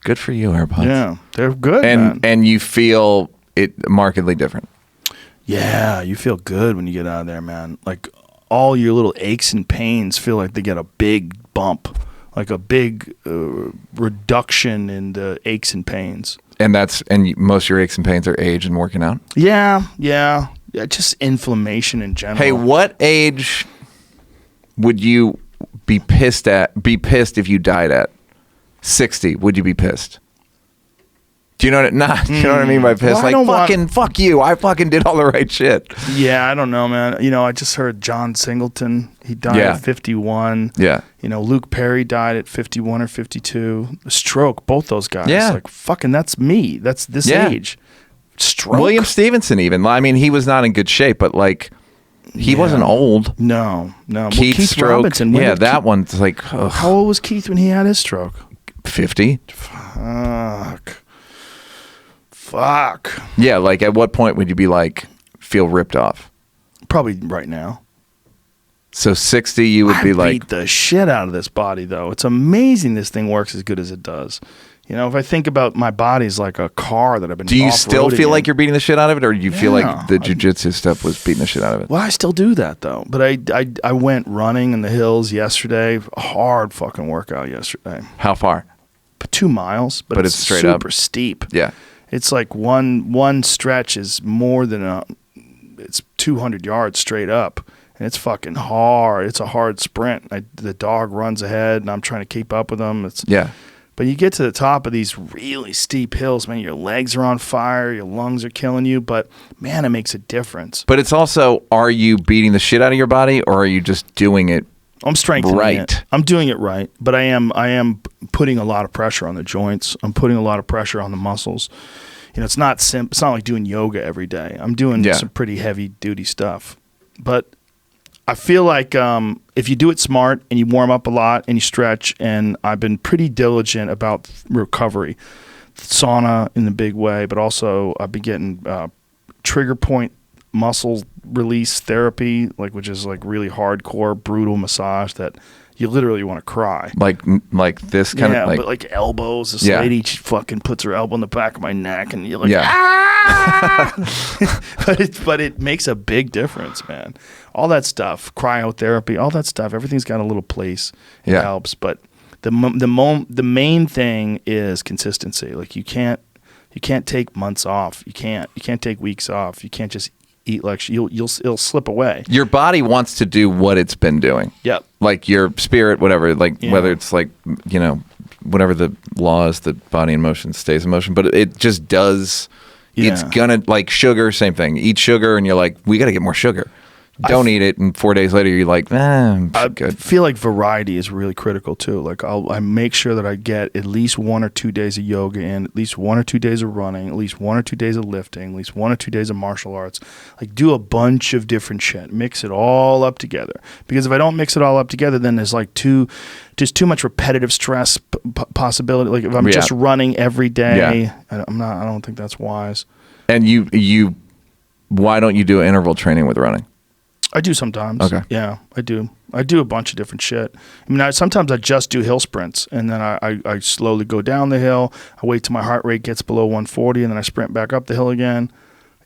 Good for you, AirPods.
Yeah, they're good. Man.
And you feel it markedly different.
Yeah, you feel good when you get out of there, man. Like all your little aches and pains feel like they get a big bump, like a big reduction in the aches and pains.
And most of your aches and pains are age and working out?
Yeah, just inflammation in general.
Hey, what age would you be pissed if you died at? 60, would you be pissed? Do you know what? You know what I mean by pissed? Well, fuck you. I fucking did all the right shit.
Yeah, I don't know, man. You know, I just heard John Singleton. He died at 51.
Yeah.
You know, Luke Perry died at 51 or 52. A stroke, both those guys.
Yeah.
Like, fucking, that's me. That's this age. Stroke.
William Stevenson even. I mean, he was not in good shape, but like, he wasn't old.
No.
Keith stroke.
Robinson.
One's like... Ugh.
How old was Keith when he had his stroke?
50.
Fuck.
Yeah, like at what point would you be like, feel ripped off?
Probably right now.
So 60, you would be like...
I beat the shit out of this body, though. It's amazing this thing works as good as it does. You know, if I think about my body as like a car that I've been
Do you still feel like
in.
you're beating the shit out of it, or do you feel like the jiu-jitsu stuff was beating the shit out of it?
Well, I still do that, though. But I went running in the hills yesterday. A hard fucking workout yesterday.
How far?
2 miles, but it's
straight
super
up.
steep.
Yeah.
It's like one stretch is more than it's 200 yards straight up. And it's fucking hard. It's a hard sprint. The dog runs ahead, and I'm trying to keep up with him. But you get to the top of these really steep hills, man, your legs are on fire, your lungs are killing you, but man, it makes a difference.
But it's also, are you beating the shit out of your body, or are you just doing it
I'm strengthening
right?
it. I'm doing it right, but I am putting a lot of pressure on the joints. I'm putting a lot of pressure on the muscles. It's not it's not like doing yoga every day. I'm doing some pretty heavy duty stuff. But I feel like if you do it smart and you warm up a lot and you stretch, and I've been pretty diligent about recovery, sauna in the big way, but also I've been getting trigger point muscle release therapy, which is really hardcore, brutal massage that you literally want to cry.
Like this kind of
but like elbows. This lady, she fucking puts her elbow in the back of my neck, and you're like, but it makes a big difference, man. All that stuff, cryotherapy, all that stuff, everything's got a little place. It helps, but the main thing is consistency. Like you can't take months off. You can't take weeks off. You can't just eat it'll slip away.
Your body wants to do what it's been doing.
Yep.
Like your spirit, whatever. Whether it's whatever the law is, the body in motion stays in motion. But it just does. Yeah. It's gonna sugar. Same thing. Eat sugar, and you're like, we got to get more sugar. Don't eat it, and 4 days later you're like, I'm good.
I feel like variety is really critical too. I make sure that I get at least 1 or 2 days of yoga in, at least 1 or 2 days of running, at least 1 or 2 days of lifting, at least 1 or 2 days of martial arts. Do a bunch of different shit. Mix it all up together. Because if I don't mix it all up together, then there's too much repetitive stress possibility. If I'm just running every day, I don't think that's wise.
And you why don't you do interval training with running?
I do sometimes.
Okay.
Yeah, I do. I do a bunch of different shit. Sometimes I just do hill sprints, and then I slowly go down the hill. I wait till my heart rate gets below 140, and then I sprint back up the hill again.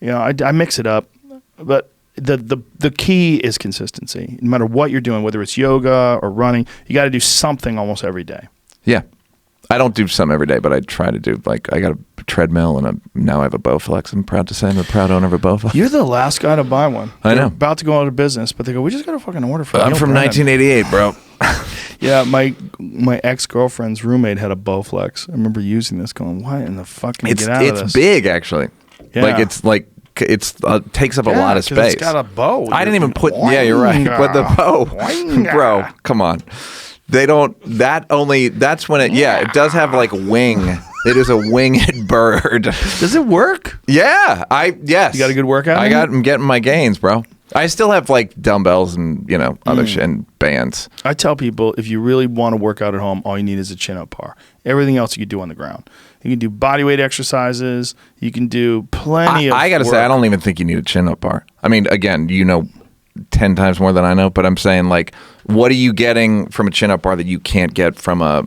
I mix it up. But the key is consistency. No matter what you're doing, whether it's yoga or running, you got to do something almost every day.
Yeah. I don't do some every day, but I try to do, I got a treadmill, and now I have a Bowflex. I'm proud to say I'm a proud owner of a Bowflex.
You're the last guy to buy one.
I know.
They're about to go out of business, but they go, we just got to fucking order for
I'm
Neal
from
Brennan.
1988, bro.
Yeah, my ex-girlfriend's roommate had a Bowflex. I remember using this going, what in the fuck can I get out of this?
It's big, actually.
Yeah.
It takes up a lot of space.
It's got a bow.
I didn't even put, yeah, you're right. But the bow, bro, come on. That's when it does have wing. It is a winged bird.
Does it work?
Yeah. Yes.
You got a good workout?
I'm getting my gains, bro. I still have dumbbells and, other shit and bands.
I tell people, if you really want to work out at home, all you need is a chin-up bar. Everything else you can do on the ground. You can do body weight exercises. You can do plenty of
I got to say, I don't even think you need a chin-up bar. I mean, again, 10 times more than I know, but I'm saying, what are you getting from a chin-up bar that you can't get from a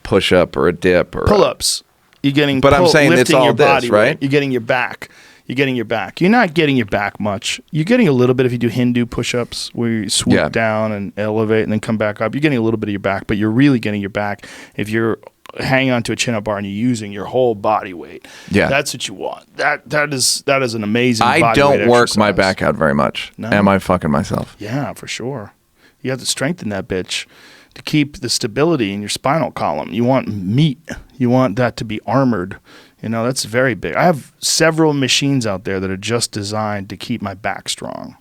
push-up or a dip or
pull-ups? You're getting,
but I'm saying it's all
your
this,
body,
right?
You're getting your back. You're not getting your back much. You're getting a little bit if you do Hindu push-ups where you swoop down and elevate and then come back up. You're getting a little bit of your back, but you're really getting your back if you're hanging onto a chin-up bar and you're using your whole body weight. Yeah, that's what you want. That is an amazing.
I
body
don't
weight
work
exercise.
my back out very much. No. Am I fucking myself?
Yeah, for sure. You have to strengthen that bitch to keep the stability in your spinal column. You want meat. You want that to be armored. That's very big. I have several machines out there that are just designed to keep my back strong.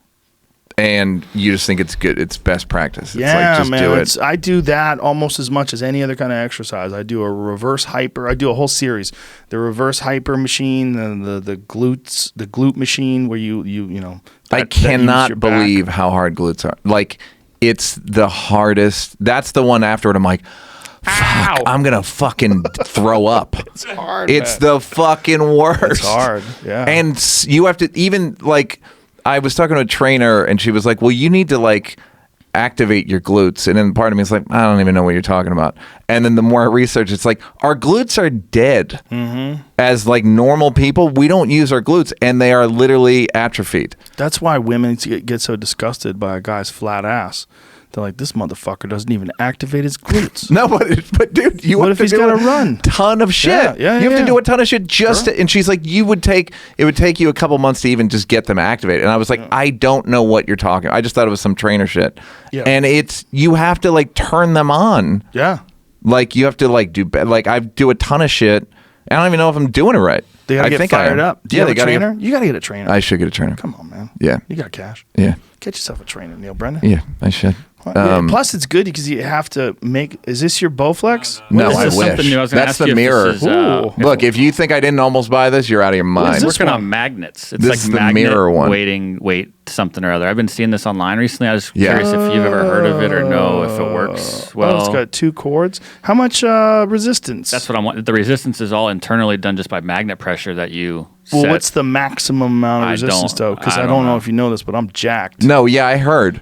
And you just think it's good. It's best practice. It's just
man.
do it.
I do that almost as much as any other kind of exercise. I do a reverse hyper. I do a whole series. The reverse hyper machine, and the glute machine where you
I cannot believe how hard glutes are. It's the hardest. That's the one afterward. I'm like, fuck, I'm going to fucking throw up.
It's hard.
It's the fucking worst.
It's hard. Yeah.
And you have to even I was talking to a trainer and she was like, well, you need to activate your glutes. And then part of me is like, I don't even know what you're talking about. And then the more I research, it's our glutes are dead. Mm-hmm. As normal people, we don't use our glutes and they are literally atrophied.
That's why women get so disgusted by a guy's flat ass. They're like, this motherfucker doesn't even activate his glutes.
No, but dude,
what if he's got to run?
Ton of shit.
Yeah,
you have to do a ton of shit just to, and she's like, it would take you a couple months to even just get them activated. And I was like, I don't know what you're talking. I just thought it was some trainer shit. Yeah. And you have to turn them on.
Yeah.
Like you have to like do like I do a ton of shit. I don't even know if I'm doing it right.
They gotta get fired up. Do you have a trainer? You gotta get a trainer.
I should get a trainer.
Come on, man.
Yeah.
You got cash.
Yeah.
Get yourself a trainer, Neal Brennan.
Yeah, I should.
Plus, it's good because you have to make. Is this your Bowflex?
No,
This
I
is something
wish.
new. I was gonna
That's
ask you
the
if this
mirror.
is,
Look, if you think I didn't almost buy this, you're out of your mind.
It's working on magnets. It's
This
like
is the
magnet
mirror one.
weight something or other. I've been seeing this online recently. I was curious if you've ever heard of it or know if it works well.
It's got 2 cords. How much resistance?
That's what I want. The resistance is all internally done just by magnet pressure that you
Well,
set.
what's the maximum amount of resistance, though? Because I don't know if you know this, but I'm jacked.
No, yeah, I heard.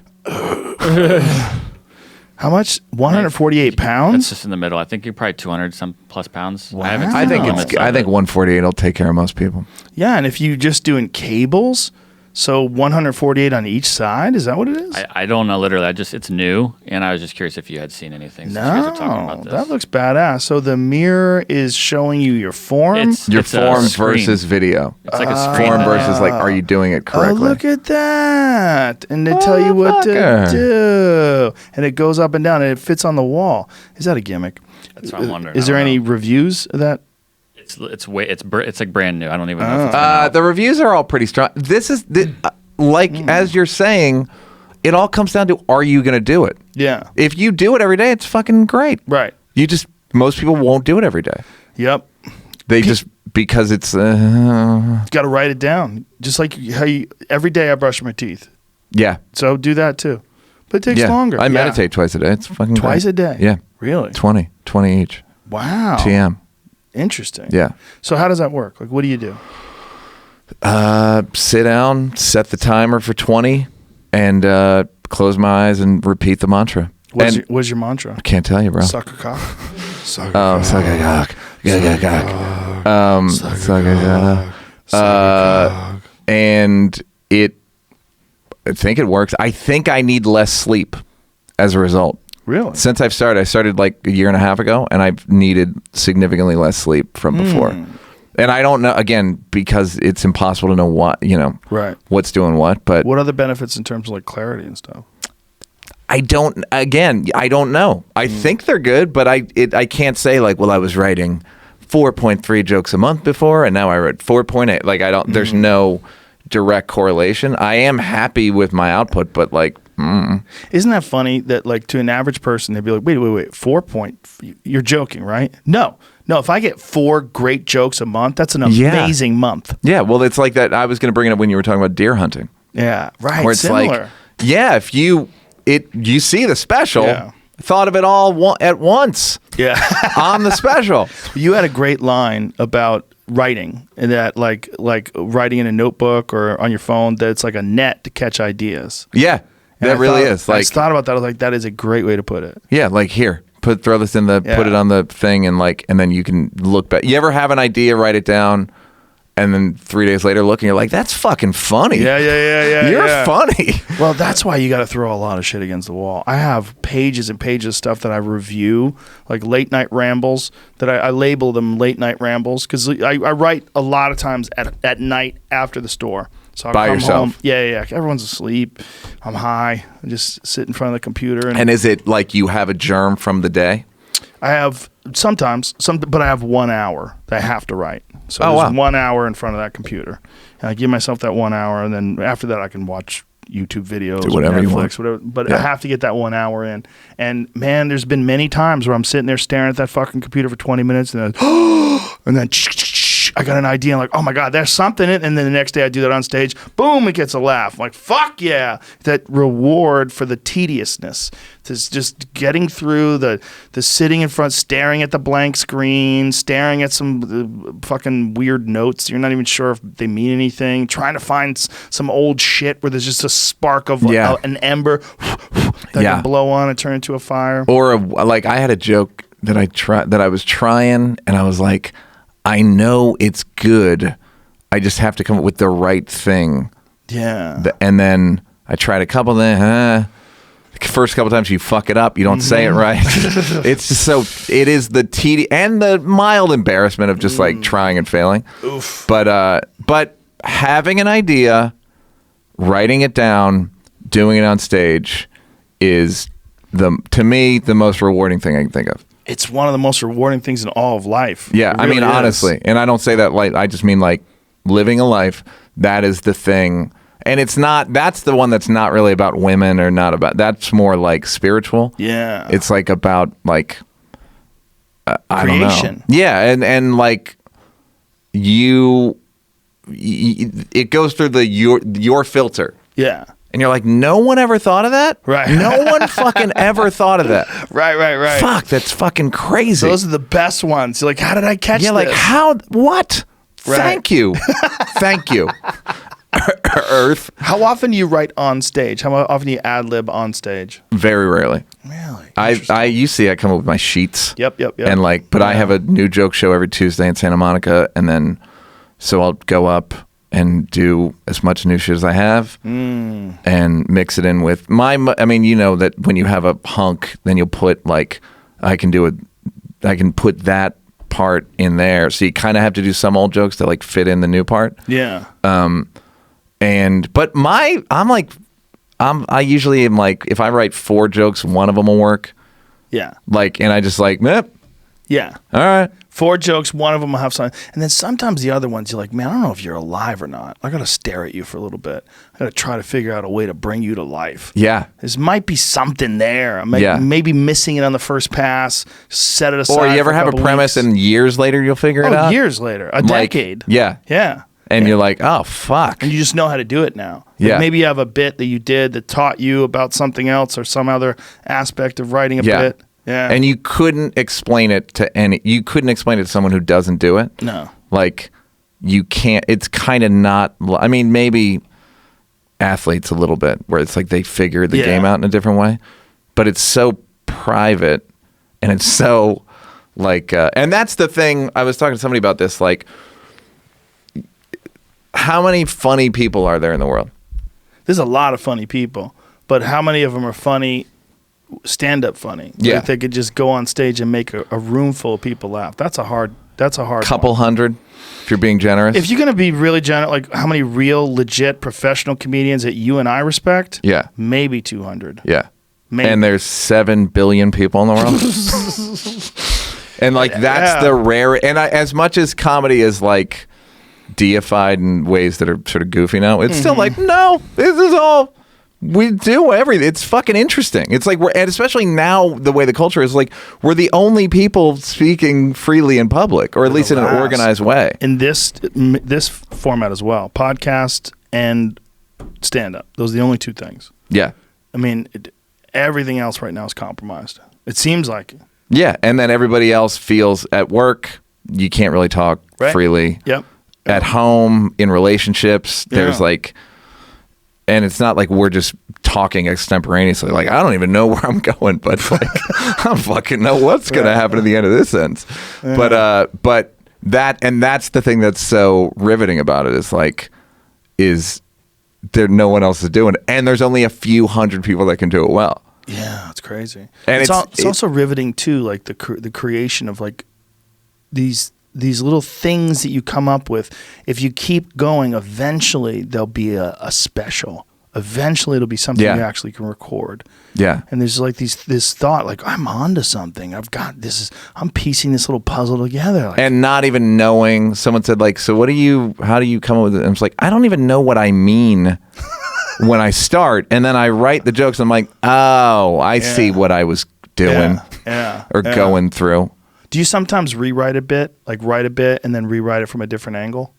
How much? 148
It's
pounds?
just in the middle. I think you're probably 200 some plus pounds.
Wow.
I think
limits
it's. I
of
think
it.
148 will take care of most people.
Yeah, and if you just doing cables, so 148 on each side, is that what it is?
I don't know. Literally, it's new, and I was just curious if you had seen anything. Since you guys are talking about
No,
this.
that looks badass. So the mirror is showing you your form.
Your
It's a
form
screen.
versus video.
It's like a screen.
Form versus like, are you doing it
Oh,
correctly?
look at that. And they tell you what to
Motherfucker.
do. And it goes up and down, and it fits on the wall. Is that a gimmick?
That's what I'm wondering.
Is
I
there
don't
any
know.
reviews of that?
It's like brand new. I don't even know. If it's been out.
The reviews are all pretty strong. This is as you're saying, it all comes down to, are you going to do it?
Yeah.
If you do it every day, it's fucking great.
Right.
Most people won't do it every day.
Yep.
They just, because it's,
You got to write it down. Just like how every day I brush my teeth.
yeah.
So do that too. But it takes
Yeah.
longer.
I
Yeah.
meditate twice a day. It's fucking
Twice
great.
a day?
Yeah.
Really?
20 each.
Wow.
TM.
Interesting.
Yeah.
So how does that work? Like, what do you do?
Sit down, set the timer for 20, and close my eyes and repeat the mantra.
What's your mantra?
Can't tell you, bro.
Suck a cock. Suck a
Oh,
cock.
suck a cock. Suck a cock. And I think it works. I think I need less sleep as a result.
Really?
Since I started like a year and a half ago, and I've needed significantly less sleep from before. And I don't know, again, because it's impossible to know
Right.
what's doing what, but
What other benefits in terms of like clarity and stuff?
I don't know. I think they're good, but I can't say like, well, I was writing 4.3 jokes a month before, and now I wrote 4.8. Like, there's no direct correlation. I am happy with my output, but like,
Isn't that funny that like to an average person, they'd be like, wait, 4 point, you're joking, right? No, if I get 4 great jokes a month, that's an amazing month.
Yeah, well, it's like that. I was going to bring it up when you were talking about deer hunting.
Yeah, right.
Where it's
Similar.
like, yeah, if you see the special,
Yeah.
thought of it all at once
Yeah.
on the special.
You had a great line about writing, and that like writing in a notebook or on your phone, that it's like a net to catch ideas.
Yeah,
And
that
I
really
thought-
is.
I
Like,
just thought about that. I was like, that is a great way to put it.
yeah, like here, throw this in put it on the thing, and then you can look back. You ever have an idea, write it down, and then 3 days later look, and you're like, that's fucking funny.
Yeah.
You're
yeah.
funny.
Well, that's why you got to throw a lot of shit against the wall. I have pages and pages of stuff that I review, like late night rambles, that I label them late night rambles, because I write a lot of times at night after the store. So I
By
come
yourself?
home. Yeah. Everyone's asleep. I'm high. I just sit in front of the computer.
And is it like you have a germ from the day?
I have sometimes, but I have 1 hour that I have to write. So
Oh,
there's
wow.
1 hour in front of that computer. And I give myself that 1 hour, and then after that I can watch YouTube videos,
Do whatever
or
you
Netflix,
want.
whatever. But
Yeah.
I have to get that 1 hour in. And man, there's been many times where I'm sitting there staring at that fucking computer for 20 minutes, and then I got an idea. I'm like, oh my God, there's something in it. And then the next day I do that on stage. Boom, it gets a laugh. I'm like, fuck yeah. That reward for the tediousness. This just getting through the sitting in front, staring at the blank screen, staring at some fucking weird notes. You're not even sure if they mean anything. Trying to find some old shit where there's just a spark of an ember that can blow on and turn into a fire.
Or like I had a joke that I was trying, and I was like, I know it's good. I just have to come up with the right thing.
Yeah.
And then I tried a couple things. First couple times you fuck it up, you don't say it right. It's just it is the tedious and the mild embarrassment of just like trying and failing.
Oof.
But having an idea, writing it down, doing it on stage is to me the most rewarding thing I can think of.
it's one of the most rewarding things in all of life.
Yeah,
It
I mean,
really is.
honestly, and I don't say that like, I just mean like living a life. That is the thing. And it's not, that's the one that's not really about women or not about, that's more like spiritual.
Yeah.
It's like about like, I don't know.
Creation.
Yeah. And like it goes through your filter.
Yeah.
And you're like, no one ever thought of that?
Right.
No one fucking ever thought of that.
Right.
Fuck, that's fucking crazy.
Those are the best ones. You're like, how did I catch
Yeah,
this?
like how? What?
Right.
Thank you, thank you, Earth.
How often do you write on stage? How often do you ad lib on stage?
Very rarely.
Really?
I you see, I come up with my sheets.
Yep.
And like, but I have a new joke show every Tuesday in Santa Monica, and then so I'll go up and do as much new shit as I have, and mix it in with my. I mean, you know that when you have a hunk, then you'll put like I can put that part in there, so you kind of have to do some old jokes to like fit in the new part.
Yeah.
But I usually am like, if I write 4 jokes, one of them will work.
Yeah.
Like, and I just like, meh,
Yeah.
all right.
4 jokes, one of them will have something. And then sometimes the other ones, you're like, man, I don't know if you're alive or not. I got to stare at you for a little bit. I got to try to figure out a way to bring you to life.
Yeah.
There might be something there.
Yeah.
Maybe missing it on the first pass. Set it aside.
Or you ever
for
have a
couple
premise
weeks.
and years later you'll figure it out?
Years later. A
Like,
decade.
Yeah.
Yeah.
And you're like, oh, fuck.
And you just know how to do it now. Like
Yeah.
maybe you have a bit that you did that taught you about something else or some other aspect of writing a
Yeah.
bit. Yeah.
And you couldn't explain it to someone who doesn't do it.
No.
Like, you can't, it's kind of not, I mean, maybe athletes a little bit, where it's like they figure the
Yeah.
game out in a different way, but it's so private and it's so like, and that's the thing, I was talking to somebody about this, like, how many funny people are there in the world?
There's a lot of funny people, but how many of them are funny, stand-up funny?
Yeah.
Like they could just go on stage and make a room full of people laugh. That's a hard
Couple
one.
hundred, if you're being generous.
If you're going to be really generous, like how many real, legit, professional comedians that you and I respect?
Yeah.
Maybe 200.
Yeah.
Maybe.
And there's 7 billion people in the world. And like, that's
Yeah.
the rare, and as much as comedy is like deified in ways that are sort of goofy now, it's still like, no, this is all, we do everything. It's fucking interesting. It's like, and especially now, the way the culture is, like, we're the only people speaking freely in public, or at least in an
last.
organized way.
In this format as well, podcast and stand-up. Those are the only 2 things.
Yeah.
I mean, everything else right now is compromised. It seems like.
Yeah. And then everybody else feels at work, you can't really talk
Right.
freely.
Yep.
At home, in relationships, there's
Yeah.
like, and it's not like we're just talking extemporaneously. Like, I don't even know where I'm going, but like, I don't fucking know what's going to happen at the end of this sentence. Yeah. But that's the thing that's so riveting about it, is there no one else is doing it, and there's only a few hundred people that can do it well.
Yeah, it's crazy.
And
it's also riveting too, like the creation of like these little things that you come up with. If you keep going, eventually there'll be a special. Eventually it'll be something
Yeah.
you actually can record.
Yeah.
And there's like this thought, like, I'm onto something. I'm piecing this little puzzle together. Like,
And not even knowing, someone said, like, so how do you come up with it? And I was like, I don't even know what I mean when I start. And then I write the jokes. I'm like, oh, I see what I was doing or going through.
Do you sometimes rewrite a bit, like write a bit and then rewrite it from a different angle?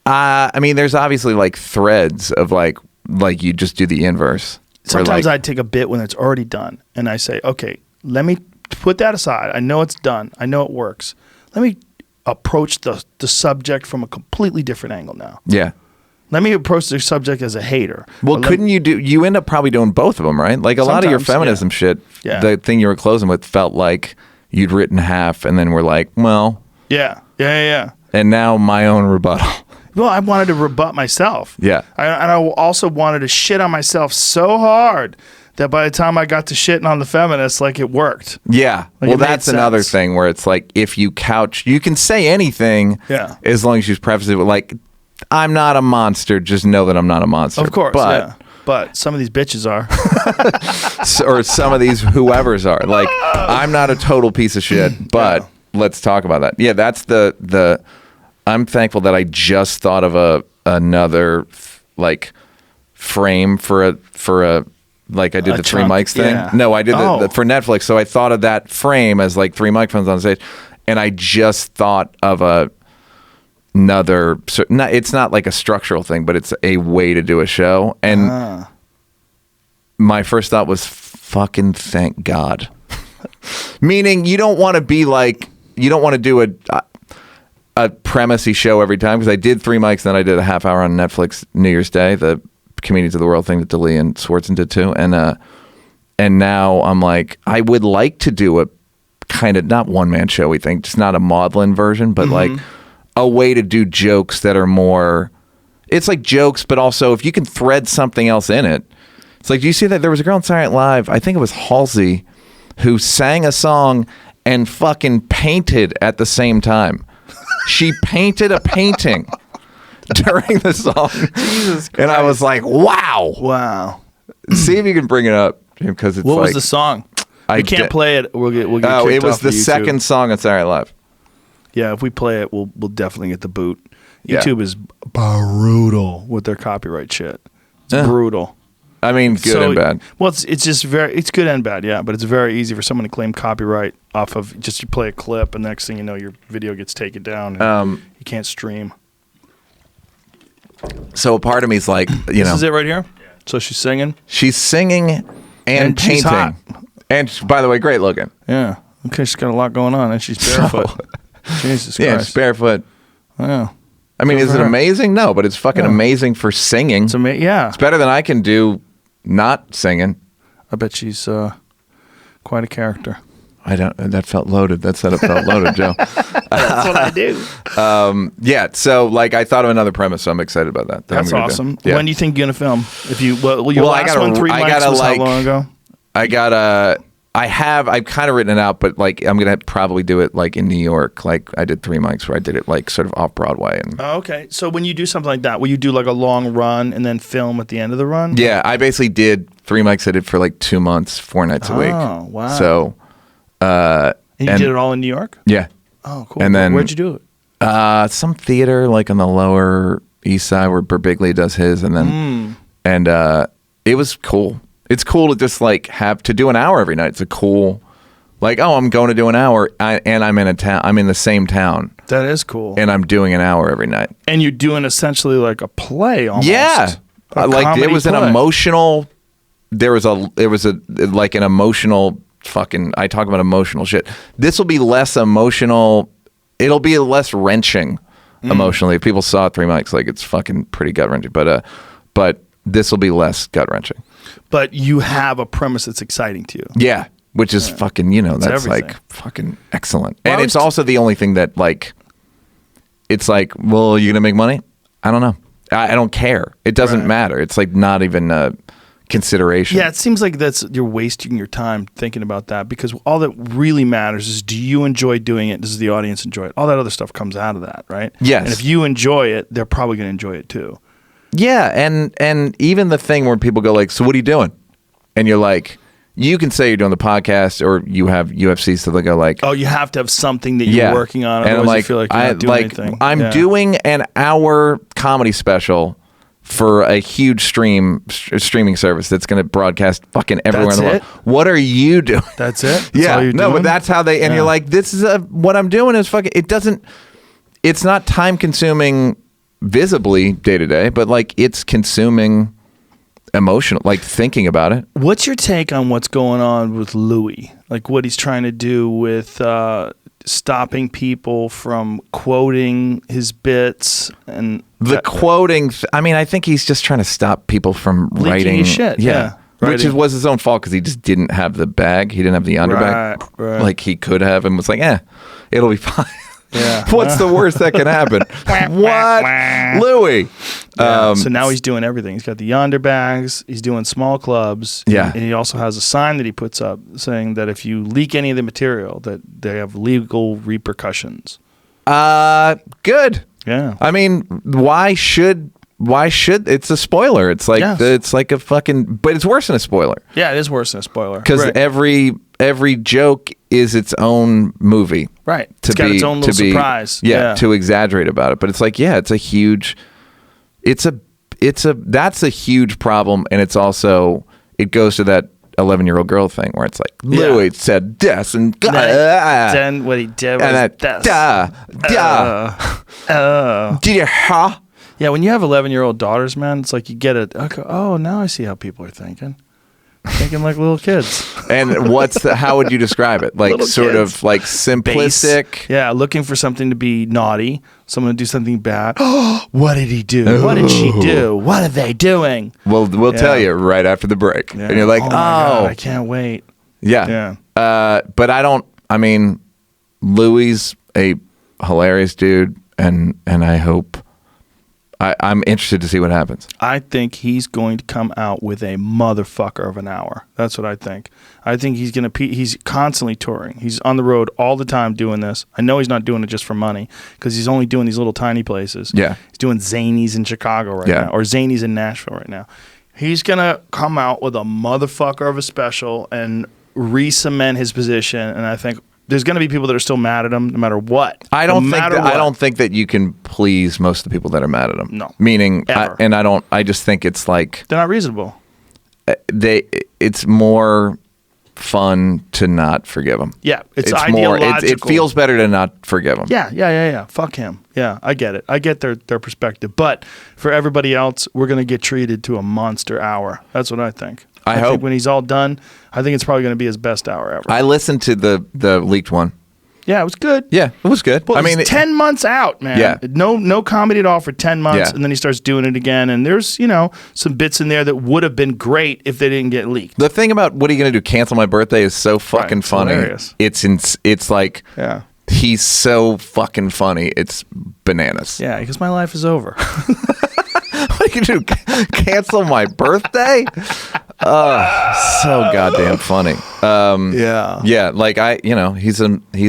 I mean, there's obviously like threads of like you just do the inverse.
Sometimes I take a bit when it's already done and I say, okay, let me put that aside. I know it's done. I know it works. Let me approach the subject from a completely different angle now.
Yeah.
Let me approach the subject as a hater.
Well, couldn't you end up probably doing both of them, right? Like a lot of your
Sometimes,
feminism shit,
Yeah.
the thing you were closing with felt like you'd written half and then we're like, well,
Yeah.
and now my own rebuttal.
Well, I wanted to rebut myself.
Yeah.
And I also wanted to shit on myself so hard that by the time I got to shitting on the feminists, like, it worked.
Yeah.
Like,
Well,
it made
that's another
sense.
thing where it's like, if you can say anything as long as you preface it with like, I'm not a monster, just know that I'm not a monster.
Of course,
but,
yeah. but some of these bitches are.
Or some of these whoever's are. Like, I'm not a total piece of shit, but let's talk about that. Yeah, that's the. I'm thankful that I just thought of another like frame for a like I did the three mics thing.
Yeah.
No, I did the for Netflix. So I thought of that frame as like three microphones on stage, and I just thought of another. It's not like a structural thing, but it's a way to do a show. And my first thought was, fucking thank God. Meaning, you don't want to be like, you don't want to do a premise-y show every time, because I did three mics, then I did a half hour on Netflix New Year's Day, the Comedians of the World thing that DeLee and Swartzen did too, and now I'm like, I would like to do a kind of not one-man showy thing, just not a maudlin version, but like a way to do jokes that are more, it's like jokes, but also if you can thread something else in it. It's like, do you see that there was a girl on Saturday Night Live, I think it was Halsey, who sang a song and fucking painted at the same time. She painted a painting during the song. Jesus Christ. And I was like, wow.
Wow.
See if you can bring it up, because it's
What
like,
was the song? We can't play it. We'll get
oh,
kicked
it was
off
the
of YouTube.
second song on Saturday Night Live.
Yeah, if we play it, we'll definitely get the boot.
Yeah.
YouTube is brutal with their copyright shit. It's brutal.
I mean, good and bad.
Well, it's just it's good and bad, yeah. But it's very easy for someone to claim copyright off of just you play a clip, and next thing you know, your video gets taken down, and you can't stream.
So a part of me is like, you know,
This is it right here. So she's singing.
she's singing and
she's
painting,
hot.
and by the way, great looking.
Yeah. Okay, she's got a lot going on, and she's barefoot. Jesus
Yeah,
Christ.
she's barefoot.
Yeah.
I mean,
Good
is
for
it
her.
amazing? No, but it's fucking amazing for singing.
It's yeah.
It's better than I can do not singing.
I bet she's quite a character.
I don't. That felt loaded. That said, it felt loaded, Joe.
That's what I do.
Yeah. So, like, I thought of another premise. So I'm excited about that. I'm
That's
gonna do.
awesome.
Yeah.
When do you think you're gonna film? If you your
I
last
gotta-
one, three
I
mics
gotta,
was
like-
how long ago?
I've kind of written it out, but like I'm gonna probably do it like in New York. Like I did three mics where I did it like sort of off Broadway, and
Oh, okay. So when you do something like that, will you do like a long run and then film at the end of the run?
yeah, I basically did three mics. I did for like 2 months, 4 nights a week.
Oh, wow.
So,
And you did it all in New York?
yeah,
Oh, cool.
And then-
Where'd you do it?
some theater like on the Lower East Side where Birbiglia does his, and then and it was cool. It's cool to just like have to do an hour every night. It's a cool, like, oh, I'm going to do an hour, and I'm in a town. I'm in the same town,
That is cool.
and I'm doing an hour every night.
And you're doing essentially like a play almost.
Yeah,
A
like
comedy
it was an
play.
emotional. There was a like an emotional fucking. I talk about emotional shit. This will be less emotional. It'll be less wrenching emotionally. If people saw it three mics, like it's fucking pretty gut wrenching. But this will be less gut wrenching.
But you have a premise that's exciting to you.
Yeah, which is fucking, you know, that's
everything.
like fucking excellent.
Well,
And
I
it's
was-
also the only thing that like, it's like, well, you gonna make money? I don't know. I don't care. It doesn't
Right.
matter. It's like not even a consideration.
Yeah, it seems like you're wasting your time thinking about that, because all that really matters is, do you enjoy doing it? Does the audience enjoy it? All that other stuff comes out of that, right?
Yes.
And if you enjoy it, they're probably going to enjoy it too.
Yeah, and even the thing where people go like, so what are you doing? And you're like, you can say you're doing the podcast or you have UFC, so they go like,
Oh, you have to have something that you're
yeah.
working on.
And I'm
Otherwise
like,
you feel like you're not doing anything.
I'm
Yeah.
doing an hour comedy special for a huge streaming service that's going to broadcast fucking everywhere in the world.
That's
What are you doing?
That's it? That's
Yeah,
all you're
no,
doing?
but that's how they. And
Yeah.
you're like, this is what I'm doing is fucking. It doesn't. It's not time consuming visibly day to day, but like it's consuming emotional, like thinking about it.
What's your take on what's going on with Louis? Like what he's trying to do with stopping people from quoting his bits and
The quoting. I mean, I think he's just trying to stop people from
Leaking
writing
his shit, yeah.
Which
Writing.
was his own fault because he just didn't have the bag. He didn't have the underbag
Right.
like he could have, and was like, it'll be fine.
Yeah.
What's the worst that can happen? What, Louis?
So now he's doing everything. He's got the yonder bags. He's doing small clubs.
Yeah.
And he also has a sign that he puts up saying that if you leak any of the material, that they have legal repercussions.
Good.
Yeah.
I mean, why should why should it's a spoiler? It's like
Yes.
it's like a fucking, but it's worse than a spoiler
Yeah, it is worse than a spoiler.
because
Right.
every joke is its own movie.
Right. It's got its own little surprise.
Yeah, to exaggerate about it. But it's like, yeah, it's a huge, that's a huge problem. And it's also, it goes to that 11-year-old girl thing where it's like, Louis said this and
Then what he did was this.
Did you, huh?
Yeah, when you have 11-year-old daughters, man, it's like you get it. Okay, oh, now I see how people are thinking. Thinking like little kids.
And how would you describe it? Like
Little
sort
kids.
of like simplistic.
Base. Yeah, looking for something to be naughty, someone to do something bad. What did he do? What did she do? What are they doing?
We'll tell you right after the break.
Yeah.
And you're like,
oh, my God, I can't wait.
Yeah. But I mean, Louis a hilarious dude, and I hope I'm interested to see what happens.
I think he's going to come out with a motherfucker of an hour. That's what I think. I think he's constantly touring. He's on the road all the time doing this. I know he's not doing it just for money because he's only doing these little tiny places.
Yeah.
He's doing Zanies in Chicago right now, or Zanies in Nashville right now. He's going to come out with a motherfucker of a special and re-cement his position, and I think there's going to be people that are still mad at him no matter what.
I don't think that you can please most of the people that are mad at him.
No.
Meaning,
Ever.
I just think it's like
They're not reasonable.
it's more fun to not forgive him.
Yeah, it's
more,
ideological.
it feels better to not forgive him.
Yeah. Fuck him. Yeah, I get it. I get their perspective. But for everybody else, we're going to get treated to a monster hour. That's what I think. I
hope.
think when he's all done, I think it's probably going to be his best hour ever.
I listened to the leaked one.
Yeah, it was good.
Yeah, it was good.
Well,
I mean,
10 months out, man.
Yeah.
No comedy at all for 10 months,
Yeah.
and then he starts doing it again. And there's, some bits in there that would have been great if they didn't get leaked.
the thing about what are you going to do? Cancel my birthday is so fucking
it's
funny.
hilarious.
It's like
Yeah.
he's so fucking funny. It's bananas.
Yeah, because my life is over.
What you do? Cancel my birthday? So goddamn funny.
Yeah.
Yeah, like he's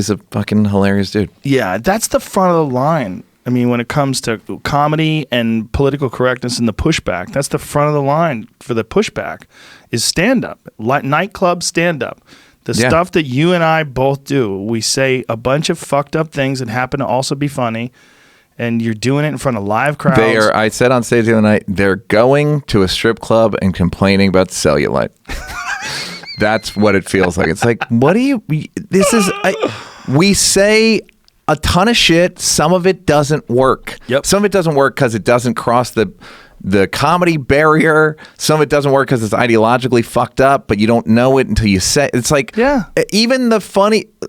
a fucking hilarious dude.
Yeah, that's the front of the line. I mean, when it comes to comedy and political correctness and the pushback, that's the front of the line for the pushback is stand-up, nightclub stand-up. The stuff that you and I both do, we say a bunch of fucked up things that happen to also be funny, and you're doing it in front of live crowds.
I said on stage the other night, they're going to a strip club and complaining about cellulite. That's what it feels like. It's like, we say a ton of shit. Some of it doesn't work.
Yep.
Some of it doesn't work because it doesn't cross the comedy barrier. Some of it doesn't work because it's ideologically fucked up, but you don't know it until you say it's like, even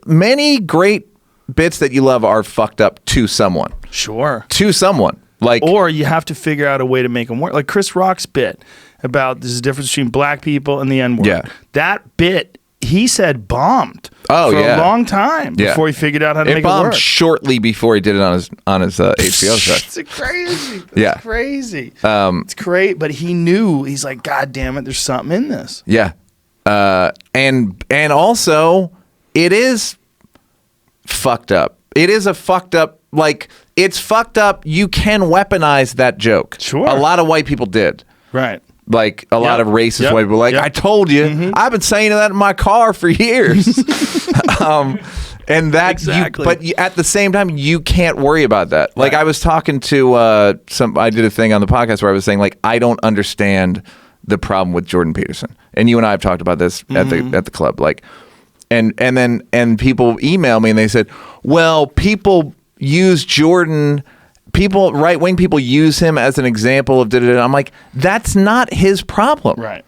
many great bits that you love are fucked up to someone.
Sure.
To someone. Like,
or you have to figure out a way to make them work. Like Chris Rock's bit about there's a difference between black people and the N-word.
Yeah.
That bit, he said bombed for a long time before he figured out how to make it
bombed
work.
shortly before he did it on his HBO show.
It's crazy.
Yeah.
It's crazy. It's great, but he knew. He's like, God damn it, there's something in this.
Yeah. And also, it is fucked up. It is a fucked up, like, it's fucked up. You can weaponize that joke.
Sure.
A lot of white people did.
Right.
Like, a lot of racist white people. Like, I told you. I've been saying that in my car for years. And that,
Exactly.
but at the same time, you can't worry about that. Like, I was talking to I did a thing on the podcast where I was saying, like, I don't understand the problem with Jordan Peterson. And you and I have talked about this at the club. Like, and then people email me and they said, well, people use Jordan, right-wing people use him as an example of da-da-da. I'm like, that's not his problem.
Right.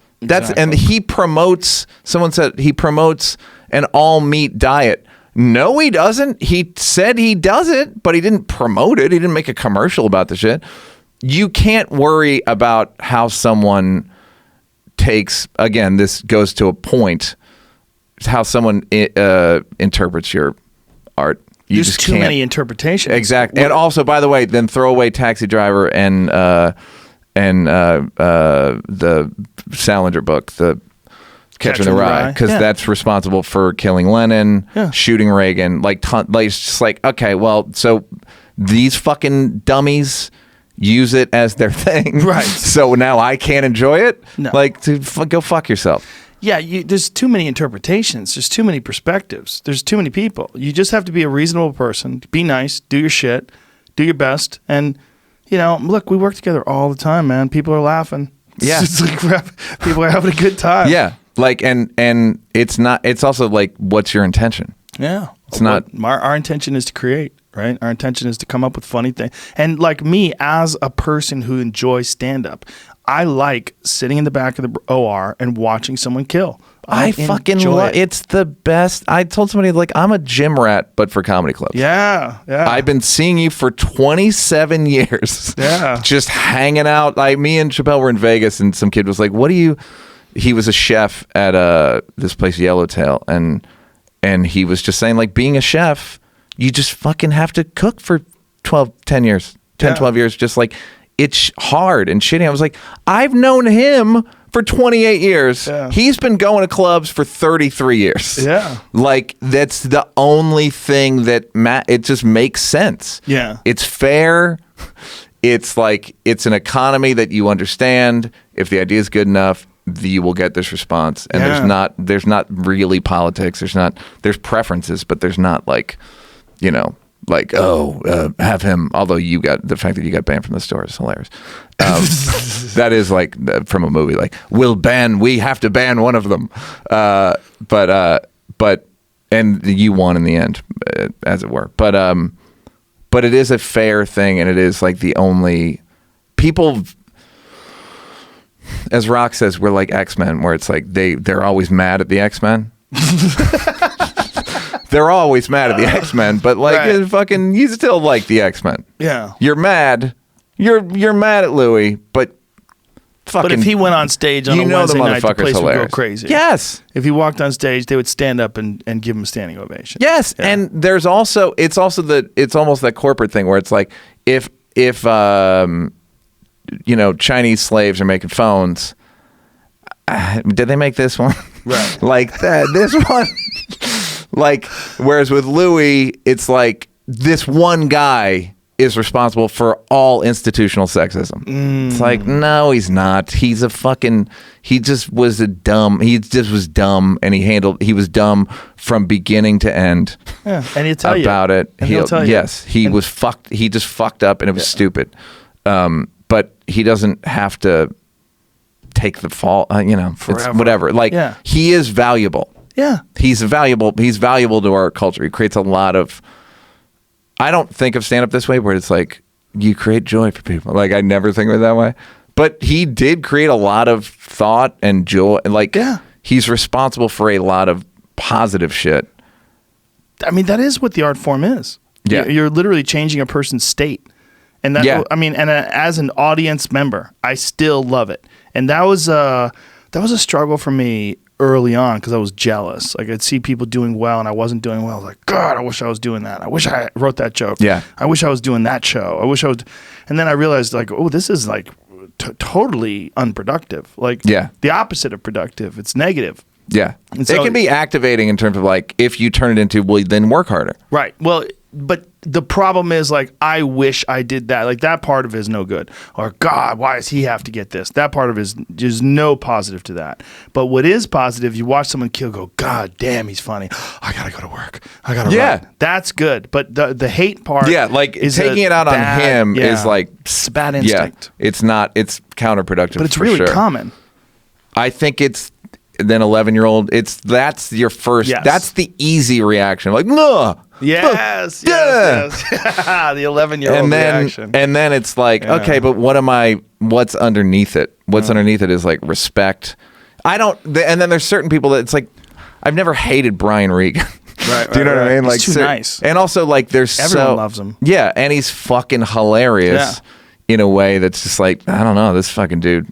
And he promotes, someone said he promotes an all-meat diet. No, he doesn't. He said he does it, but he didn't promote it. He didn't make a commercial about the shit. You can't worry about how someone takes, again, this goes to a point, how someone interprets your art. You
There's
just
too
can't.
many interpretations.
Exactly. And also, by the way, then throw away Taxi Driver and the Salinger book, the Catcher in the Rye, because that's responsible for killing Lenin, shooting Reagan. Like it's just like, okay, well, so these fucking dummies use it as their thing.
Right.
So now I can't enjoy it.
No.
Like, go fuck yourself.
Yeah, there's too many interpretations. There's too many perspectives. There's too many people. You just have to be a reasonable person. Be nice. Do your shit. Do your best. And, look, we work together all the time, man. People are laughing.
Yeah.
It's like people are having a good time.
Yeah. Like, and it's also like, what's your intention?
Yeah.
It's not.
Our intention is to create, right? Our intention is to come up with funny things. And like me, as a person who enjoys stand-up, I like sitting in the back of the OR and watching someone kill.
I fucking love it. It's the best. I told somebody, like, I'm a gym rat, but for comedy clubs.
Yeah.
I've been seeing you for 27 years.
Yeah.
Just hanging out. Like, me and Chappelle were in Vegas, and some kid was like, what do you... He was a chef at this place, Yellowtail, and he was just saying, like, being a chef, you just fucking have to cook for 12 years,
Yeah.
12 years, just like... It's hard and shitty. I was like, I've known him for 28 years.
Yeah.
He's been going to clubs for 33 years.
Yeah.
Like, that's the only thing that it just makes sense.
Yeah.
It's fair. It's like, it's an economy that you understand. If the idea is good enough, you will get this response. And
Yeah.
there's not really politics. There's preferences, but there's not like, like, have him, although the fact that you got banned from the store is hilarious. That is like from a movie, like, we have to ban one of them. But you won in the end, as it were. But it is a fair thing, and it is like the only people, as Rock says, we're like X-Men, where it's like they're always mad at the X-Men. They're always mad at the X-Men, but like,
Right.
you still like the X-Men.
Yeah.
You're mad. You're mad at Louis, but fucking.
But if he went on stage on a Wednesday night, the place would go crazy.
Yes.
If he walked on stage, they would stand up and give him a standing ovation.
Yes,
Yeah.
and there's also it's almost that corporate thing where it's like if Chinese slaves are making phones, did they make this one?
Right.
Like that this one. Like, whereas with Louis, it's like this one guy is responsible for all institutional sexism. It's like, no, he's not. He just was dumb, and he was dumb from beginning to end.
Yeah, and he'll tell you
about it.
And he'll tell you.
Yes, he was fucked. He just fucked up, and it was stupid. But he doesn't have to take the fall. It's
Forever.
whatever. Like,
Yeah.
he is valuable.
Yeah.
He's valuable to our culture. He creates a lot of. I don't think of stand-up this way, where it's like you create joy for people. Like, I never think of it that way. But he did create a lot of thought and joy. Like, he's responsible for a lot of positive shit.
I mean, that is what the art form is.
Yeah.
You're literally changing a person's state. And that,
Yeah.
I mean, as an audience member, I still love it. And that was a struggle for me early on, because I was jealous. Like, I'd see people doing well and I wasn't doing well. I was like, God, I wish I was doing that. I wish I wrote that joke.
Yeah.
I wish I was doing that show. I wish I was. And then I realized, like, oh, this is like totally unproductive. Like, the opposite of productive. It's negative.
Yeah.
And so-
it can be activating in terms of, like, if you turn it into, well, then work harder.
Right. Well, but the problem is, like, I wish I did that. Like, that part of it is no good. Or, God, why does he have to get this? That part of it is there's no positive to that. But what is positive, you watch someone kill, go, God damn, he's funny. I got to go to work. I got to run. That's good. But the hate part
like,
is
taking it out on him is like.
It's a bad instinct.
Yeah, it's not. It's counterproductive.
But it's
for
really
sure.
common.
I think it's. Then 11-year-old, that's your first.
Yes.
That's the easy reaction. Like, no.
Yes.
Yeah.
Yes. The 11-year-old reaction.
And then it's like, okay, but what's underneath it? What's underneath it is like respect. And then there's certain people that it's like, I've never hated Brian Regan.
Right,
Do you know what I mean?
He's too nice.
And also, like,
Everyone loves him.
Yeah, and he's fucking hilarious in a way that's just like, I don't know, this fucking dude.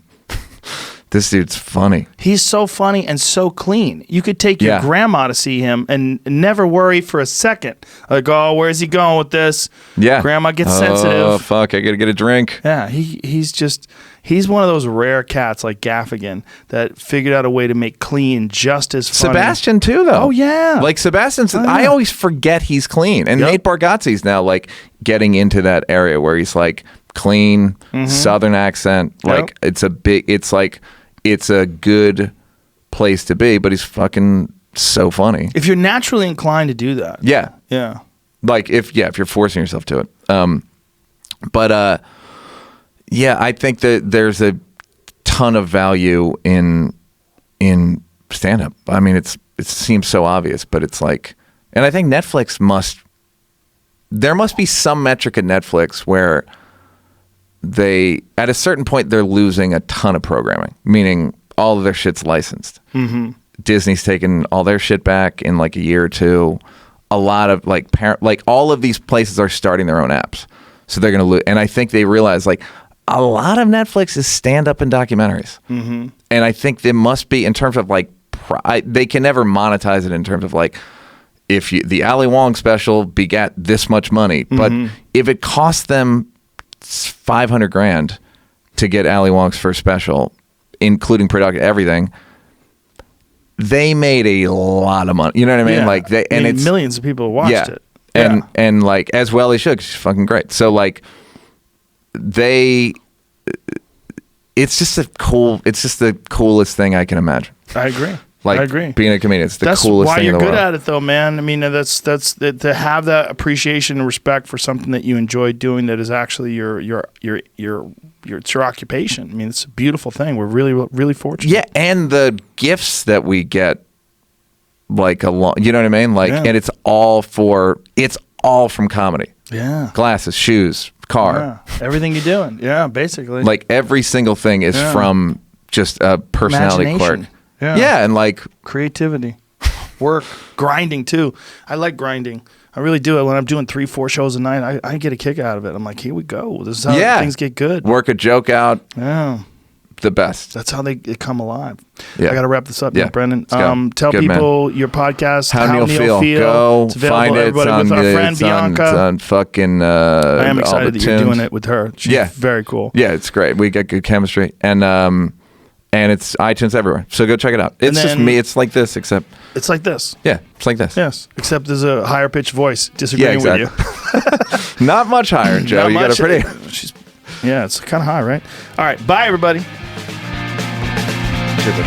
This dude's funny.
He's so funny and so clean. You could take your grandma to see him and never worry for a second. Like, oh, where's he going with this?
Yeah.
Grandma gets sensitive.
Oh, fuck, I gotta get a drink.
Yeah, he's one of those rare cats like Gaffigan that figured out a way to make clean just as funny.
Sebastian too, though.
Oh, yeah.
Like, Sebastian's, I always forget he's clean. And Nate Bargatze's now, like, getting into that area where he's, like, clean Southern accent. Like it's a good place to be, but he's fucking so funny.
If you're naturally inclined to do that.
Yeah. Like if you're forcing yourself to it. I think that there's a ton of value in stand-up. I mean, it seems so obvious, but it's like, and I think there must be some metric at Netflix where at a certain point, they're losing a ton of programming, meaning all of their shit's licensed. Mm-hmm. Disney's taken all their shit back in like a year or two. A lot of all of these places are starting their own apps. So they're going to lose. And I think they realize like a lot of Netflix is stand-up and documentaries. Mm-hmm. And I think there must be, in terms of like, they can never monetize it in terms of like, if the Ali Wong special begat this much money, but if it cost them $500,000 to get Ali Wong's first special, including production, everything, they made a lot of money. You know what I mean?
Yeah.
Like it's
millions of people watched it.
And like as well they should, 'cause she's fucking great. So like it's just the coolest thing I can imagine.
I agree.
Like,
I agree.
Being a comedian, it's the coolest thing in the world.
That's why you're good at it, though, man. I mean, that's to have that appreciation and respect for something that you enjoy doing that is actually it's your occupation. I mean, it's a beautiful thing. We're really, really fortunate.
Yeah, and the gifts that we get, like you know what I mean? Like, and it's all from comedy.
Yeah.
Glasses, shoes, car,
everything you're doing. Yeah, basically.
Like every single thing is from just a personality quirk. Yeah, and like
creativity, work, grinding too. I like grinding. I really do it when I'm doing 3-4 shows a night. I get a kick out of it. I'm like, here we go. This is how things get good.
Work a joke out.
Yeah,
the best.
That's how they come alive.
Yeah.
I got to wrap this up, Neal Brennan.
Tell
people your podcast.
How Neal Feel. Go
it's
find it.
Everybody with our friend Bianca.
It's on fucking.
I am excited that you're doing it with her. She's very cool.
Yeah, it's great. We got good chemistry, and it's iTunes everywhere. So go check it out. It's just me. It's like this, except
it's like this.
Yeah, it's like this.
Yes, except there's a higher pitched voice disagreeing with
you. Not much higher, Joe. You got a pretty.
It's kind of high, right? All right, bye everybody.
Super.